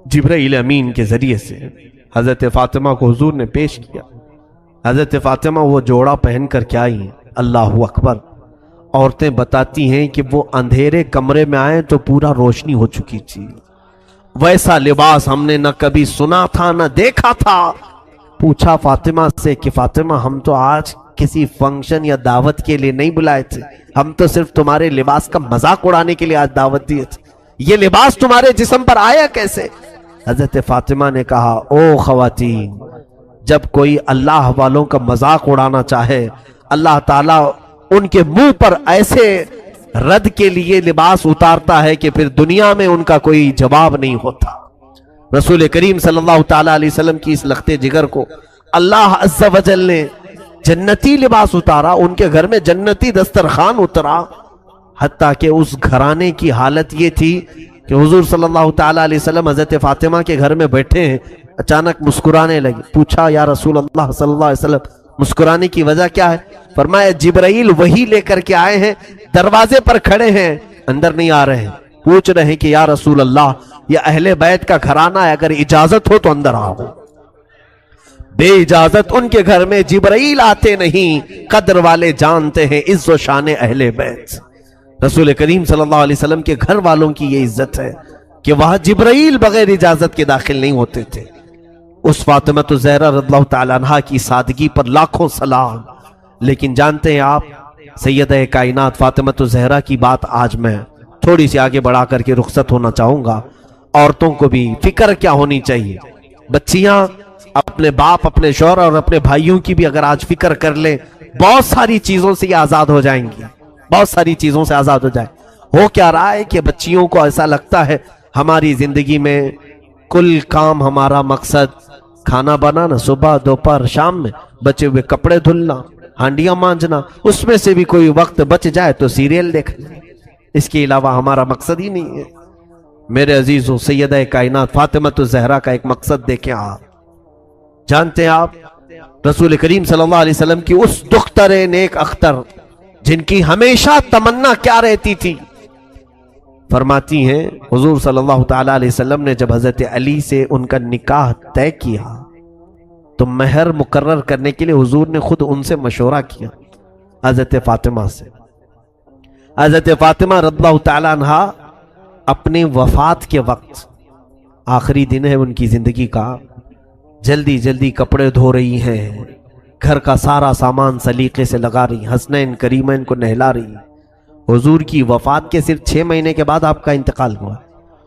جبرائیل امین کے ذریعے سے حضرت فاطمہ کو حضور نے پیش کیا۔ حضرت فاطمہ وہ جوڑا پہن کر کے آئی ہیں، اللہ اکبر۔ عورتیں بتاتی ہیں کہ وہ اندھیرے کمرے میں آئے تو پورا روشنی ہو چکی تھی، ویسا لباس ہم نے نہ کبھی سنا تھا نہ دیکھا تھا۔ پوچھا فاطمہ سے کہ فاطمہ ہم تو آج کسی فنکشن یا دعوت کے لیے نہیں بلائے تھے، ہم تو صرف تمہارے لباس کا مذاق اڑانے کے لیے آج دعوت دیے تھے، یہ لباس تمہارے جسم پر آیا کیسے؟ حضرت فاطمہ نے کہا او خواتین، جب کوئی اللہ والوں کا مذاق اڑانا چاہے اللہ تعالیٰ ان کے منہ پر ایسے رد کے لیے لباس اتارتا ہے کہ پھر دنیا میں ان کا کوئی جواب نہیں ہوتا۔ رسول کریم صلی اللہ تعالیٰ علیہ وسلم کی اس لخت جگر کو اللہ عز و جل نے جنتی لباس اتارا، ان کے گھر میں جنتی دسترخوان اترا، حتیٰ کہ اس گھرانے کی حالت یہ تھی کہ حضور صلی اللہ تعالیٰ علیہ وسلم حضرت فاطمہ کے گھر میں بیٹھے ہیں، اچانک مسکرانے لگے۔ پوچھا یا رسول اللہ صلی اللہ علیہ وسلم مسکرانے کی وجہ کیا ہے؟ فرمایا جبرائیل وہی لے کر کے آئے ہیں، دروازے پر کھڑے ہیں، اندر نہیں آ رہے ہیں، پوچھ رہے ہیں کہ یا رسول اللہ یہ اہل بیت کا گھرانہ ہے، اگر اجازت ہو تو اندر آؤ۔ بے اجازت ان کے گھر میں جبرائیل آتے نہیں، قدر والے جانتے ہیں عز و شان اہل بیت۔ رسول کریم صلی اللہ علیہ وسلم کے گھر والوں کی یہ عزت ہے کہ وہاں جبرائیل بغیر اجازت کے داخل نہیں ہوتے تھے۔ اس فاطمہ الزہرا رضی اللہ تعالیٰ عنہا کی سادگی پر لاکھوں سلام۔ لیکن جانتے ہیں آپ، سیدہ کائنات فاطمہ الزہرا کی بات آج میں تھوڑی سی آگے بڑھا کر کے رخصت ہونا چاہوں گا۔ عورتوں کو بھی فکر کیا ہونی چاہیے، بچیاں اپنے باپ، اپنے شوہر اور اپنے بھائیوں کی بھی اگر آج فکر کر لیں، بہت ساری چیزوں سے یہ آزاد ہو جائیں گی، بہت ساری چیزوں سے آزاد ہو جائیں۔ ہو کیا رہا ہے کہ بچیوں کو ایسا لگتا ہے ہماری زندگی میں کل کام ہمارا مقصد کھانا بنانا، صبح دوپہر شام میں بچے ہوئے کپڑے دھلنا، ہانڈیاں مانجنا، اس میں سے بھی کوئی وقت بچ جائے تو سیریل دیکھنا، اس کے علاوہ ہمارا مقصد ہی نہیں ہے۔ میرے عزیزوں، سیدہ کائنات فاطمہ الزہرا کا ایک مقصد دیکھیں آپ، جانتے ہیں آپ رسول کریم صلی اللہ علیہ وسلم کی اس دختر نیک اختر جن کی ہمیشہ تمنا کیا رہتی تھی، فرماتی ہیں حضور صلی اللہ تعالیٰ علیہ وسلم نے جب حضرت علی سے ان کا نکاح طے کیا تو مہر مقرر کرنے کے لیے حضور نے خود ان سے مشورہ کیا، حضرت فاطمہ سے۔ حضرت فاطمہ رضی اللہ تعالیٰ عنہا اپنی وفات کے وقت، آخری دن ہے ان کی زندگی کا، جلدی جلدی کپڑے دھو رہی ہیں، گھر کا سارا سامان سلیقے سے لگا رہی، حسنین کریمین کو نہلا رہی۔ حضور کی وفات کے صرف 6 مہینے کے بعد آپ کا انتقال ہوا۔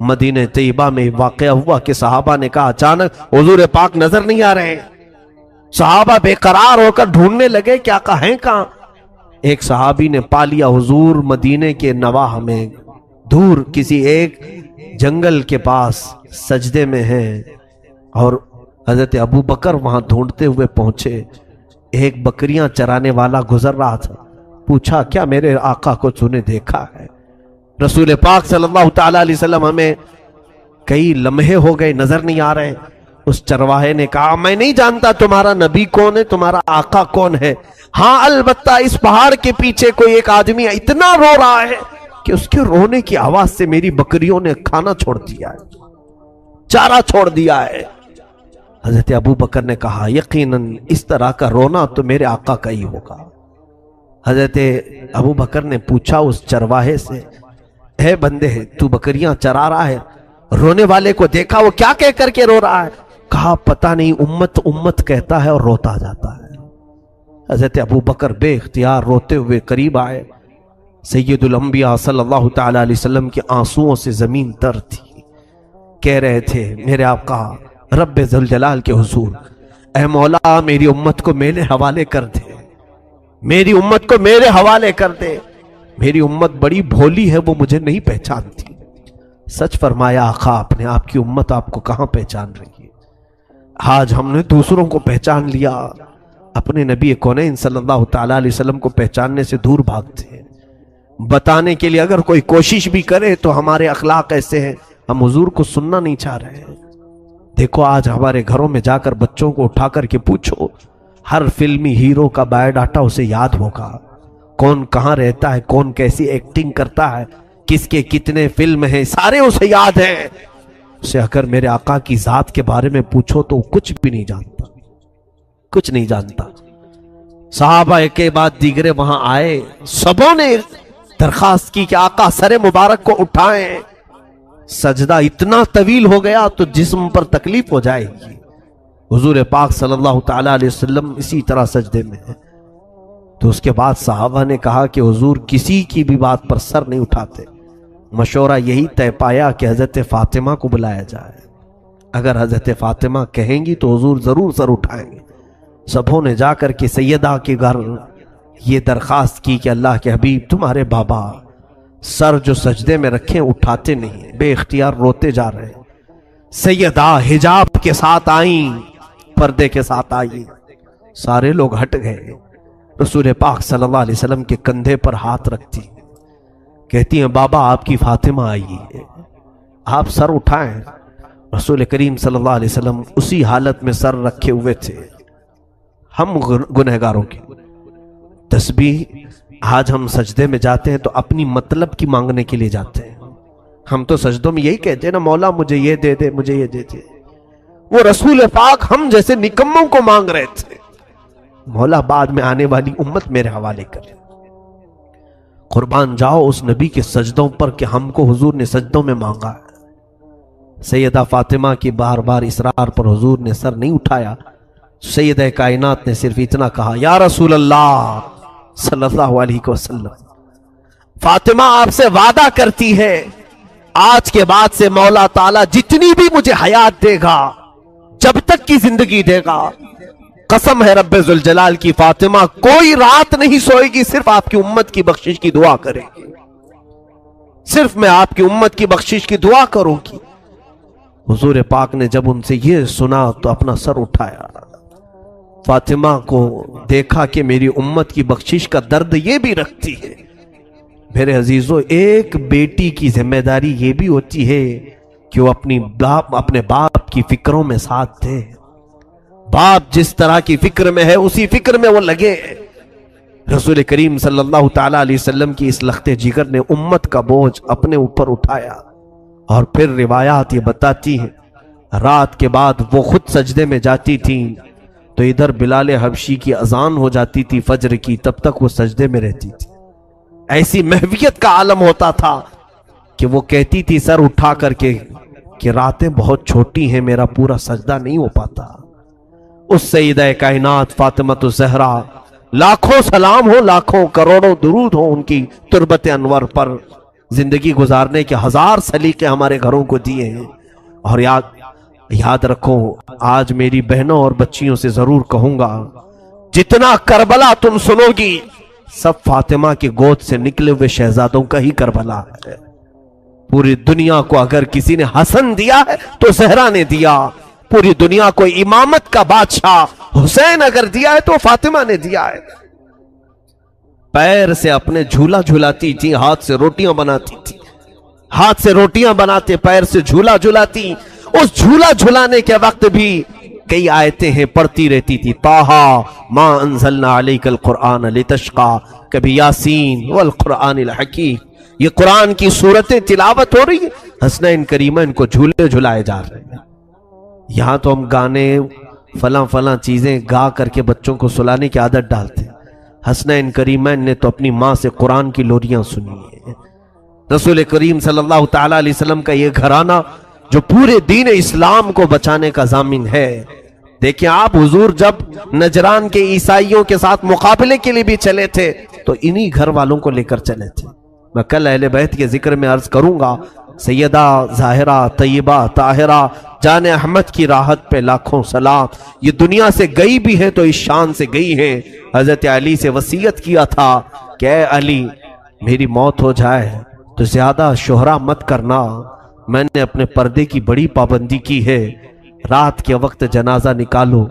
مدینہ طیبہ میں واقعہ ہوا کہ صحابہ نے کہا اچانک حضور پاک نظر نہیں آ رہے ہیں۔ صحابہ بے قرار ہو کر ڈھونڈنے لگے کہ آقا ہیں کہاں؟ ایک صحابی نے پا لیا حضور مدینے کے نواح میں دور کسی ایک جنگل کے پاس سجدے میں ہیں، اور حضرت ابو بکر وہاں ڈھونڈتے ہوئے پہنچے۔ ایک بکریاں چرانے والا گزر رہا تھا، پوچھا کیا میرے آقا کو تو نے دیکھا ہے؟ رسول پاک صلی اللہ تعالی علیہ وسلم ہمیں کئی لمحے ہو گئے نظر نہیں آ رہے۔ اس چرواہے نے کہا میں نہیں جانتا تمہارا نبی کون ہے، تمہارا آقا کون ہے، ہاں البتہ اس پہاڑ کے پیچھے کوئی ایک آدمی اتنا رو رہا ہے کہ اس کے رونے کی آواز سے میری بکریوں نے کھانا چھوڑ دیا ہے، چارہ چھوڑ دیا ہے۔ حضرت ابو بکر نے کہا یقیناً اس طرح کا رونا تو میرے آقا کا ہی ہوگا۔ حضرت ابو بکر نے پوچھا اس چرواہے سے اے بندے تو بکریاں چرا رہا ہے، رونے والے کو دیکھا وہ کیا کہہ کر کے رو رہا ہے؟ کہا پتہ نہیں، امت امت کہتا ہے اور روتا جاتا ہے۔ حضرت ابو بکر بے اختیار روتے ہوئے قریب آئے۔ سید الانبیاء صلی اللہ تعالی علیہ وسلم کے آنسوؤں سے زمین تر تھی، کہہ رہے تھے میرے آقا رب ذوالجلال کے حضور، اے مولا میری امت کو میرے حوالے کر دے، میری امت کو میرے حوالے کر دے، میری امت بڑی بھولی ہے وہ مجھے نہیں پہچانتی۔ سچ فرمایا آقا آپ نے، آپ کی امت آپ کو کہاں پہچان رہی ہے؟ آج ہم نے دوسروں کو پہچان لیا، اپنے نبی کونین صلی اللہ تعالی علیہ وسلم کو پہچاننے سے دور بھاگتے ہیں۔ بتانے کے لیے اگر کوئی کوشش بھی کرے تو ہمارے اخلاق ایسے ہیں، ہم حضور کو سننا نہیں چاہ رہے ہیں۔ دیکھو آج ہمارے گھروں میں جا کر بچوں کو اٹھا کر کے پوچھو، ہر فلمی ہیرو کا بایو ڈاٹا اسے یاد ہوگا، کون کہاں رہتا ہے، کون کیسی ایکٹنگ کرتا ہے، کس کے کتنے فلم ہیں، سارے اسے یاد ہیں۔ اسے اگر میرے آقا کی ذات کے بارے میں پوچھو تو کچھ بھی نہیں جانتا، کچھ نہیں جانتا۔ صحابہ ایک کے بعد دیگرے وہاں آئے، سبوں نے درخواست کی کہ آقا سر مبارک کو اٹھائیں، سجدہ اتنا طویل ہو گیا تو جسم پر تکلیف ہو جائے گی۔ حضور پاک صلی اللہ تعالی علیہ وسلم اسی طرح سجدے میں ہیں۔ تو اس کے بعد صحابہ نے کہا کہ حضور کسی کی بھی بات پر سر نہیں اٹھاتے۔ مشورہ یہی طے پایا کہ حضرت فاطمہ کو بلایا جائے، اگر حضرت فاطمہ کہیں گی تو حضور ضرور سر اٹھائیں گے۔ سبوں نے جا کر کے سیدہ کے گھر یہ درخواست کی کہ اللہ کے حبیب تمہارے بابا سر جو سجدے میں رکھیں اٹھاتے نہیں، بے اختیار روتے جا رہے ہیں۔ سیدہ حجاب کے ساتھ آئیں، پردے کے ساتھ آئیں، سارے لوگ ہٹ گئے۔ رسول پاک صلی اللہ علیہ وسلم کے کندھے پر ہاتھ رکھتی کہتی ہیں بابا آپ کی فاطمہ آئی ہے، آپ سر اٹھائیں۔ رسول کریم صلی اللہ علیہ وسلم اسی حالت میں سر رکھے ہوئے تھے۔ ہم گنہگاروں کی تسبیح آج ہم سجدے میں جاتے ہیں تو اپنی مطلب کی مانگنے کے لیے جاتے ہیں۔ ہم تو سجدوں میں یہی کہتے ہیں نا مولا مجھے یہ دے دے، مجھے یہ دے دے۔ وہ رسول پاک ہم جیسے نکموں کو مانگ رہے تھے، مولا بعد میں آنے والی امت میرے حوالے کرے۔ قربان جاؤ اس نبی کے سجدوں پر کہ ہم کو حضور نے سجدوں میں مانگا ہے۔ سیدہ فاطمہ کی بار بار اصرار پر حضور نے سر نہیں اٹھایا۔ سیدہ کائنات نے صرف اتنا کہا یا رسول اللہ صلی اللہ علیہ وسلم، فاطمہ آپ سے وعدہ کرتی ہے آج کے بعد سے مولا تعالیٰ جتنی بھی مجھے حیات دے گا، جب تک کی زندگی دے گا، قسم ہے رب ذوالجلال کی فاطمہ کوئی رات نہیں سوئے گی، صرف آپ کی امت کی بخشش کی دعا کرے گی، صرف میں آپ کی امت کی بخشش کی دعا کروں گی۔ حضور پاک نے جب ان سے یہ سنا تو اپنا سر اٹھایا، فاطمہ کو دیکھا کہ میری امت کی بخشش کا درد یہ بھی رکھتی ہے۔ میرے عزیزو ایک بیٹی کی ذمہ داری یہ بھی ہوتی ہے کہ وہ اپنے باپ کی فکروں میں ساتھ دے، باپ جس طرح کی فکر میں ہے اسی فکر میں وہ لگے۔ رسول کریم صلی اللہ تعالی علیہ وسلم کی اس لخت جگر نے امت کا بوجھ اپنے اوپر اٹھایا، اور پھر روایات یہ بتاتی ہیں رات کے بعد وہ خود سجدے میں جاتی تھیں تو ادھر بلال حبشی کی اذان ہو جاتی تھی فجر کی، تب تک وہ سجدے میں رہتی تھی۔ ایسی محویت کا عالم ہوتا تھا کہ وہ کہتی تھی سر اٹھا کر کے کہ راتیں بہت چھوٹی ہیں، میرا پورا سجدہ نہیں ہو پاتا۔ اس سیدہ کائنات فاطمہ الزہرا لاکھوں سلام ہو، لاکھوں کروڑوں درود ہو ان کی تربت انور پر، زندگی گزارنے کے ہزار سلیقے ہمارے گھروں کو دیے ہیں. اور یاد رکھو، آج میری بہنوں اور بچیوں سے ضرور کہوں گا، جتنا کربلا تم سنو گی سب فاطمہ کی گود سے نکلے ہوئے شہزادوں کا ہی کربلا ہے. پوری دنیا کو اگر کسی نے حسن دیا ہے تو زہرا نے دیا. پوری دنیا کو امامت کا بادشاہ حسین اگر دیا ہے تو فاطمہ نے دیا ہے. پیر سے اپنے جھولا جھولاتی تھی، ہاتھ سے روٹیاں بناتی تھی. ہاتھ سے روٹیاں بناتے، پیر سے جھولا جھولاتی. اس جھولا جھولانے کے وقت بھی کئی آیتیں ہیں پڑھتی رہتی تھی. طٰہٰ ما انزلنا علیک القرآن لتشقیٰ، کبھی یاسین والقرآن الحکیم. یہ قرآن کی صورتیں تلاوت ہو رہی ہیں، حسنین کریمین کو جھولے جھلائے جا رہے ہیں. یہاں تو ہم گانے فلاں فلاں چیزیں گا کر کے بچوں کو سلانے کی عادت ڈالتے ہیں. حسنین کریمین نے تو اپنی ماں سے قرآن کی لوریاں سنی ہیں. رسول کریم صلی اللہ تعالی علیہ وسلم کا یہ گھرانہ جو پورے دین اسلام کو بچانے کا ضامن ہے. دیکھیں آپ، حضور جب نجران کے عیسائیوں کے ساتھ مقابلے کے لیے بھی چلے تھے تو انہی گھر والوں کو لے کر چلے تھے. میں کل اہل بیت کے ذکر میں عرض کروں گا، سیدہ ظاہرہ طیبہ طاہرہ جان احمد کی راحت پہ لاکھوں سلام. یہ دنیا سے گئی بھی ہے تو اس شان سے گئی ہے. حضرت علی سے وصیت کیا تھا کہ اے علی، میری موت ہو جائے تو زیادہ شہرا مت کرنا. میں نے اپنے پردے کی بڑی پابندی کی ہے. رات کے وقت جنازہ نکالو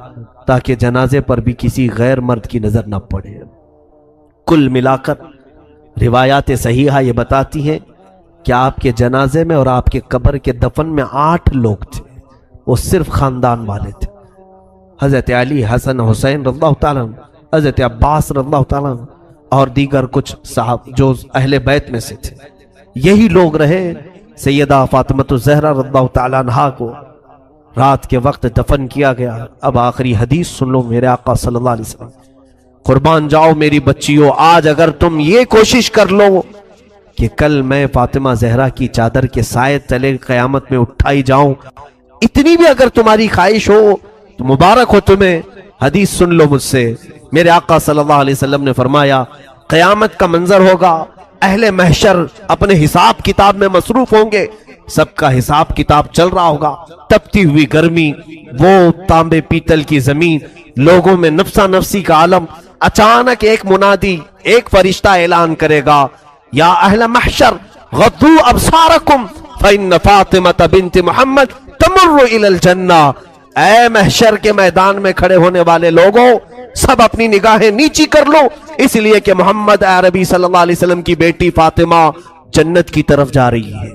تاکہ جنازے پر بھی کسی غیر مرد کی نظر نہ پڑے. کل ملا کر روایات صحیحہ یہ بتاتی ہیں کہ آپ کے جنازے میں اور آپ کے قبر کے دفن میں 8 لوگ تھے. وہ صرف خاندان والے تھے. حضرت علی، حسن حسین رضی اللہ تعالیٰ عنہ، حضرت عباس رضی اللہ تعالیٰ عنہ اور دیگر کچھ صاحب جو اہل بیت میں سے تھے. یہی لوگ رہے. سیدہ فاطمہ الزہرا رضی اللہ تعالیٰ عنہا کو رات کے وقت دفن کیا گیا. اب آخری حدیث سن لو میرے آقا صلی اللہ علیہ وسلم. قربان جاؤ میری بچیوں، آج اگر تم یہ کوشش کر لو کہ کل میں فاطمہ زہرا کی چادر کے سائے تلے قیامت میں اٹھائی جاؤں، اتنی بھی اگر تمہاری خواہش ہو تو مبارک ہو تمہیں. حدیث سن لو مجھ سے. میرے آقا صلی اللہ علیہ وسلم نے فرمایا، قیامت کا منظر ہوگا، اہل محشر اپنے حساب کتاب میں مصروف ہوں گے. سب کا حساب کتاب چل رہا ہوگا. تپتی ہوئی گرمی، وہ تانبے پیتل کی زمین، لوگوں میں نفسا نفسی کا عالم. اچانک ایک منادی، ایک فرشتہ اعلان کرے گا، یا اہل محشر غضوا ابصارکم فإن فاطمة بنت محمد تمر الى الجنہ. اے محشر کے میدان میں کھڑے ہونے والے لوگوں، سب اپنی نگاہیں نیچی کر لو، اس لیے کہ محمد عربی صلی اللہ علیہ وسلم کی بیٹی فاطمہ جنت کی طرف جا رہی ہے.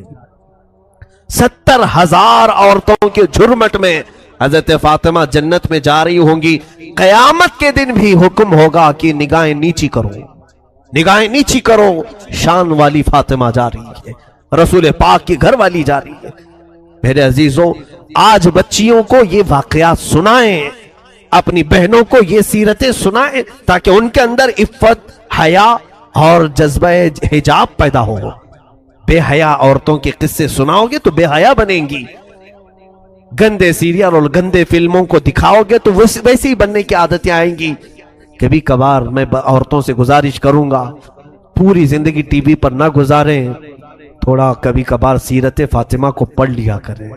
70,000 عورتوں کے جھرمٹ میں حضرت فاطمہ جنت میں جا رہی ہوں گی. قیامت کے دن بھی حکم ہوگا کہ نگاہیں نیچی کرو، نگاہیں نیچی کرو. شان والی فاطمہ جا رہی ہے، رسول پاک کی گھر والی جا رہی ہے. میرے عزیزوں، آج بچیوں کو یہ واقعات سنائیں، اپنی بہنوں کو یہ سیرتیں سنائیں تاکہ ان کے اندر عفت، حیا اور جذبہ حجاب پیدا ہو. بے حیا عورتوں کے قصے سناؤ گے تو بے حیا بنیں گی. گندے سیریل اور گندے فلموں کو دکھاؤ گے تو ویسے ہی بننے کی عادتیں آئیں گی. کبھی کبھار میں عورتوں سے گزارش کروں گا، پوری زندگی ٹی وی پر نہ گزاریں، تھوڑا کبھی کبھار سیرت فاطمہ کو پڑھ لیا کریں.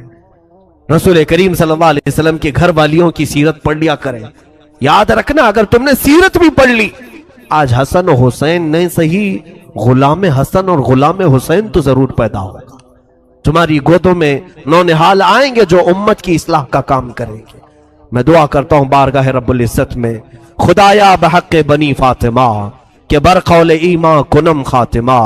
رسول کریم صلی اللہ علیہ وسلم کے گھر والیوں کی سیرت پڑھ لیا کریں. یاد رکھنا، اگر تم نے سیرت بھی پڑھ لی، آج حسن و حسین نہیں صحیح، غلام حسن اور غلام حسین تو ضرور پیدا ہوگا. تمہاری گودوں میں نونہال آئیں گے جو امت کی اصلاح کا کام کریں گے. میں دعا کرتا ہوں بارگاہ رب العزت میں، خدایا بحق بنی فاطمہ کہ برقول ایمان کنم خاتمہ.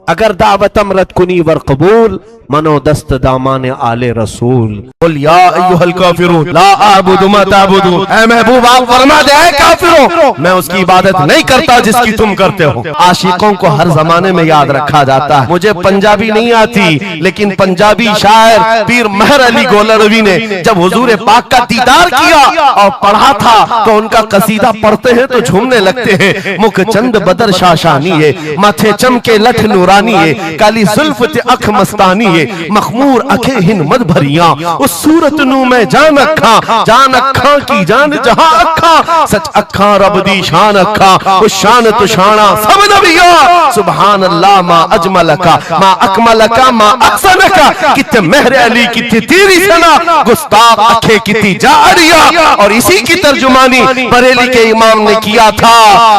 اگر دعوتم رد کنی ور قبول، منو دست دامان آل رسول. قل یا ایوہ الکافرون لا اعبد ما تعبدون. اے محبوب آپ فرما دے، اے کافروں میں اس کی عبادت نہیں کرتا جس کی تم کرتے ہو. عاشقوں کو ہر زمانے میں یاد رکھا جاتا ہے. مجھے پنجابی نہیں آتی، لیکن پنجابی شاعر پیر مہر علی گولروی نے جب حضور پاک کا دیدار کیا اور پڑھا تھا تو ان کا قصیدہ پڑھتے ہیں تو جھومنے لگتے ہیں. مکھ چند بدر شاشانی ہے، ماتھے چم کے لٹھ نورا نورانی ہے کالی زلف تے اکھ مستانی ہے مخمور اکھیں ہن مد بھریاں اس صورت نو میں جان اکھاں کی جان جہاں اکھاں سچ اکھاں رب دی شان اکھاں اس شان تو شانہ سب نبیاں سبحان اللہ ما اجملکا ما اکملکا ما احسنکا کتے مہر علی کتے تیری سنا گستاخ اکھے کتی جاریا اور اسی کی ترجمانی بریلی کے امام نے کیا تھا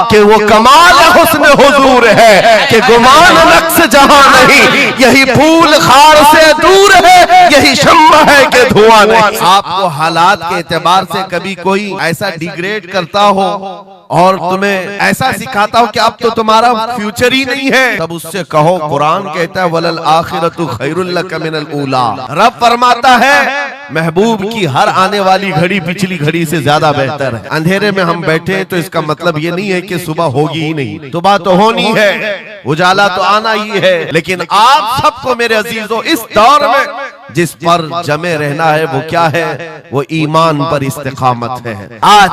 کہ وہ کمال حسن حضور ہے کہ گمان نقص جہاں نہیں یہی پھول خار سے دور ہے یہی شمع ہے کہ دھواں نہیں. آپ کو حالات کے اعتبار سے کبھی کوئی ایسا ڈیگریڈ کرتا ہو اور تمہیں ایسا سکھاتا ہو کہ اب تو تمہارا فیوچر ہی نہیں ہے, تب اس سے کہو قرآن کہتا ہے وَلَلْآخِرَةُ خَيْرٌ لَكَ مِنَ الْأُولَى. رب فرماتا ہے محبوب کی ہر آنے والی گھڑی پچھلی گھڑی سے زیادہ بہتر ہے. اندھیرے میں ہم بیٹھے تو اس کا مطلب یہ نہیں ہے کہ صبح ہوگی ہی نہیں, صبح تو ہونی ہے, اجالا تو آنا ہی ہے, لیکن آپ سب کو میرے عزیزوں اس دور میں جس پر جمع رہنا ہے وہ کیا ہے؟ وہ ایمان پر استقامت ہے. آج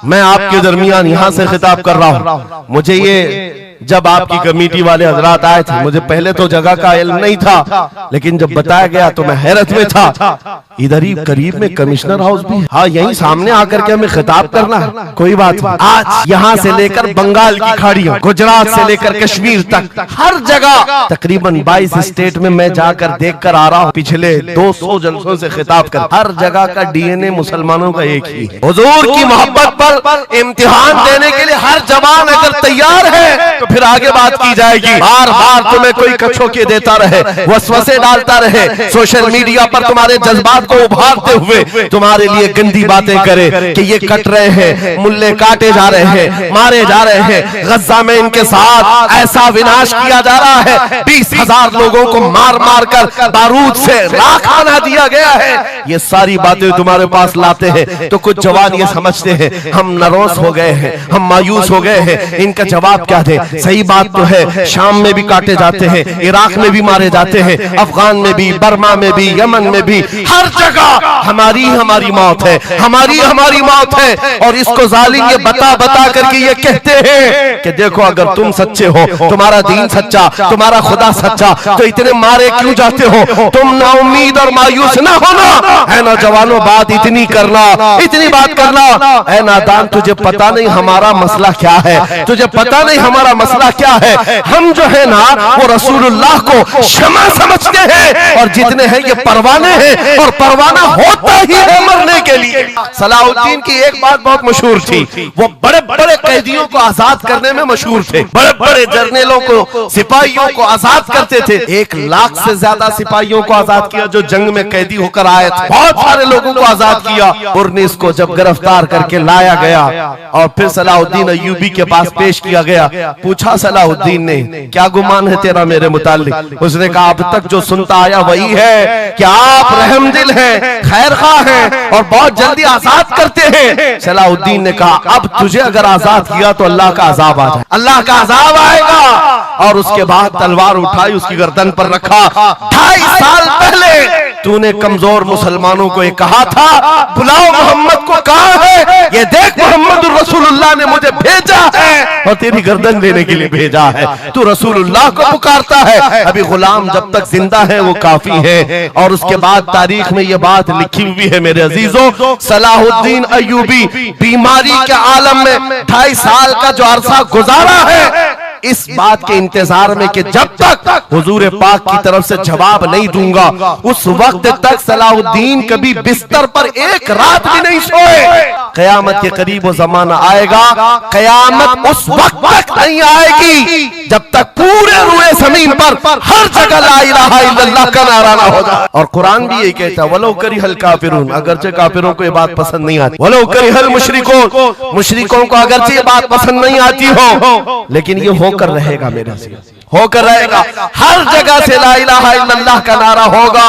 میں آپ کے درمیان یہاں سے خطاب کر رہا ہوں. مجھے یہ جب آپ کی کمیٹی والے حضرات آئے تھے, مجھے پہلے تو جگہ کا علم نہیں تھا, لیکن جب بتایا گیا تو میں حیرت میں تھا. ادھر ہی قریب میں کمشنر ہاؤس بھی, ہاں یہیں سامنے آ کر کے ہمیں خطاب کرنا ہے, کوئی بات نہیں. آج یہاں سے لے کر بنگال کی کھاڑیوں, گجرات سے لے کر کشمیر تک ہر جگہ تقریباً 22 اسٹیٹ میں میں جا کر دیکھ کر آ رہا ہوں. پچھلے 200 جلسوں سے خطاب کر, ہر جگہ کا ڈی این اے مسلمانوں کا ایک ہی ہے. حضور کی محبت پر امتحان دینے کے لیے ہر جوان اگر تیار ہے تو پھر آگے بات کی جائے گی. بار بار تمہیں کوئی کچھو کے دیتا رہے, وسوسے ڈالتا رہے, سوشل میڈیا پر تمہارے جذبات کو ابھارتے ہوئے تمہارے لیے گندی باتیں کرے کہ یہ کٹ رہے ہیں, ملے کاٹے جا رہے ہیں, مارے جا رہے ہیں, غزہ میں ان کے ساتھ ایسا وناش کیا جا رہا ہے, 20,000 لوگوں کو مار مار کر بارود سے راکھ بنا دیا گیا ہے. یہ ساری باتیں تمہارے پاس لاتے ہیں تو کچھ جوان یہ سمجھتے ہیں ہم نروس ہو گئے ہیں, ہم مایوس ہو گئے ہیں, ان کا جواب کیا دیں. صحیح بات تو ہے, شام میں بھی کاٹے جاتے ہیں, عراق میں بھی مارے جاتے ہیں, افغان میں بھی, برما میں بھی, یمن میں بھی, ہر جگہ ہماری موت ہے, ہماری موت ہے. اور اس کو ظالم یہ بتا کر کے یہ کہتے ہیں کہ دیکھو اگر تم سچے ہو, تمہارا دین سچا, تمہارا خدا سچا, تو اتنے مارے کیوں جاتے ہو؟ تم نا امید اور مایوس نہ ہونا. اے نوجوانوں بات اتنی بات کرنا. اے نادان تجھے پتا نہیں ہمارا مسئلہ کیا ہے, تجھے پتا نہیں ہمارا مسئلہ کیا ہے. ہم جو ہے نا وہ رسول اللہ کو شمع سمجھتے ہیں, اور جتنے ہیں یہ پروانے ہیں, اور پروانہ ہوتا ہی ہے مرنے کے لیے. صلاح الدین کی ایک بات بہت مشہور تھی, وہ بڑے بڑے قیدیوں کو آزاد کرنے میں مشہور تھے, بڑے بڑے جرنیلوں کو, سپاہیوں کو آزاد کرتے تھے. 1,00,000 سے زیادہ سپاہیوں کو آزاد کیا جو جنگ میں قیدی ہو کر آئے تھے, بہت سارے لوگوں کو آزاد کیا. پرنس کو جب گرفتار کر کے لایا گیا اور پھر صلاح الدین ایوبی کے پاس پیش کیا گیا, پوچھا صلاح الدین نے کیا گمان ہے تیرا میرے متعلق؟ اس نے کہا اب تک جو سنتا آیا وہی ہے کہ آپ رحم دل ہیں, خیر خواہ ہیں, اور بہت جلدی آزاد کرتے ہیں. صلاح الدین نے کہا اب تجھے اگر آزاد کیا تو اللہ کا عذاب آ جائے, اللہ کا عذاب آئے گا. اور اس کے بعد تلوار اٹھائی, اس کی گردن پر رکھا. 2.5 سال پہلے تو نے کمزور مسلمانوں کو یہ کہا تھا بلاؤ محمد کو, کہاں ہے یہ دیکھ محمد رسول اللہ نے مجھے بھیجا ہے اور تیری گردن لینے کے لیے بھیجا ہے. تو رسول اللہ کو پکارتا ہے, ابھی غلام جب تک زندہ ہے وہ کافی ہے. اور اس کے بعد تاریخ میں یہ بات لکھی ہوئی ہے میرے عزیزوں, صلاح الدین ایوبی بیماری کے عالم میں 2.5 سال کا جو عرصہ گزارا ہے, اس بات کے انتظار میں کہ جب تک حضور پاک کی طرف سے جواب نہیں دوں گا اس وقت تک صلاح الدین کبھی بستر پر ایک رات بھی نہیں سوئے. قیامت کے قریب وہ زمانہ آئے گا, قیامت اس وقت تک نہیں آئے گی جب تک پورے روئے زمین پر ہر جگہ لا الہ الا اللہ کا نعرہ نہ ہو جائے. اور قرآن بھی یہ کہتا ہے وَلَوْ كَرِهَ الْكَافِرُونَ, اگرچہ کافروں کو یہ بات پسند نہیں آتی. وَلَوْ كَرِهَ الْمُشْرِكُونَ, مشرکوں کو اگرچہ یہ بات پسند نہیں آتی ہو, لیکن یہ ہو کر رہے گا میرے عزیز, ہو کر رہے گا. ہر جگہ سے لا الہ الا اللہ کا نعرہ ہوگا.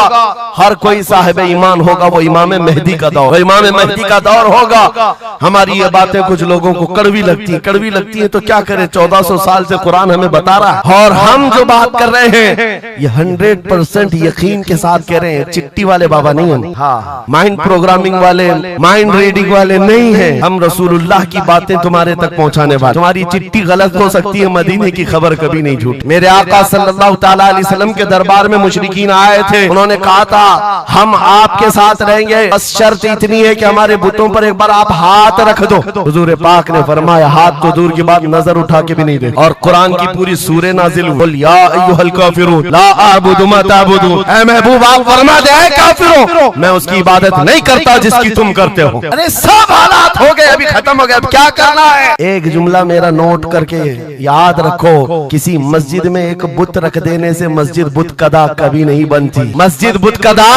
ہر کوئی صاحب ایمان ہوگا, وہ امام مہدی کا دور, وہ امام مہدی کا دور ہوگا. ہماری یہ باتیں کچھ لوگوں کو کڑوی لگتی ہیں تو کیا کریں, 1400 سال سے قرآن ہمیں بتا رہا ہے. اور ہم جو بات کر رہے ہیں یہ 100% یقین کے ساتھ کہہ رہے ہیں, چٹی والے بابا نہیں ہیں, ہاں مائنڈ پروگرامنگ والے, مائنڈ ریڈنگ والے نہیں ہیں. ہم رسول اللہ کی باتیں تمہارے تک پہنچانے والے. تمہاری چٹی غلط ہو سکتی ہے, مدینے کی خبر کبھی نہیں جھوٹی. میرے آقا صلی اللہ تعالیٰ علیہ وسلم کے دربار میں مشرکین آئے تھے، انہوں نے کہا تھا ہم آپ کے ساتھ رہیں گے، بس شرط اتنی ہے کہ ہمارے بتوں پر ایک بار آپ ہاتھ رکھ دو۔ حضور پاک نے فرمایا ہاتھ تو دور کی بات، نظر اٹھا کے بھی نہیں دیکھ، اور قرآن کی پوری سورہ نازل ہوئی، قل یا ایھا الکافرون لا اعبد ما تعبدون، اے محبوب آپ فرما دے اے کافروں میں اس کی عبادت نہیں کرتا جس کی تم کرتے ہو۔ ارے سب حالات ہو گئے، ابھی ختم ہو گئے، اب کیا کرنا ہے؟ ایک جملہ میرا نوٹ کر کے یاد رکھو، کسی مسجد میں ایک بت رکھ دینے سے مسجد بت قدا کبھی نہیں بنتی، مسجد بت قدا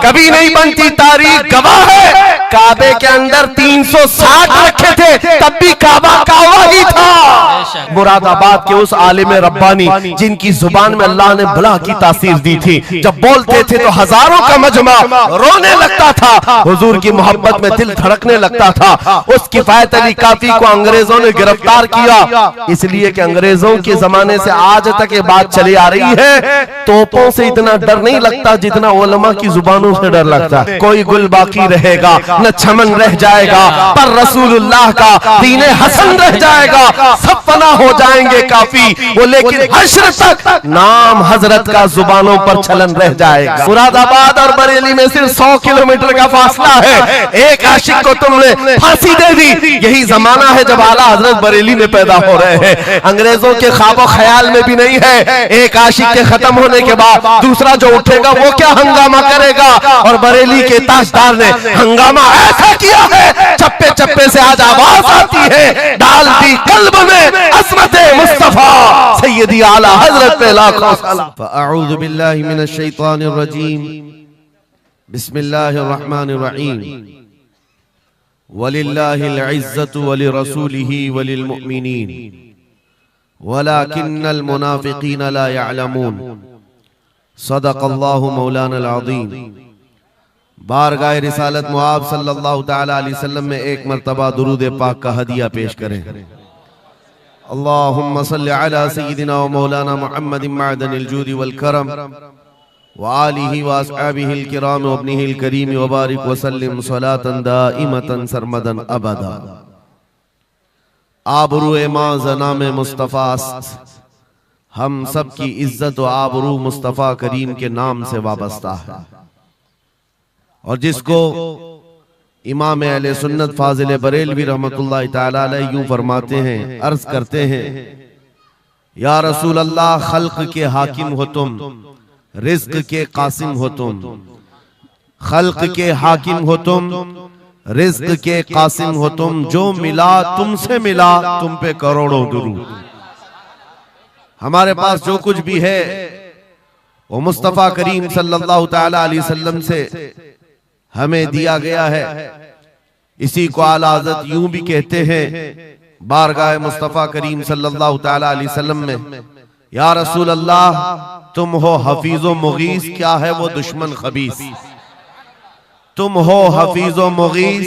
کبھی نہیں بنتی۔ تاریخ گواہ ہے کعبے کے اندر 360 رکھے تھے، تب بھی کعبہ کعبہ ہی تھا۔ مراد آباد کے اس عالم ربانی جن کی زبان میں اللہ نے بلا کی تاثیر دی تھی، جب بولتے تھے تو ہزاروں کا مجمع رونے لگتا تھا، حضور کی محبت میں دل دھڑکنے لگتا تھا۔ اس کفایت علی کافی کو انگریزوں نے گرفتار کیا، اس لیے کہ انگریزوں کے زمانے سے آج تک یہ بات چلی آ رہی ہے، توپوں سے اتنا ڈر نہیں لگتا جتنا علماء کی زبانوں سے ڈر لگتا ہے۔ کوئی گل باقی رہے گا نہ چمن رہ جائے گا، پر رسول اللہ کا دین حسن رہ جائے گا، سب فنا ہو جائیں گے کافی وہ، لیکن حشر تک نام حضرت کا زبانوں پر چلن رہ جائے گا۔ مراد آباد اور بریلی میں صرف 100 کلومیٹر کا فاصلہ ہے، ایک عاشق کو تم نے پھانسی دے دی، یہی زمانہ ہے جب اعلیٰ حضرت بریلی میں پیدا ہو رہے ہیں۔ انگریزوں کے خواب و خیال میں بھی نہیں ہے ایک عاشق کے ختم ہونے کے بعد دوسرا جو اٹھے گا وہ کیا ہنگامہ کرے گا، اور بریلی کے تاجدار نے ہنگامہ ایسا کیا ہے چپے چپے سے آج آواز آتی ہے، ڈال دی قلب میں عظمت مصطفیٰ سیدی اعلیٰ حضرت پہ لاکھوں سلام۔ فاعوذ باللہ من الشیطان الرجیم، بسم اللہ الرحمن الرحیم، وَلِلَّهِ الْعِزَّةُ وَلِرَسُولِهِ وَلِلْمُؤْمِنِينَ وَلَكِنَّ الْمُنَافِقِينَ لَا يَعْلَمُونَ۔ صدق اللہ مولانا العظیم۔ بارگاہ رسالت معاب صلی اللہ تعالیٰ علیہ وسلم میں ایک مرتبہ درود پاک کا ہدیہ پیش کریں۔ اللہم صلی علی سیدنا و مولانا محمد معدن الجود والکرم وآلہ واصحابہ الکرام وابنہ الکریم وبارک وسلم صلاة دائمتا سرمدا ابدا۔ آبرو ماں زنام مصطفیٰ است، ہم سب کی عزت و آبرو مصطفیٰ کریم کے نام سے وابستہ ہے، اور جس کو امام اہل سنت فاضل بریلوی رحمت اللہ تعالیٰ علیہ یوں فرماتے ہیں، عرض کرتے ہیں، یا رسول اللہ خلق کے حاکم ہو تم، رزق کے قاسم ہو تم، خلق کے حاکم ہو تم، رزق کے قاسم ہو تم، جو ملا تم سے ملا تم پہ کروڑوں درود۔ ہمارے پاس جو کچھ بھی ہے وہ مصطفیٰ کریم صلی اللہ تعالیٰ علیہ وسلم سے ہمیں دیا گیا ہے۔ اسی کو اعلیٰ حضرت یوں بھی کہتے ہیں بارگاہ مصطفیٰ کریم صلی اللہ تعالیٰ علیہ وسلم میں، یا رسول اللہ تم ہو حفیظ و مغیث، کیا ہے وہ دشمن خبیث؟ تم ہو حفیظ و مغیث،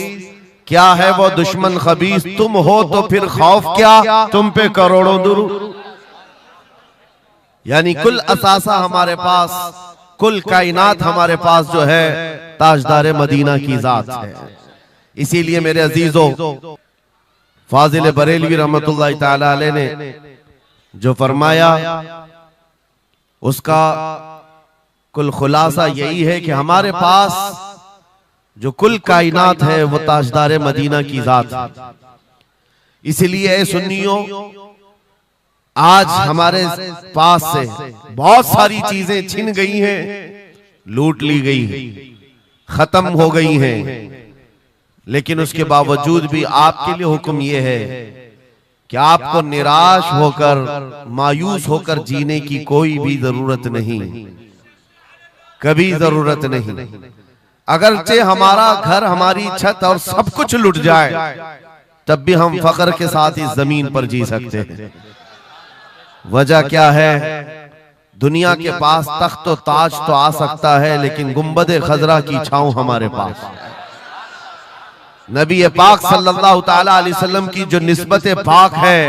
کیا ہے وہ دشمن خبیث؟ تم ہو تو پھر خوف کیا، تم پہ کروڑوں درود۔ یعنی کل اثاثہ ہمارے پاس، کل کائنات ہمارے پاس جو ہے تاجدار مدینہ کی ذات ہے۔ اسی لیے میرے عزیزوں، فاضل بریلوی رحمت اللہ تعالیٰ علیہ نے جو فرمایا اس کا کل خلاصہ یہی ہے کہ ہمارے پاس جو کل کائنات ہے وہ تاجدار مدینہ کی ذات ہے۔ اسی لیے اے سنیوں، آج ہمارے پاس سے بہت ساری چیزیں چھن گئی ہیں، لوٹ لی گئی ہیں، ختم ہو گئی ہیں، لیکن اس کے باوجود بھی آپ کے لیے حکم یہ ہے کہ آپ کو نراش ہو کر، مایوس ہو کر جینے کی کوئی بھی ضرورت نہیں، کبھی ضرورت نہیں۔ اگرچہ ہمارا گھر، ہماری چھت اور سب کچھ لٹ جائے، تب بھی ہم فخر کے ساتھ اس زمین پر جی سکتے ہیں۔ وجہ کیا ہے؟ دنیا کے پاس تخت و تاج تو آ سکتا ہے، لیکن گنبد خضرا کی چھاؤں ہمارے پاس۔ نبی پاک صلی اللہ تعالیٰ علیہ وسلم کی جو نسبت پاک ہے،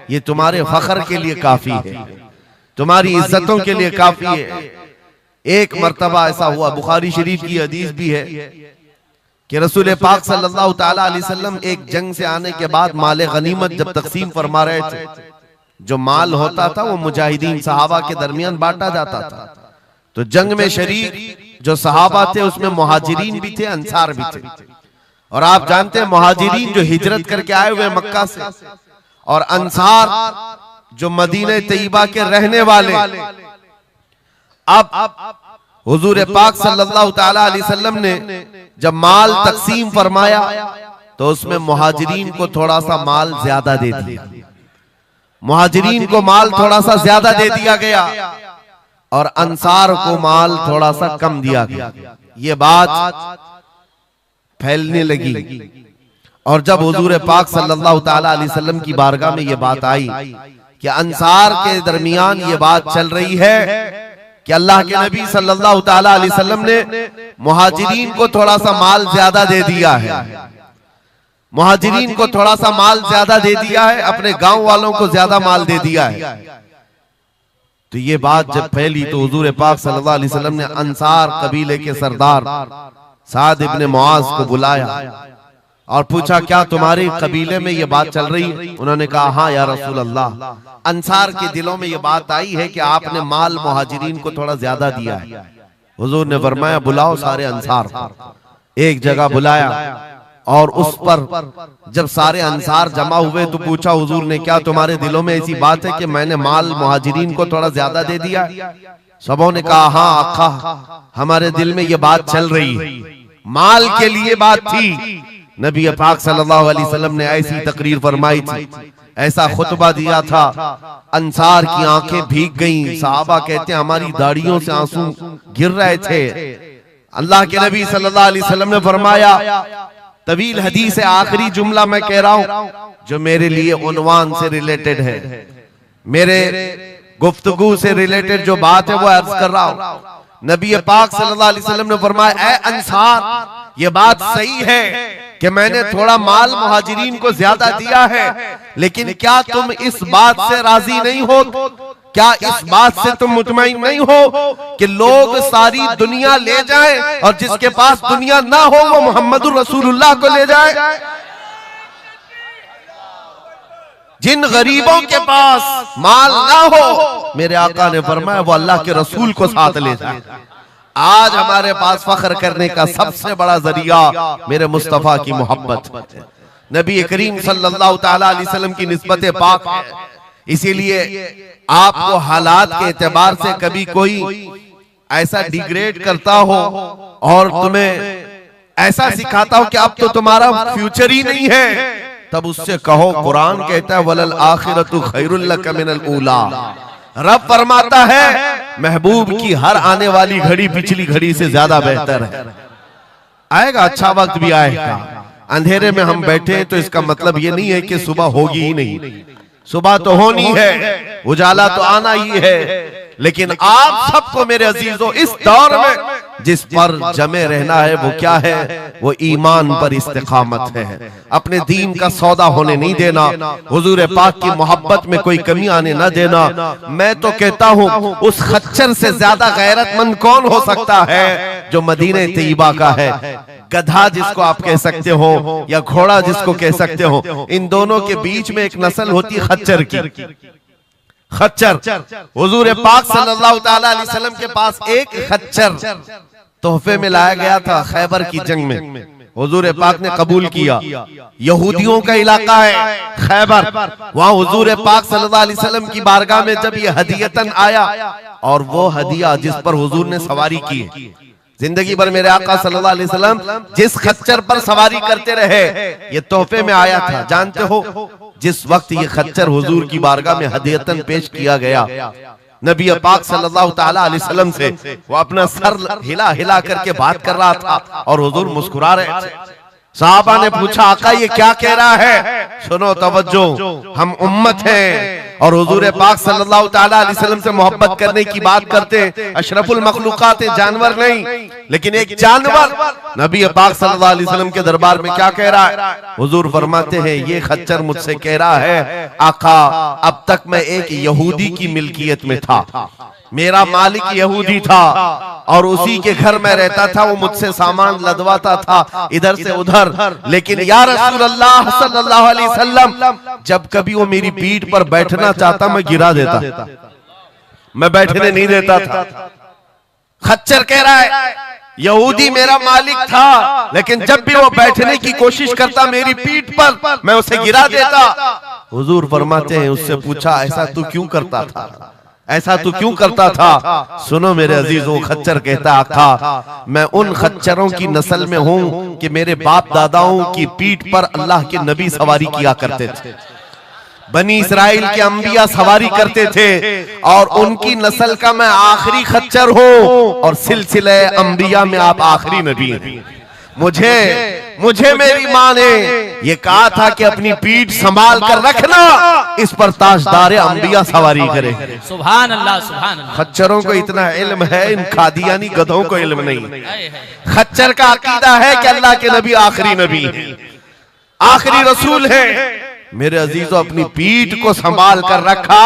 یہ تمہارے فخر کے لیے کافی ہے، تمہاری عزتوں کے لیے کافی ہے۔ ایک مرتبہ ایسا ہوا، بخاری شریف کی حدیث بھی ہے کہ رسول پاک صلی اللہ تعالیٰ علیہ وسلم ایک جنگ سے آنے کے بعد مال غنیمت جب تقسیم فرما رہے تھے جو مال ہوتا تھا وہ مجاہدین صحابہ کے درمیان بانٹا جاتا تھا. تو جنگ میں شریک جو صحابہ تھے اس میں مہاجرین بھی تھے، انصار بھی تھے. اور آپ جانتے ہیں مہاجرین جو ہجرت کر کے آئے ہوئے مکہ سے، اور انصار جو مدینہ طیبہ کے رہنے والے. اب حضور پاک صلی اللہ تعالی علیہ وسلم نے جب مال تقسیم فرمایا تو اس میں مہاجرین کو تھوڑا سا مال زیادہ دے دیا. مہاجرین کو مال تھوڑا سا زیادہ دے دیا گیا اور انصار کو مال تھوڑا سا کم دیا گیا. یہ بات پھیلنے لگی، اور جب حضور پاک صلی اللہ تعالی علیہ وسلم کی بارگاہ میں یہ بات آئی کہ انصار کے درمیان یہ بات چل رہی ہے کہ اللہ کے نبی صلی اللہ تعالی علیہ وسلم نے مہاجرین کو تھوڑا سا مال زیادہ دے دیا ہے، مہاجرین کو تھوڑا سا مال زیادہ دے دیا ہے، اپنے گاؤں والوں کو زیادہ مال دے دیا ہے. تو یہ بات جب پھیلی تو حضور پاک صلی اللہ علیہ وسلم نے انصار قبیلے کے سردار سعد ابن معاذ کو بلایا اور پوچھا کیا تمہارے قبیلے میں یہ بات چل رہی ہے؟ انہوں نے کہا ہاں یا رسول اللہ، انصار کے دلوں میں یہ بات آئی ہے کہ آپ نے مال مہاجرین کو تھوڑا زیادہ دیا ہے. حضور نے فرمایا بلاؤ سارے انصار کو. ایک جگہ بلایا اور اس پر جب سارے انصار جمع ہوئے تو پوچھا حضور نے کیا تمہارے دلوں میں ایسی بات ہے کہ میں نے مال مہاجرین کو تھوڑا زیادہ دے دیا؟ سبوں نے کہا ہاں آقا، ہمارے دل میں یہ بات چل رہی ہے، مال کے لیے بات تھی. نبی پاک صلی اللہ علیہ وسلم نے ایسی تقریر فرمائی تھی، ایسا خطبہ دیا تھا، انصار کی آنکھیں بھیگ گئیں. صحابہ کہتے ہیں ہماری داڑھیوں سے آنسو گر رہے تھے. اللہ کے نبی صلی اللہ علیہ وسلم نے فرمایا، طویل حدیث ہے، آخری جملہ میں کہہ رہا ہوں جو میرے لیے عنوان سے ریلیٹڈ ہے، میرے گفتگو سے ریلیٹڈ جو بات ہے وہ عرض کر رہا ہوں. نبی پاک صلی اللہ علیہ وسلم نے فرمایا اے انصار، یہ بات صحیح ہے کہ میں نے تھوڑا مال مہاجرین کو زیادہ دیا ہے، لیکن کیا تم اس بات سے راضی نہیں ہو؟ کیا اس بات سے تم مطمئن نہیں ہو کہ لوگ ساری دنیا لے جائیں اور جس کے پاس دنیا نہ ہو وہ محمد الرسول اللہ کو لے جائے؟ جن غریبوں کے پاس مال نہ ہو میرے آقا نے فرمایا وہ اللہ کے رسول کو ساتھ لے جائے. آج ہمارے پاس فخر کرنے کا سب سے بڑا ذریعہ میرے مصطفیٰ کی محبت، نبی کریم صلی اللہ تعالی علیہ وسلم کی نسبت پاک ہے. اسی لیے آپ کو حالات کے اعتبار سے کبھی کوئی ایسا ڈیگریڈ کرتا ہو اور تمہیں ایسا سکھاتا ہو کہ اب تو تمہارا فیوچر ہی نہیں ہے، تب اس سے کہو قرآن کہتا ہے وَلَلْآخِرَةُ خَيْرٌ لَكَ مِنَ الْأُولَى. رب فرماتا ہے محبوب کی ہر آنے والی گھڑی پچھلی گھڑی سے زیادہ بہتر ہے. آئے گا، اچھا وقت بھی آئے گا. اندھیرے میں ہم بیٹھے ہیں تو اس کا مطلب یہ نہیں ہے کہ صبح ہوگی ہی نہیں، صبح تو ہونی ہے، اجالا تو آنا ہی ہے. لیکن آپ سب کو میرے عزیزوں اس دور میں جس پر جمع رہنا ہے وہ کیا ہے؟ وہ ایمان پر استقامت ہے. اپنے دین کا سودا ہونے نہیں دینا، حضور پاک کی محبت میں کوئی کمی آنے نہ دینا. میں تو کہتا ہوں اس خچر سے زیادہ غیرت مند کون ہو سکتا ہے جو مدینہ طیبہ کا ہے. گدھا جس کو آپ کہہ سکتے ہو یا گھوڑا جس کو کہہ سکتے ہو، ان دونوں کے بیچ میں ایک نسل ہوتی خچر کی. خچر حضور پاک صلی اللہ تعالی علیہ وسلم کے پاس ایک خچر تحفے میں لایا گیا تھا. خیبر کی جنگ میں حضور پاک نے قبول کیا. یہودیوں کا علاقہ ہے خیبر، وہاں حضور پاک صلی اللہ علیہ وسلم کی بارگاہ میں جب یہ ہدیتاً آیا، اور وہ ہدیہ جس پر حضور نے سواری کی، زندگی بھر میرے آقا صلی اللہ علیہ وسلم جس خچر پر سواری کرتے رہے یہ تحفے میں آیا تھا. جانتے ہو جس وقت یہ خچر حضور کی بارگاہ میں ہدیتاً پیش کیا گیا، نبی پاک صلی اللہ تعالی علیہ وسلم سے وہ اپنا سر ہلا ہلا کر کے بات کر رہا تھا اور حضور مسکرا رہے تھے. صحابہ نے پوچھا آقا یہ کیا کہہ رہا ہے؟ سنو توجہ، ہم امت ہیں اور حضور پاک صلی اللہ تعالی علیہ وسلم سے محبت کرنے کی بات کرتے ہیں. اشرف المخلوقات جانور نہیں، لیکن ایک جانور نبی پاک صلی اللہ علیہ وسلم کے دربار میں کیا کہہ رہا ہے؟ حضور فرماتے ہیں یہ خچر مجھ سے کہہ رہا ہے آقا اب تک میں ایک یہودی کی ملکیت میں تھا، میرا مالک یہودی تھا اور اسی کے گھر میں رہتا تھا، وہ مجھ سے سامان لدواتا تھا ادھر سے ادھر، لیکن یا رسول اللہ صلی اللہ علیہ وسلم جب کبھی وہ میری پیٹھ پر بیٹھنا چاہتا میں گرا دیتا، میں بیٹھنے نہیں دیتا تھا۔ خچر کہہ رہا ہے یہودی میرا مالک تھا، لیکن جب بھی وہ بیٹھنے کی کوشش کرتا میری پیٹھ پر میں اسے گرا دیتا۔ حضور فرماتے ہیں اس سے پوچھا ایسا تو کیوں کرتا تھا، ایسا تو کیوں کرتا تھا؟ سنو میرے عزیزوں، خچر کہتا آقا میں ان خچروں کی نسل میں ہوں کہ میرے باپ داداؤں کی پیٹھ پر اللہ کے نبی سواری کیا کرتے تھے، بنی اسرائیل کے انبیاء سواری کرتے تھے، اور ان کی نسل کا میں آخری خچر ہوں، اور سلسلہ انبیاء میں آپ آخری نبی ہیں۔ مجھے میری ماں نے یہ کہا تھا کہ اپنی پیٹھ سنبھال کر رکھنا، اس پر تاجدار انبیاء سواری کرے۔ سبحان اللہ سبحان اللہ۔ خچروں کو اتنا علم ہے، ان قادیانی گدھوں کو علم نہیں۔ خچر کا عقیدہ ہے کہ اللہ کے نبی آخری نبی ہیں، آخری رسول ہیں۔ میرے عزیزو اپنی پیٹھ کو سنبھال کر رکھا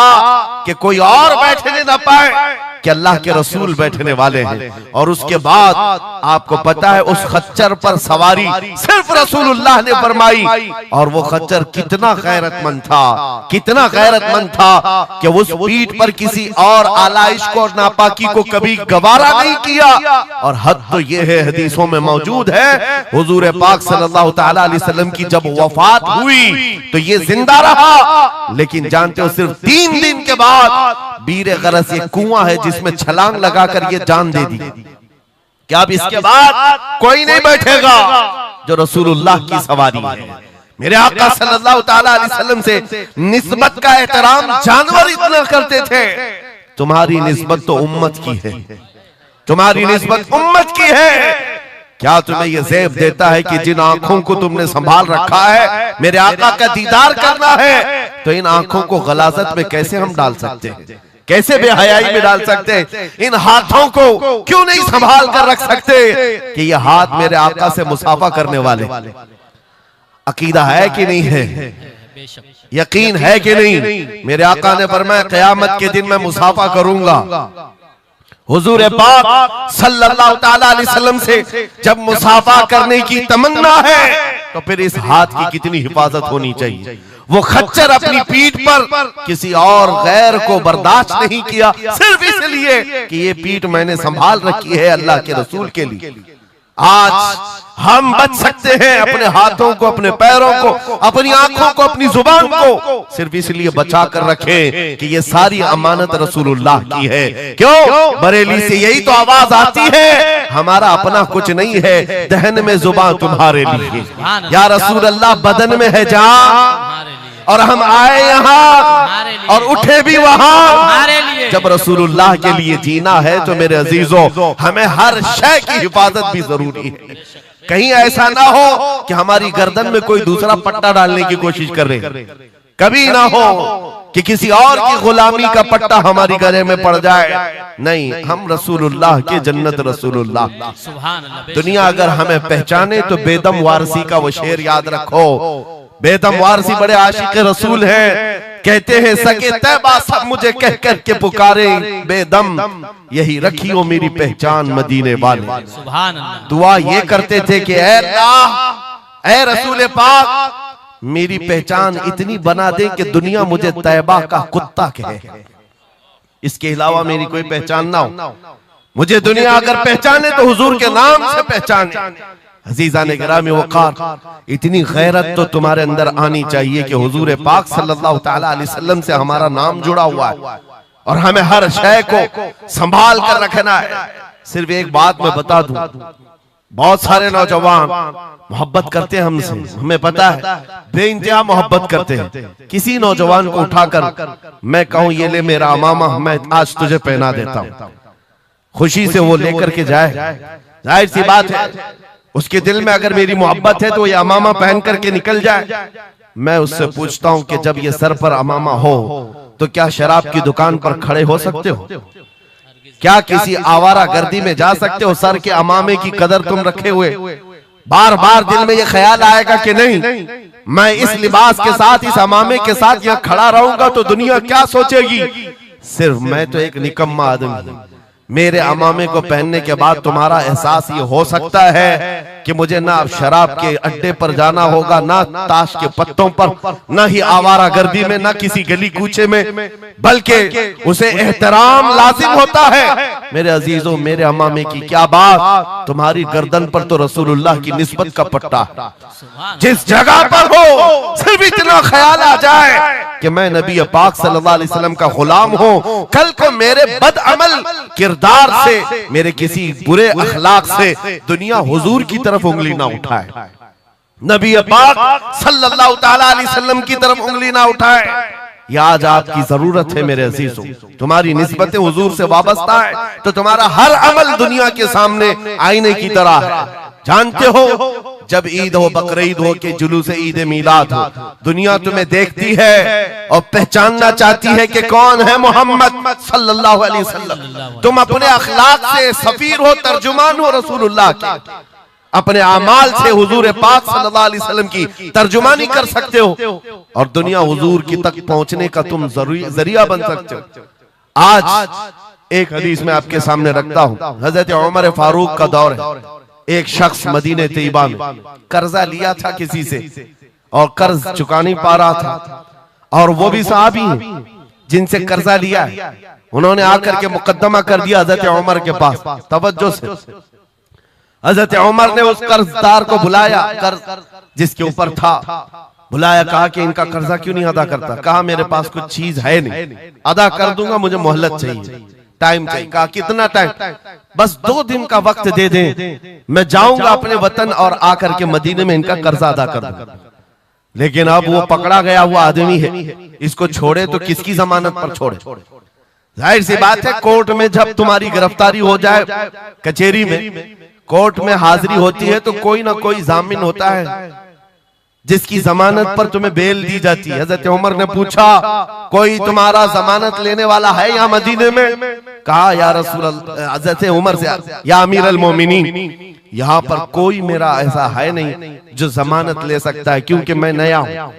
کہ کوئی اور بیٹھنے نہ پائے، کہ اللہ کے رسول بیٹھنے والے ہیں۔ اور اس کے بعد آپ کو پتا ہے اس خچر پر سواری صرف رسول اللہ نے فرمائی، اور وہ خچر کتنا غیرت مند تھا، کتنا غیرت مند تھا کہ اس پیٹھ پر کسی اور آلائش کو اور ناپاکی کو کبھی گوارا نہیں کیا۔ اور حد تو یہ ہے حدیثوں میں موجود ہے، حضور پاک صلی اللہ تعالی علیہ وسلم کی جب وفات ہوئی تو یہ زندہ رہا، لیکن جانتے ہو صرف 3 دن کے بعد بیر غرس یہ کنواں ہے جس میں چھلانگ لگا کر یہ جان دے دی کہ اب اس کے بعد کوئی نہیں بیٹھے گا جو رسول اللہ کی سواری ہے۔ میرے آقا صلی اللہ تعالی علیہ وسلم سے نسبت کا احترام جانور اتنا کرتے تھے، تمہاری نسبت تو امت کی ہے، تمہاری نسبت امت کی ہے۔ کیا تمہیں یہ زیب دیتا ہے کہ جن آنکھوں کو تم نے سنبھال رکھا ہے میرے آقا کا دیدار کرنا ہے، تو ان آنکھوں کو غلاظت میں کیسے ہم ڈال سکتے ہیں، کیسے بے حیائی میں ڈال سکتے ہیں؟ ان ہاتھوں کو کیوں نہیں سنبھال کر رکھ سکتے کہ یہ ہاتھ میرے آقا سے مصافحہ کرنے والے؟ عقیدہ ہے کہ نہیں ہے؟ یقین ہے کہ نہیں؟ میرے آقا نے فرمایا قیامت کے دن میں مصافحہ کروں گا۔ حضور پاک صلی اللہ تعالی علیہ وسلم سے جب مصافحہ کرنے کی تمنا ہے تو پھر اس ہاتھ کی کتنی حفاظت ہونی چاہیے۔ وہ خچر اپنی پیٹھ پر کسی اور غیر کو برداشت نہیں کیا، صرف اس لیے کہ یہ پیٹھ میں نے سنبھال رکھی ہے اللہ کے رسول کے لیے۔ آج ہم بچ سکتے ہیں اپنے ہاتھوں کو، اپنے پیروں کو، اپنی آنکھوں کو، اپنی زبان کو صرف اس لیے بچا کر رکھیں کہ یہ ساری امانت رسول اللہ کی ہے۔ کیوں؟ بریلی سے یہی تو آواز آتی ہے ہمارا اپنا کچھ نہیں ہے، دہن میں زبان تمہارے لیے۔ یا رسول اللہ بدن میں ہے جان، اور ہم آئے یہاں اور اٹھے بھی وہاں جب رسول اللہ کے لیے جینا ہے تو میرے عزیزوں ہمیں ہر شے کی حفاظت بھی ضروری ہے۔ کہیں ایسا نہ ہو کہ ہماری گردن میں کوئی دوسرا پٹا ڈالنے کی کوشش کر رہے، کبھی نہ ہو کہ کسی اور کی غلامی کا پٹا ہماری گلے میں پڑ جائے۔ نہیں، ہم رسول اللہ کے جنت رسول اللہ۔ دنیا اگر ہمیں پہچانے تو بیدم وارسی کا وہ شعر یاد رکھو۔ بیدم وارسی بڑے عاشق رسول ہیں، کہتے ہیں سکے طیبہ سب مجھے کہہ کر کے پکارے، بیدم یہی رکھیو میری پہچان مدینے والے۔ دعا یہ کرتے تھے کہ اے اللہ، اے رسول پاک میری پہچان اتنی بنا دے کہ دنیا مجھے طیبہ کا کتا کہے، اس کے علاوہ میری کوئی پہچان نہ ہو۔ مجھے دنیا اگر پہچانے تو حضور کے نام سے پہچانے۔ عزیزان گرامی وقار، اتنی غیرت تو تمہارے اندر آنی چاہیے کہ حضور پاک صلی اللہ تعالی علیہ وسلم سے ہمارا نام جڑا ہوا ہے اور ہمیں ہر شے کو سنبھال کر رکھنا ہے۔ صرف ایک بات میں بتا دوں، بہت سارے نوجوان محبت کرتے ہیں ہم سے، ہمیں پتا ہے بے انتہا محبت کرتے ہیں۔ کسی نوجوان کو اٹھا کر میں کہوں یہ لے میرا امامہ، میں آج تجھے پہنا دیتا ہوں، خوشی سے وہ لے کر کے جائے، ظاہر سی بات ہے اس کے دل میں اگر میری محبت ہے تو یہ امامہ پہن کر کے نکل جائے۔ میں اس سے پوچھتا ہوں کہ جب یہ سر پر امامہ ہو تو کیا شراب کی دکان پر کھڑے ہو سکتے ہو؟ کیا کسی آوارہ گردی میں جا سکتے ہو سر کے امامے کی قدر تم رکھے ہوئے؟ بار بار دل میں یہ خیال آئے گا کہ نہیں، میں اس لباس کے ساتھ، اس امامے کے ساتھ یہاں کھڑا رہوں گا تو دنیا کیا سوچے گی؟ صرف میں تو ایک نکمہ آدمی ہوں، میرے امامے کو پہننے کے بعد تمہارا احساس یہ ہو سکتا ہے کہ مجھے نہ شراب کے اڈے پر جانا ہوگا، نہ تاش کے پتوں پر، نہ ہی آوارہ گردی میں، نہ کسی گلی کوچے میں، بلکہ اسے احترام لازم ہوتا ہے۔ میرے عزیزوں، میرے امامے کی کیا بات، تمہاری گردن پر تو رسول اللہ کی نسبت کا پٹا ہے۔ جس جگہ پر ہو صرف اتنا خیال آ جائے کہ میں نبی پاک صلی اللہ علیہ وسلم کا غلام ہوں، کل کو میرے بد عمل کردار سے، میرے کسی برے اخلاق سے دنیا حضور کی طرف انگلی نہ اٹھائے، نبی پاک صلی اللہ تعالی علیہ وسلم کی طرف انگلی نہ اٹھائے۔ یہ آج آپ کی ضرورت ہے میرے عزیزوں، تمہاری نسبت حضور سے وابستہ ہے تو تمہارا ہر عمل دنیا کے سامنے آئینے کی طرح ہے۔ جانتے ہو جب عید ہو، بقرعید ہو کہ جلوس عید میلاد ہو، دنیا تمہیں دیکھتی ہے اور پہچاننا چاہتی ہے کہ کون ہے محمد صلی اللہ علیہ وسلم۔ تم اپنے اخلاق سے سفیر ہو، ترجمان ہو رسول اللہ کے، اپنے اعمال سے حضور پاک صلی اللہ علیہ وسلم کی ترجمانی کر سکتے ہو اور دنیا حضور کی تک پہنچنے کا تم ذریعہ بن سکتے ہو۔ آج ایک حدیث میں آپ کے سامنے رکھتا ہوں، حضرت عمر فاروق کا دور ہے۔ ایک شخص مدینہ طیبہ میں قرضہ لیا تھا کسی سے اور قرض چکا نہیں پا رہا تھا، اور وہ بھی صحابی ہیں جن سے قرضہ لیا ہے۔ انہوں نے آ کر کے مقدمہ کر دیا حضرت عمر کے پاس، توجہ سے۔ حضرت عمر نے اس قرضدار کو بلایا، قرض جس کے اوپر تھا، بلایا، کہا کہ ان کا قرضہ کیوں نہیں ادا کرتا؟ کہا میرے پاس کچھ چیز ہے نہیں، ادا کر دوں گا، مجھے مہلت چاہیے، ٹائم چاہیے۔ کہا کتنا ٹائم؟ بس 2 دن کا وقت دے دیں، میں جاؤں گا اپنے وطن اور آ کر کے مدینے میں ان کا قرضہ ادا کر دوں گا۔ لیکن اب وہ پکڑا گیا ہوا آدمی ہے، اس کو چھوڑے تو کس کی ضمانت پر چھوڑے؟ ظاہر سی بات ہے کورٹ میں جب تمہاری گرفتاری ہو جائے، کچہری میں کورٹ میں حاضری ہوتی ہے تو کوئی نہ کوئی ضامن ہوتا ہے جس کی ضمانت پر تمہیں بیل دی جاتی ہے۔ حضرت عمر نے پوچھا کوئی تمہارا ضمانت لینے والا ہے یا مدینے میں؟ کہا یا رسول اللہ، حضرت عمر سے، یا امیر المومنین، یہاں پر کوئی میرا ایسا ہے نہیں جو ضمانت لے سکتا ہے کیونکہ میں نیا ہوں،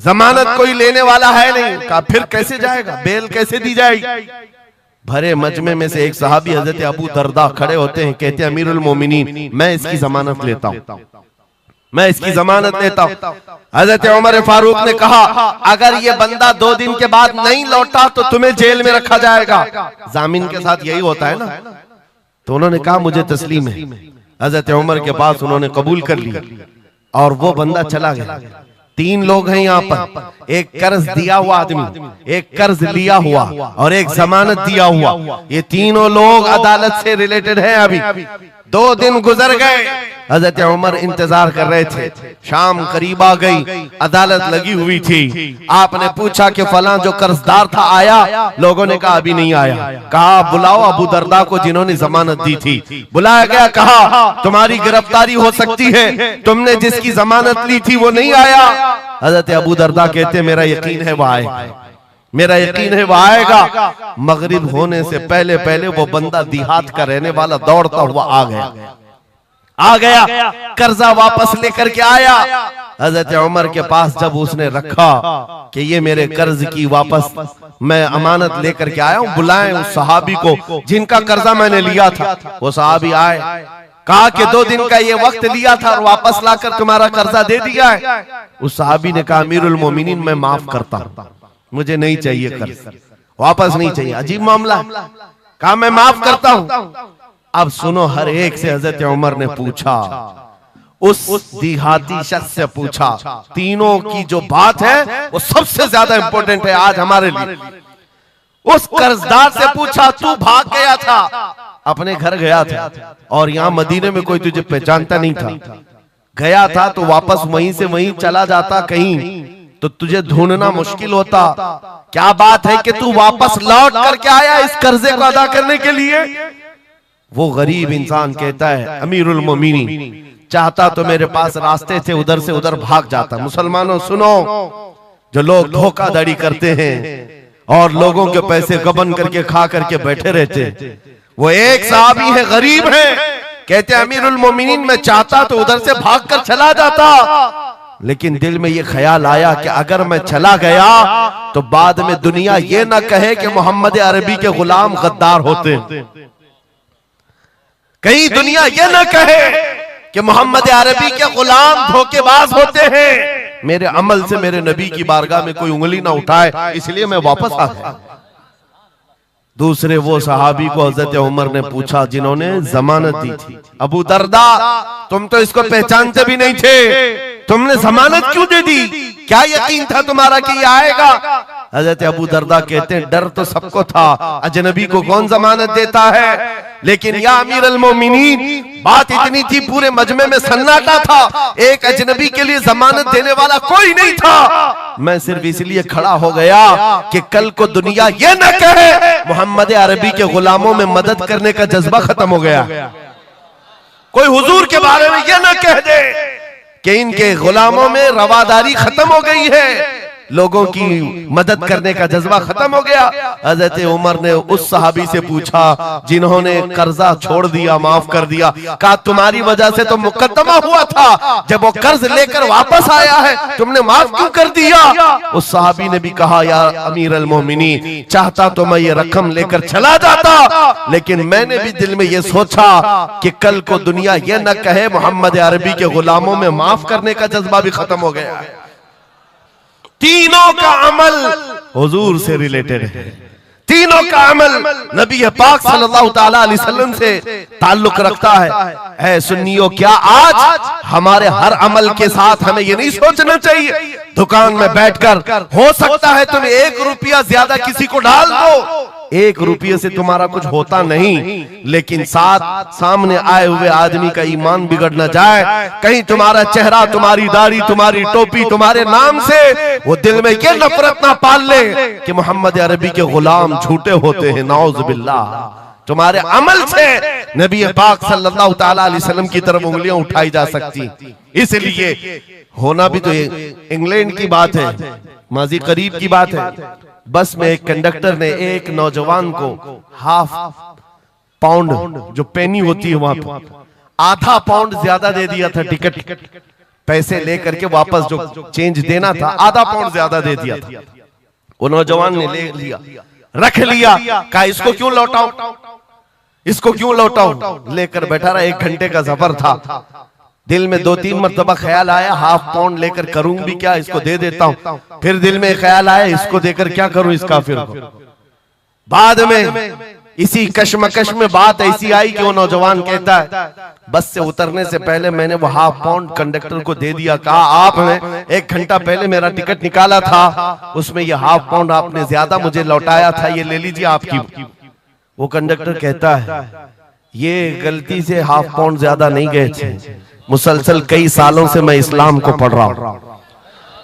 ضمانت کوئی لینے والا ہے نہیں۔ کہا پھر کیسے جائے گا، بیل کیسے دی جائے گی؟ بھرے مجمع میں سے ایک صحابی حضرت ابو درداء کھڑے ہوتے ہیں، کہتے ہیں امیر المومنین میں اس کی ضمانت لیتا ہوں، میں اس کی ضمانت لیتا ہوں۔ حضرت عمر فاروق نے کہا اگر یہ بندہ 2 دن کے بعد نہیں لوٹا تو تمہیں جیل میں رکھا جائے گا۔ ضامن کے ساتھ یہی ہوتا ہے نا۔ تو انہوں نے کہا مجھے تسلیم ہے۔ حضرت عمر کے پاس انہوں نے قبول کر لیا اور وہ بندہ چلا گیا۔ 3 لوگ ہیں یہاں پر، ایک قرض دیا ہوا آدمی، ایک قرض لیا ہوا اور ایک ضمانت دیا ہوا۔ یہ تینوں لوگ عدالت سے ریلیٹڈ ہیں۔ ابھی 2 دن گزر گئے، حضرت عمر انتظار کر رہے تھے، شام قریب آ گئی، عدالت لگی ہوئی تھی۔ آپ نے پوچھا کہ فلاں جو قرضدار تھا آیا؟ لوگوں نے کہا ابھی نہیں آیا۔ کہا بلاؤ ابو درداء کو جنہوں نے ضمانت دی تھی۔ بلایا گیا، کہا تمہاری گرفتاری ہو سکتی ہے، تم نے جس کی ضمانت لی تھی وہ نہیں آیا۔ حضرت ابو درداء کہتے میرا یقین ہے وہ آئے گا، میرا یقین ہے وہ آئے گا۔ مغرب ہونے سے پہلے پہلے وہ بندہ دیہات کا رہنے والا دوڑتا ہوا آ گیا، قرضہ واپس لے کر کے آیا۔ حضرت عمر کے پاس جب اس نے رکھا کہ یہ میرے قرض کی واپس میں امانت لے کر کے آیا ہوں، بلائیں اس صحابی کو جن کا قرضہ میں نے لیا تھا۔ وہ صحابی آئے، کہا کہ 2 دن کا یہ وقت لیا تھا اور واپس لا کر تمہارا قرضہ دے دیا ہے۔ اس صحابی نے کہا امیر المومنین میں معاف کرتا ہوں، مجھے نہیں چاہیے قرض، واپس نہیں چاہیے۔ عجیب معاملہ ہے، کہا میں معاف کرتا ہوں۔ اب سنو، ہر ایک سے حضرت عمر نے پوچھا، اس دیہاتی شخص سے پوچھا، تینوں کی جو بات ہے وہ سب سے زیادہ امپورٹنٹ ہے آج ہمارے لیے۔ اس قرضدار سے پوچھا تو بھاگ گیا تھا، اپنے گھر گیا تھا اور یہاں مدینے میں کوئی تجھے پہچانتا نہیں تھا، گیا تھا تو واپس وہیں سے وہیں چلا جاتا کہیں تو تجھے ڈھونڈنا مشکل ہوتا، کیا بات ہے کہ تو واپس لوٹ کر کے آیا اس قرضے کو ادا کرنے کے لیے؟ وہ غریب انسان کہتا ہے امیر المومنین چاہتا تو میرے پاس راستے تھے، ادھر سے ادھر بھاگ جاتا۔ مسلمانوں سنو، جو لوگ دھوکہ دھڑی کرتے ہیں اور لوگوں کے پیسے گبن کر کے کھا کر کے بیٹھے رہتے، وہ ایک صحابی ہے، غریب ہے، کہتے ہیں امیر المومنین میں چاہتا تو ادھر سے بھاگ کر چلا جاتا لیکن دل میں یہ خیال آیا کہ اگر میں چلا گیا تو بعد میں دنیا یہ نہ کہے کہ محمد عربی کے غلام غدار ہوتے ہیں، کہیں دنیا یہ نہ کہے کہ محمد عربی کے غلام دھوکے باز ہوتے ہیں۔ میرے عمل سے میرے نبی کی بارگاہ میں کوئی انگلی نہ اٹھائے، اس لیے میں واپس آ گیا۔ دوسرے وہ صحابی کو حضرت عمر نے پوچھا جنہوں نے ضمانت دی تھی، ابو دردہ تم تو اس کو پہچانتے بھی نہیں تھے، تم نے ضمانت کیوں دے دی؟ کیا یقین تھا تمہارا کہ یہ آئے گا؟ حضرت ابو دردہ کہتے ہیں ڈر تو سب کو تھا، اجنبی کو کون ضمانت دیتا ہے، لیکن یا امیر المومنین بات اتنی تھی پورے مجمع میں سناٹا تھا، ایک اجنبی کے لیے ضمانت دینے والا کوئی نہیں تھا۔ میں صرف اس لیے کھڑا ہو گیا کہ کل کو دنیا یہ نہ کہے محمد عربی کے غلاموں میں مدد کرنے کا جذبہ ختم ہو گیا، کوئی حضور کے بارے میں یہ نہ کہہ دے کہ ان کے غلاموں میں رواداری ختم ہو گئی ہے، لوگوں کی مدد کرنے کا جذبہ ختم ہو گیا۔ حضرت عمر نے اس صحابی سے پوچھا جنہوں نے قرضہ چھوڑ دیا، معاف کر دیا، کہا تمہاری وجہ سے تو مقدمہ ہوا تھا، جب وہ قرض لے کر واپس آیا ہے تم نے معاف کیوں کر دیا؟ اس صحابی نے بھی کہا یا امیر المومنین چاہتا تو میں یہ رقم لے کر چلا جاتا، لیکن میں نے بھی دل میں یہ سوچا کہ کل کو دنیا یہ نہ کہے محمد عربی کے غلاموں میں معاف کرنے کا جذبہ بھی ختم ہو گیا ہے۔ تینوں کا عمل حضور سے ریلیٹڈ ہے، تینوں کا عمل نبی پاک صلی اللہ تعالیٰ علیہ وسلم سے تعلق رکھتا ہے۔ اے سنیو، کیا آج ہمارے ہر عمل کے ساتھ ہمیں یہ نہیں سوچنا چاہیے دکان میں بیٹھ کر ہو سکتا ہے تم 1 روپیہ زیادہ کسی کو ڈال دو، 1 روپیے سے تمہارا کچھ ہوتا نہیں، لیکن سامنے آئے ہوئے آدمی کا ایمان بگڑ نہ جائے، کہیں تمہارا چہرہ، تمہاری داڑھی، تمہاری ٹوپی تمہارے نام سے وہ دل میں یہ نفرت نہ پال لے کہ محمد عربی کے غلام جھوٹے ہوتے ہیں، نعوذ باللہ۔ تمہارے عمل سے نبی پاک صلی اللہ تعالیٰ علیہ وسلم کی طرف انگلیاں اٹھائی جا سکتی، اس لیے ہونا بھی تو انگلینڈ کی بات ہے، ماضی قریب کی بات ہے، بس میں ایک کنڈکٹر نے ایک نوجوان کو ½ پاؤنڈ جو پینی ہوتی ہے وہاں پر ½ پاؤنڈ زیادہ دے دیا تھا، ٹکٹ پیسے لے کر کے واپس جو چینج دینا تھا ½ پاؤنڈ زیادہ دے دیا تھا۔ وہ نوجوان نے لے لیا، رکھ لیا، کہا اس کو کیوں لوٹاؤں، اس کو کیوں لوٹاؤں، لے کر بیٹھا رہا، 1 گھنٹے کا سفر تھا۔ دل میں 2-3 مرتبہ خیال آیا ½ پاؤنڈ لے کر کروں بھی کیا، اس کو دے دیتا ہوں، پھر دل میں خیال آیا اس کو دے کر کیا کروں اس کافر کو۔ بعد میں اسی کشمکش میں بات ایسی آئی کہ وہ نوجوان کہتا ہے بس سے اترنے سے پہلے میں نے وہ ½ پاؤنڈ کنڈکٹر کو دے دیا، کہا آپ نے 1 گھنٹا پہلے میرا ٹکٹ نکالا تھا، اس میں یہ ½ پاؤنڈ آپ نے زیادہ مجھے لوٹایا تھا، یہ لے لیجیے آپ کی۔ وہ کنڈکٹر کہتا ہے یہ غلطی سے ½ پاؤنڈ زیادہ نہیں گئے تھے، مسلسل کئی سالوں سے میں اسلام کو پڑھ رہا ہوں،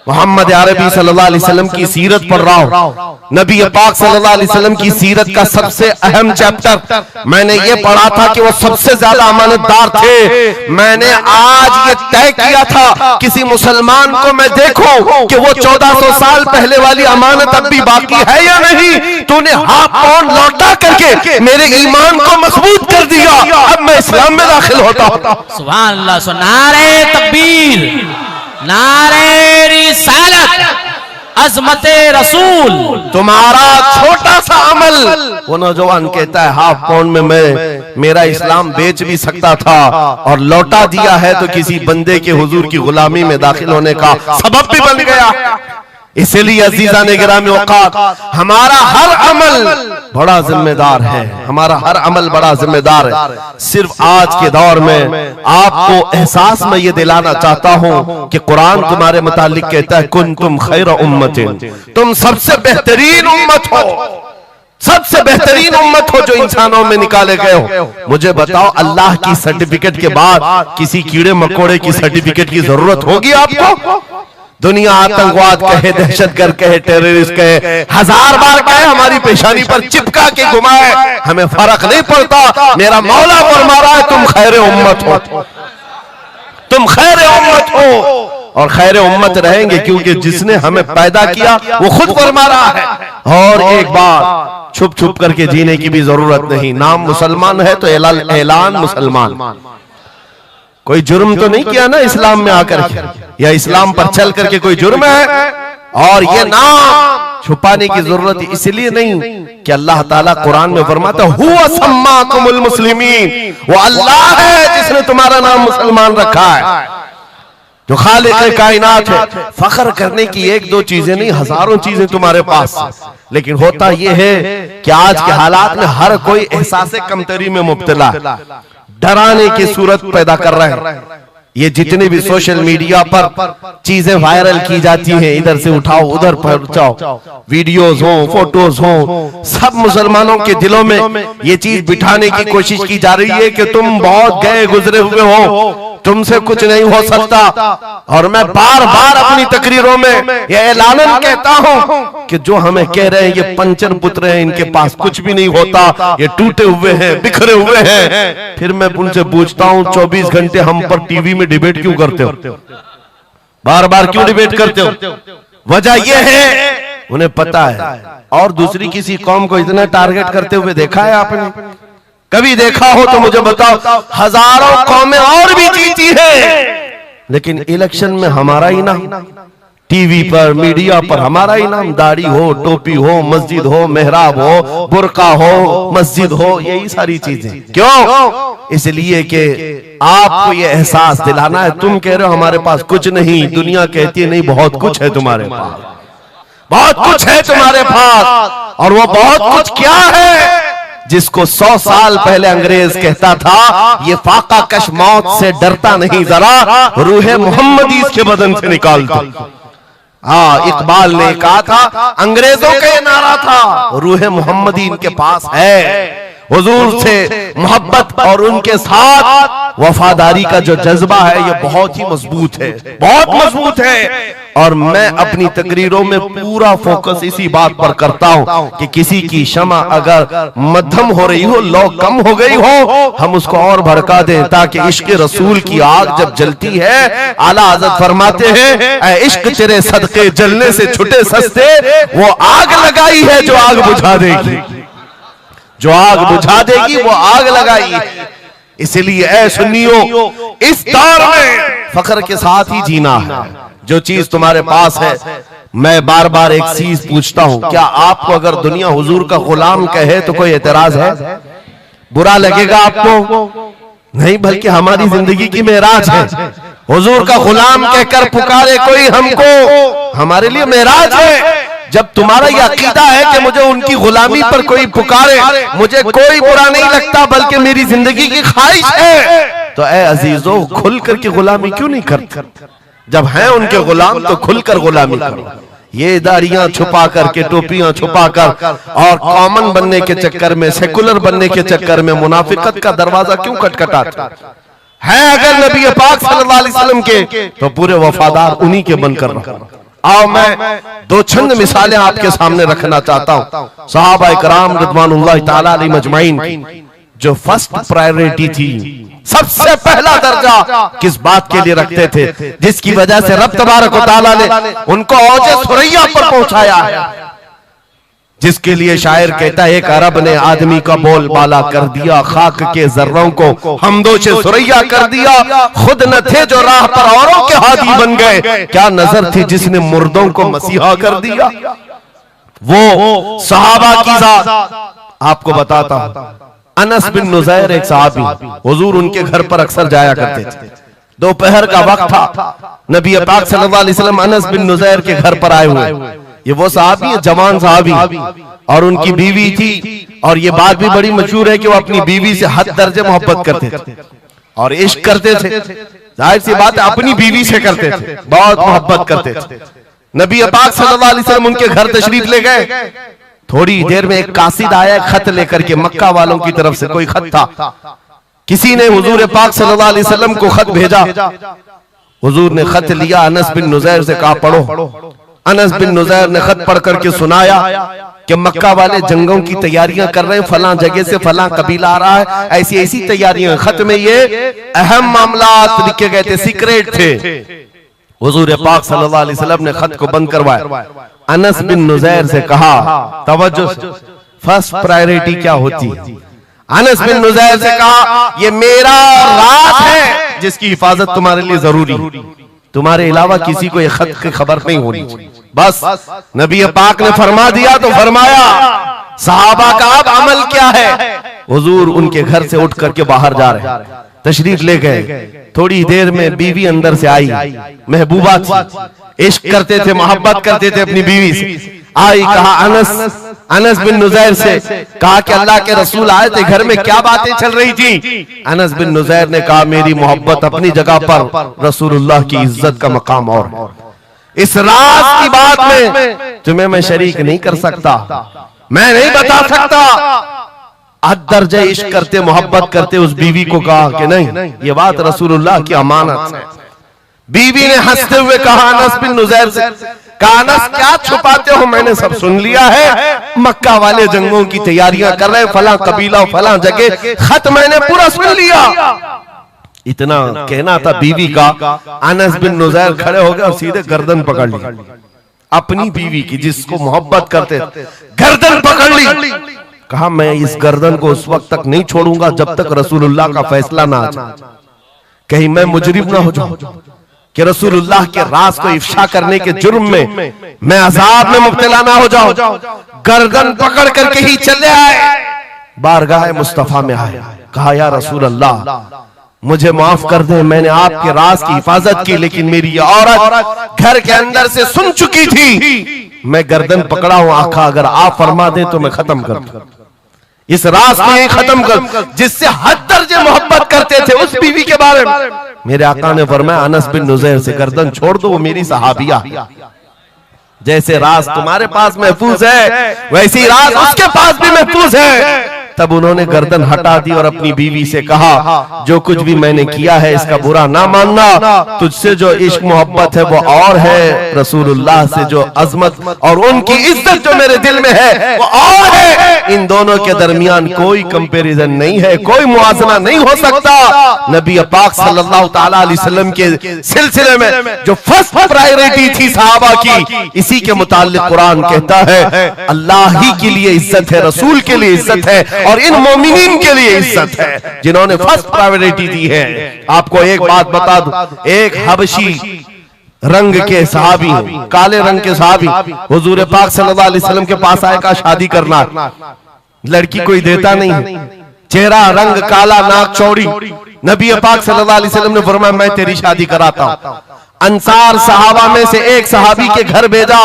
محمد عربی صلی اللہ علیہ وسلم کی سیرت پڑھ رہا ہوں، نبی پاک صلی اللہ علیہ وسلم کی سیرت کا سب سے اہم چیپٹر میں نے یہ پڑھا تھا کہ وہ سب سے زیادہ امانتدار تھے۔ میں نے آج یہ طے کیا تھا کسی مسلمان کو میں دیکھوں کہ وہ 1400 سال پہلے والی امانت اب بھی باقی ہے یا نہیں، تو نے ½ پاؤنڈ لوٹا کر کے میرے ایمان کو مضبوط کر دیا، اب میں اسلام میں داخل ہوتا ہوں۔ سبحان اللہ، نعرہ تکبیر، نعرہ رسالت، عظمت رسول۔ تمہارا چھوٹا سا عمل، وہ نوجوان کہتا ہے ½ پاؤنڈ میں میرا اسلام بیچ بھی سکتا تھا اور لوٹا دیا ہے تو کسی بندے کے حضور کی غلامی میں داخل ہونے کا سبب بھی بن گیا۔ اسی لیے عزیزان گرامی اوقات ہمارا ہر عمل بڑا ذمہ دار ہے، ہمارا ہر عمل بڑا ذمہ دار ہے۔ صرف آج کے دور میں آپ کو احساس میں یہ دلانا چاہتا ہوں کہ قرآن تمہارے متعلق کہتا ہے کنتم خیر امت، تم سب سے بہترین امت ہو، سب سے بہترین امت ہو جو انسانوں میں نکالے گئے ہو۔ مجھے بتاؤ اللہ کی سرٹیفکیٹ کے بعد کسی کیڑے مکوڑے کی سرٹیفکیٹ کی ضرورت ہوگی آپ کو؟ دنیا آتنکواد کہے، دہشت گرد کہے، ٹیررسٹ کہے، 1000 بار کہے، ہماری پیشانی پر چپکا کے گھمائے، ہمیں فرق نہیں پڑتا۔ میرا مولا فرما رہا ہے تم خیر امت ہو، تم خیر امت ہو، اور خیر امت رہیں گے کیونکہ جس نے ہمیں پیدا کیا وہ خود فرما رہا ہے۔ اور ایک بات، چھپ چھپ کر کے جینے کی بھی ضرورت نہیں، نام مسلمان ہے تو اعلان مسلمان، کوئی جرم تو نہیں کیا نا اسلام میں آ کر کے، یا اسلام پر چل کر کے کوئی جرم ہے؟ اور یہ نام چھپانے کی ضرورت اس لیے نہیں کہ اللہ تعالیٰ قرآن میں فرماتا ہوا سماکم المسلمین، وہ اللہ ہے جس نے تمہارا نام مسلمان رکھا ہے، جو خالق کائنات ہے۔ فخر کرنے کی ایک دو چیزیں نہیں، ہزاروں چیزیں تمہارے پاس، لیکن ہوتا یہ ہے کہ آج کے حالات میں ہر کوئی احساس کمتری میں مبتلا، ڈرانے کی صورت پیدا کر رہے ہیں۔ یہ جتنے بھی سوشل میڈیا پر چیزیں وائرل کی جاتی ہیں، ادھر سے اٹھاؤ ادھر پہنچاؤ، ویڈیوز ہوں فوٹوز ہوں، سب مسلمانوں کے دلوں میں یہ چیز بٹھانے کی کوشش کی جا رہی ہے کہ تم بہت گئے گزرے ہوئے ہو، تم سے کچھ نہیں ہو سکتا۔ اور میں بار بار اپنی تقریروں میں یہ اعلاناً کہتا ہوں کہ جو ہمیں کہہ رہے ہیں یہ پنچر پترے ہیں، ان کے پاس کچھ بھی نہیں ہوتا، یہ ٹوٹے ہوئے ہیں، بکھرے ہوئے ہیں۔ پھر میں ان سے پوچھتا ہوں 24 گھنٹے ہم پر ٹی وی میں ڈیبیٹ کیوں کرتے ہو؟ بار بار کیوں ڈیبیٹ کرتے ہو؟ وجہ یہ ہے انہیں پتا ہے۔ اور دوسری کسی قوم کو اتنا ٹارگٹ کرتے ہوئے دیکھا ہے آپ نے؟ کبھی دیکھا ہو تو مجھے بتاؤ۔ ہزاروں قومیں اور بھی جیتی ہیں، لیکن الیکشن میں ہمارا ہی نام، ٹی وی پر میڈیا پر ہمارا ہی نام، داڑھی ہو ٹوپی ہو مسجد ہو محراب ہو برقع ہو مسجد ہو، یہی ساری چیزیں۔ کیوں؟ اس لیے کہ آپ کو یہ احساس دلانا ہے۔ تم کہہ رہے ہو ہمارے پاس کچھ نہیں، دنیا کہتی ہے نہیں بہت کچھ ہے تمہارے پاس، بہت کچھ ہے تمہارے پاس۔ اور وہ بہت کچھ کیا ہے جس کو 100 سال پہلے انگریز کہتا تھا یہ فاقہ کش موت سے ڈرتا نہیں، ذرا روح محمدی اس کے بدن سے نکال دو۔ اقبال نے کہا تھا، انگریزوں کا یہ نعرہ تھا، روح محمدی ان کے پاس ہے۔ حضور سے محبت اور ان کے ساتھ وفاداری کا جو جذبہ ہے یہ بہت ہی مضبوط ہے، بہت مضبوط ہے۔ اور میں اپنی تقریروں میں پورا فوکس اسی بات پر کرتا ہوں کہ کسی کی شمع اگر مدھم ہو رہی ہو، لو کم ہو گئی ہو، ہم اس کو اور بھڑکا دیں، تاکہ عشق رسول کی آگ جب جلتی ہے، اعلیٰ حضرت فرماتے ہیں اے عشق تیرے صدقے جلنے سے چھٹے سستے، وہ آگ لگائی ہے جو آگ بجھا دے گی، جو آگ بجھا دے گی وہ آگ لگائی ہے۔ اس لیے اے سنیوں، اس دور میں فخر کے ساتھ ہی جینا ہے۔ جو چیز تمہارے پاس ہے، میں بار بار ایک چیز پوچھتا ہوں، کیا آپ کو اگر دنیا حضور کا غلام کہے تو کوئی اعتراض ہے؟ برا لگے گا آپ کو؟ نہیں، بلکہ ہماری زندگی کی معراج ہے۔ حضور کا غلام کہہ کر پکارے کوئی ہم کو، ہمارے لیے معراج ہے۔ جب تمہارا یہ عقیدہ ہے کہ مجھے ان کی غلامی پر کوئی پکارے مجھے کوئی برا نہیں لگتا بلکہ میری زندگی کی خواہش ہے، تو اے عزیزو کھل کر کے غلامی کیوں نہیں کرتے؟ جب ہیں ان کے غلام تو کھل کر غلامی کرو۔ یہ داڑیاں چھپا کر کے، ٹوپیاں چھپا کر اور کامن بننے کے چکر میں، سیکولر بننے کے چکر میں منافقت کا دروازہ کیوں کھٹکھٹاتے ہیں؟ اگر نبی پاک صلی اللہ علیہ وسلم کے تو پورے وفادار انہی کے بن کر رہو۔ آؤ میں دو چند مثالیں آپ کے سامنے رکھنا چاہتا ہوں۔ صحابہ اکرام رضوان اللہ تعالی علیہ مجمعین کی جو فرسٹ پرائیورٹی تھی، سب سے پہلا درجہ کس بات کے لیے رکھتے تھے، جس کی وجہ سے رب تبارک و تعالیٰ نے ان کو اوج ثریا پر پہنچایا ہے، جس کے لیے شاعر کہتا ہے ایک عرب نے آدمی کا بول بالا کر دیا، خاک کے ذروں کو ہمدوش ثریا کر دیا، خود نہ تھے جو راہ پر اوروں کے ہادی بن گئے، کیا نظر تھی جس نے مردوں کو مسیحا کر دیا۔ وہ صحابہ کی ذات آپ کو بتاتا ہوں۔ انس بن نزیر ایک صحابی، حضور ان کے گھر پر اکثر جایا کرتے تھے۔ دوپہر کا وقت تھا، نبی پاک صلی اللہ علیہ وسلم انس بن نزیر کے گھر پر آئے ہوئے۔ یہ وہ صحابی ہیں، جوان صحابی، اور ان کی بیوی تھی، اور یہ بات بھی بڑی مشہور ہے کہ وہ اپنی بیوی سے حد درجے محبت کرتے تھے اور عشق کرتے تھے۔ ظاہر سی بات ہے اپنی بیوی سے کرتے تھے، بہت محبت کرتے تھے۔ نبی پاک صلی اللہ علیہ وسلم ان کے گھر تشریف لے گئے۔ تھوڑی دیر میں ایک قاصد آیا خط لے کر کے، مکہ والوں کی طرف سے کوئی خط تھا، کسی نے حضور پاک صلی اللہ علیہ وسلم کو خط بھیجا۔ حضور نے خط لیا، انس بن نزیر سے کہا پڑھو۔ انس بن نزیر نے خط پڑھ کر کے سنایا کہ مکہ والے جنگوں کی تیاریاں کر رہے ہیں، فلاں جگہ سے فلاں قبیلہ آ رہا ہے، ایسی ایسی تیاریاں۔ خط میں یہ اہم معاملات لکھے گئے تھے، سیکریٹ تھے۔ حضور پاک صلی اللہ علیہ وسلم نے خط کو بند کروایا۔ انس بن نزیر سے کہا، توجہ، فرسٹ پرائیورٹی کیا ہوتی ہے؟ انس بن نزیر سے کہا یہ میرا راز ہے، جس کی حفاظت تمہارے لیے ضروری ہے. تمہارے علاوہ کسی کو یہ خط کی خبر نہیں ہونی چاہیے. بس نبی پاک نے فرما دیا تو فرمایا. صحابہ کا اب عمل کیا ہے؟ حضور ان کے گھر سے اٹھ کر کے باہر جا رہے ہیں, تشریف لے گئے. تھوڑی دیر میں بیوی اندر سے آئی, محبوبہ تھی, عشق کرتے تھے, محبت کرتے تھے اپنی بیوی سے. آئی, کہا انس بن نزیر سے, کہا کہ اللہ کے رسول آئے تھے, گھر میں کیا باتیں چل رہی تھی؟ انس بن نزیر نے کہا میری محبت اپنی جگہ پر, رسول اللہ کی عزت کا مقام اور. اس راز کی بات میں تمہیں میں شریک نہیں کر سکتا, میں نہیں بتا سکتا. حد درجہ عشق کرتے, محبت کرتے اس بیوی کو کہا کہ نہیں, یہ بات رسول اللہ کی امانت ہے. بیوی نے ہنستے ہوئے کہا انس بن نزیر سے, کہا انس کیا چھپاتے ہو, میں نے سب سن لیا ہے. مکہ والے جنگوں کی تیاریاں کر رہے, فلاں قبیلہ فلاں جگہ, خط میں نے پورا سن لیا. اتنا کہنا تھا بیوی کا, انس بن نزیر کھڑے ہو گئے اور سیدھے گردن پکڑ لی اپنی بیوی کی, جس کو محبت کرتے, گردن پکڑ لی. کہا میں اس گردن کو اس وقت تک نہیں چھوڑوں گا جب تک رسول اللہ کا فیصلہ نہ آ جائے, کہیں میں مجرم نہ ہو جاؤں کہ رسول اللہ کے راز کو افشا کرنے کے جرم میں عذاب میں مبتلا نہ ہو جاؤں. گردن پکڑ کر کے ہی چلے آئے, بارگاہ مصطفیٰ میں آئے. کہا یا رسول اللہ مجھے معاف کر دیں, میں نے آپ کے راز کی حفاظت کی, لیکن میری یہ عورت گھر کے اندر سے سن چکی تھی, میں گردن پکڑا ہوں. آقا اگر آپ فرما دیں تو میں ختم کر دوں, اس راز کو ہی ختم کر, جس سے حد درجے محبت کرتے تھے اس بیوی کے بارے میں. میرے آقا نے فرمایا انس بن نزیر سے گردن چھوڑ دو, وہ میری صحابیہ. جیسے راز تمہارے پاس محفوظ ہے ویسی راز اس کے پاس بھی محفوظ ہے. تب انہوں نے گردن ہٹا دی اور اپنی بیوی سے کہا جو کچھ بھی میں نے کیا ہے اس کا برا نہ ماننا, تجھ سے جو عشق محبت ہے وہ اور ہے, رسول اللہ سے جو عظمت اور ان کی عزت جو میرے دل میں ہے وہ اور ہے. ان دونوں کے درمیان کوئی کمپیریزن نہیں ہے, کوئی موازنہ نہیں ہو سکتا. نبی پاک صلی اللہ تعالیٰ علیہ وسلم کے سلسلے میں جو فرسٹ پرائیورٹی تھی صحابہ کی, اسی کے متعلق قرآن کہتا ہے اللہ ہی کے لیے عزت ہے, رسول کے لیے عزت ہے, اور ان مومنین کے لیے عزت ہے جنہوں نے فرسٹ پرائیورٹی دی ہے. آپ کو ایک بات بتا دوں, ایک حبشی رنگ کے صحابی, کالے رنگ کے صحابی حضور پاک صلی اللہ علیہ وسلم کے پاس آئے, کہا شادی کرنا, لڑکی کوئی دیتا نہیں, چہرہ رنگ کالا, ناک چوڑی. نبی پاک صلی اللہ علیہ وسلم نے فرمایا میں تیری شادی کراتا ہوں. انصار صحابہ میں سے ایک صحابی کے گھر بھیجا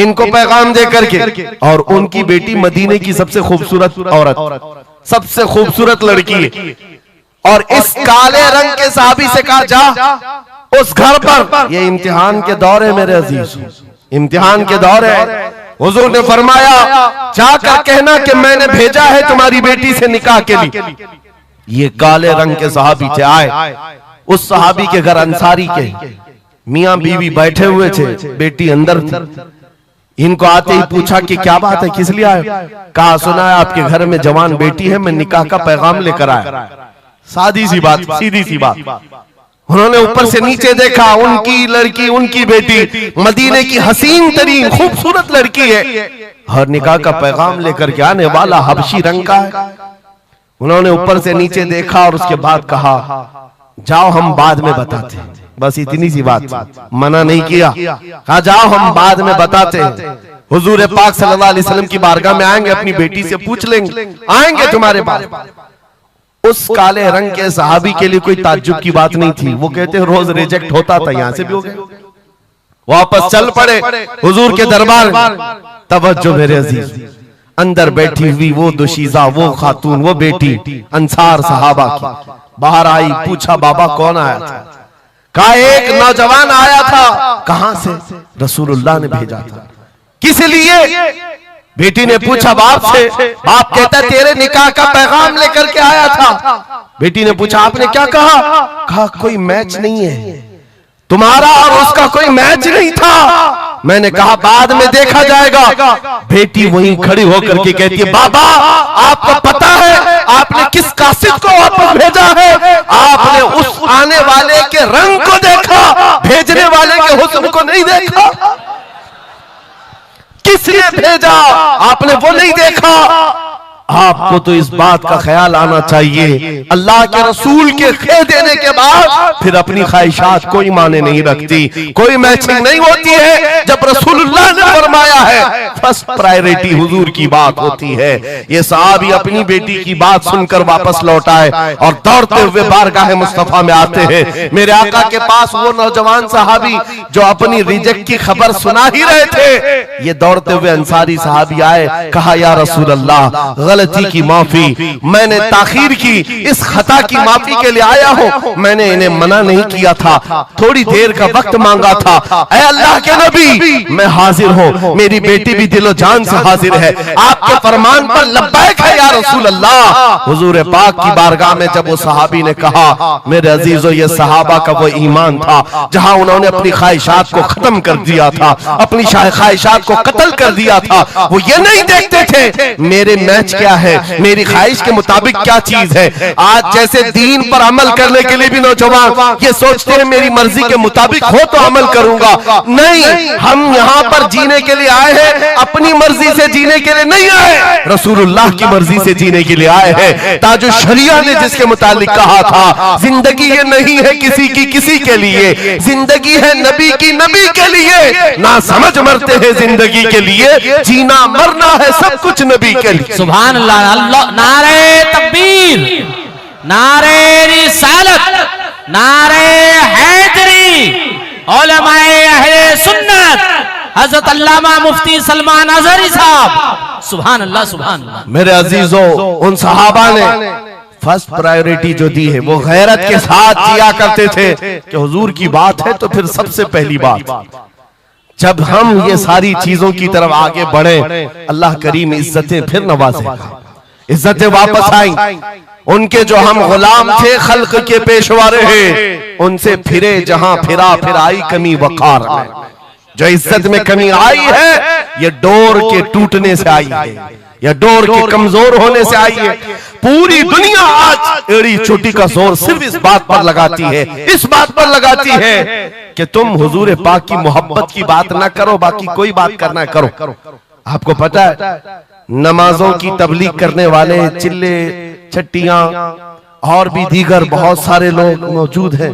ان کو پیغام دے کر کے, اور ان کی بیٹی مدینے کی سب سے خوبصورت عورت, سب سے خوبصورت لڑکی ہے, اور اس کالے رنگ کے صحابی سے کہا جا اس گھر پر, یہ امتحان کے دور ہے میرے عزیز, امتحان کے دور ہے. حضور نے فرمایا جا کر کہنا کہ میں نے بھیجا ہے تمہاری بیٹی سے نکاح کے لیے. یہ کالے رنگ کے صحابی تھے, آئے اس صحابی کے گھر, انصاری کے, میاں بیوی بیٹھے ہوئے تھے, بیٹی اندر تھی. ان کو آتے ہی پوچھا کہ کیا بات ہے, کس لیے آئے؟ کہا سنا ہے آپ کے گھر میں جوان بیٹی ہے, میں نکاح کا پیغام لے کر آیا. سادی سی بات, سیدھی سی بات. انہوں نے اوپر سے نیچے دیکھا, ان کی لڑکی, ان کی بیٹی مدینے کی حسین ترین خوبصورت لڑکی ہے, اور نکاح کا پیغام لے کر کے آنے والا حبشی رنگ کا ہے. انہوں نے اوپر سے نیچے دیکھا اور اس کے بعد کہا جاؤ ہم بعد میں بتاتے ہیں. بس اتنی سی بات, منع نہیں کیا, کہا جاؤ ہم بعد میں بتاتے ہیں. حضور پاک صلی اللہ علیہ وسلم کی بارگاہ میں آئیں گے, اپنی بیٹی سے پوچھ لیں گے, آئیں گے تمہارے پاس. اس کالے رنگ کے صحابی کے لیے کوئی تعجب کی بات نہیں تھی. وہ کہتے ہیں روز ریجیکٹ ہوتا تھا, یہاں سے بھی ہو گئے. واپس چل پڑے حضور کے دربار میں. توجہ میرے عزیز, اندر بیٹھی ہوئی وہ دوشیزہ, وہ خاتون, وہ بیٹی انصار صحابہ کی باہر آئی. پوچھا بابا کون آیا تھا؟ کہا ایک نوجوان آیا تھا. کہاں سے؟ رسول اللہ نے بھیجا تھا. کس لیے؟ بیٹی نے پوچھا باپ سے. باپ کہتا ہے تیرے نکاح کا پیغام لے کر کے آیا تھا. بیٹی نے پوچھا آپ نے کیا کہا؟ کہا کوئی میچ نہیں ہے, تمہارا اور اس کا کوئی میچ نہیں تھا. میں نے کہا بعد میں دیکھا جائے گا. بیٹی وہیں کھڑی ہو کر کے کہتی ہے بابا آپ کو پتا ہے آپ نے کس قاصد کو واپس بھیجا ہے؟ آپ نے اس آنے والے کے رنگ کو دیکھا, بھیجنے والے کے حسن کو نہیں دیکھا. کس نے بھیجا آپ نے وہ نہیں دیکھا. آپ کو تو اس بات کا خیال آنا چاہیے اللہ کے رسول کے کہہ دینے کے بعد پھر اپنی خواہشات کوئی معنی نہیں رکھتی، کوئی میچنگ نہیں ہوتی ہے۔ جب رسول اللہ نے فرمایا ہے فرسٹ پرائیورٹی حضور کی بات ہوتی ہے۔ یہ صحابی اپنی بیٹی کی بات سن کر واپس لوٹ آئے اور دوڑتے ہوئے بارگاہ مصطفیٰ میں آتے ہیں۔ میرے آقا کے پاس وہ نوجوان صحابی جو اپنی ریجیکٹ کی خبر سنا ہی رہے تھے، یہ دوڑتے ہوئے انصاری صحابی آئے، کہا یا رسول اللہ غلطی کی معافی، میں نے تاخیر کی، اس خطا کی معافی کے لیے آیا ہوں، میں نے انہیں منع نہیں کیا تھا، تھوڑی دیر کا وقت مانگا تھا۔ اے اللہ کے نبی میں حاضر ہوں، میری بیٹی بھی دل و جان سے حاضر ہے، آپ کے فرمان پر لبیک ہے یا رسول اللہ۔ حضور پاک کی بارگاہ میں جب وہ صحابی نے کہا میرے عزیزو یہ صحابہ کا وہ ایمان تھا جہاں انہوں نے اپنی خواہشات کو ختم کر دیا تھا، اپنی خواہشات کو قتل کر دیا تھا۔ وہ یہ نہیں دیکھتے تھے میرے میچ کیا ہے، میری خواہش کے مطابق کیا چیز ہے۔ آج جیسے دین پر عمل کرنے کے لیے بھی نوجوان یہ سوچتے ہیں میری مرضی کے مطابق ہو تو عمل کروں گا، نہیں، ہم یہاں پر جینے کے لیے آئے ہیں، اپنی مرضی سے جینے کے لیے نہیں آئے، رسول اللہ کی مرضی سے جینے کے لیے آئے ہیں۔ تاج الشریعہ نے جس کے متعلق کہا تھا زندگی یہ نہیں ہے کسی کی کسی کے لیے، زندگی ہے نبی کی نبی کے لیے، نہ سمجھ مرتے ہیں زندگی کے لیے، جینا مرنا ہے سب کچھ نبی کے لیے۔ سبحان اللہ، اللہ نعرہ تکبیر، نعرہ رسالت، نعرہ حیدری، علماء اہل سنت، حضرت علامہ مفتی سلمان اظہری صاحب، سبحان اللہ سبحان اللہ۔ میرے عزیزو ان صحابہ نے فرسٹ پرائیورٹی جو دی ہے وہ غیرت کے ساتھ جیا کرتے تھے کہ حضور کی بات ہے تو پھر سب سے پہلی بات جب ہم یہ ساری چیزوں کی طرف آگے بڑھیں اللہ کریم عزتیں پھر نوازے گا، عزتیں واپس آئیں۔ ان کے جو ہم غلام تھے خلق کے پیشوا رہے، ان سے پھرے جہاں پھرا پھر آئی کمی وقار میں۔ جو عزت میں کمی آئی ہے یہ ڈور کے ٹوٹنے سے آئی ہے، یا ڈور کے کمزور ہونے سے آئی ہے۔ پوری دنیا آج ایڑی چھوٹی کا زور صرف اس بات پر لگاتی ہے، اس بات پر لگاتی ہے کہ تم حضور پاک کی محبت کی بات نہ کرو، باقی کوئی بات کرنا کرو۔ آپ کو پتا ہے نمازوں کی تبلیغ کرنے والے چلے چھٹیاں اور بھی دیگر بہت سارے لوگ موجود ہیں۔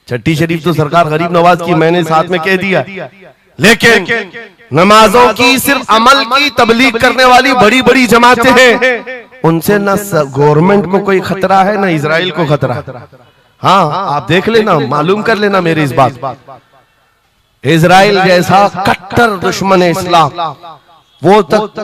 چھٹی شریف تو سرکار غریب نواز کی میں نے ساتھ میں کہہ دیا، لیکن نمازوں کی صرف عمل کی تبلیغ کرنے والی بڑی بڑی جماعتیں ہیں، ان سے نہ گورنمنٹ کو کوئی خطرہ ہے نہ اسرائیل کو خطرہ ہے۔ ہاں آپ دیکھ لینا، معلوم کر لینا میرے اس بات، اسرائیل جیسا کٹر دشمن اسلام وہ تک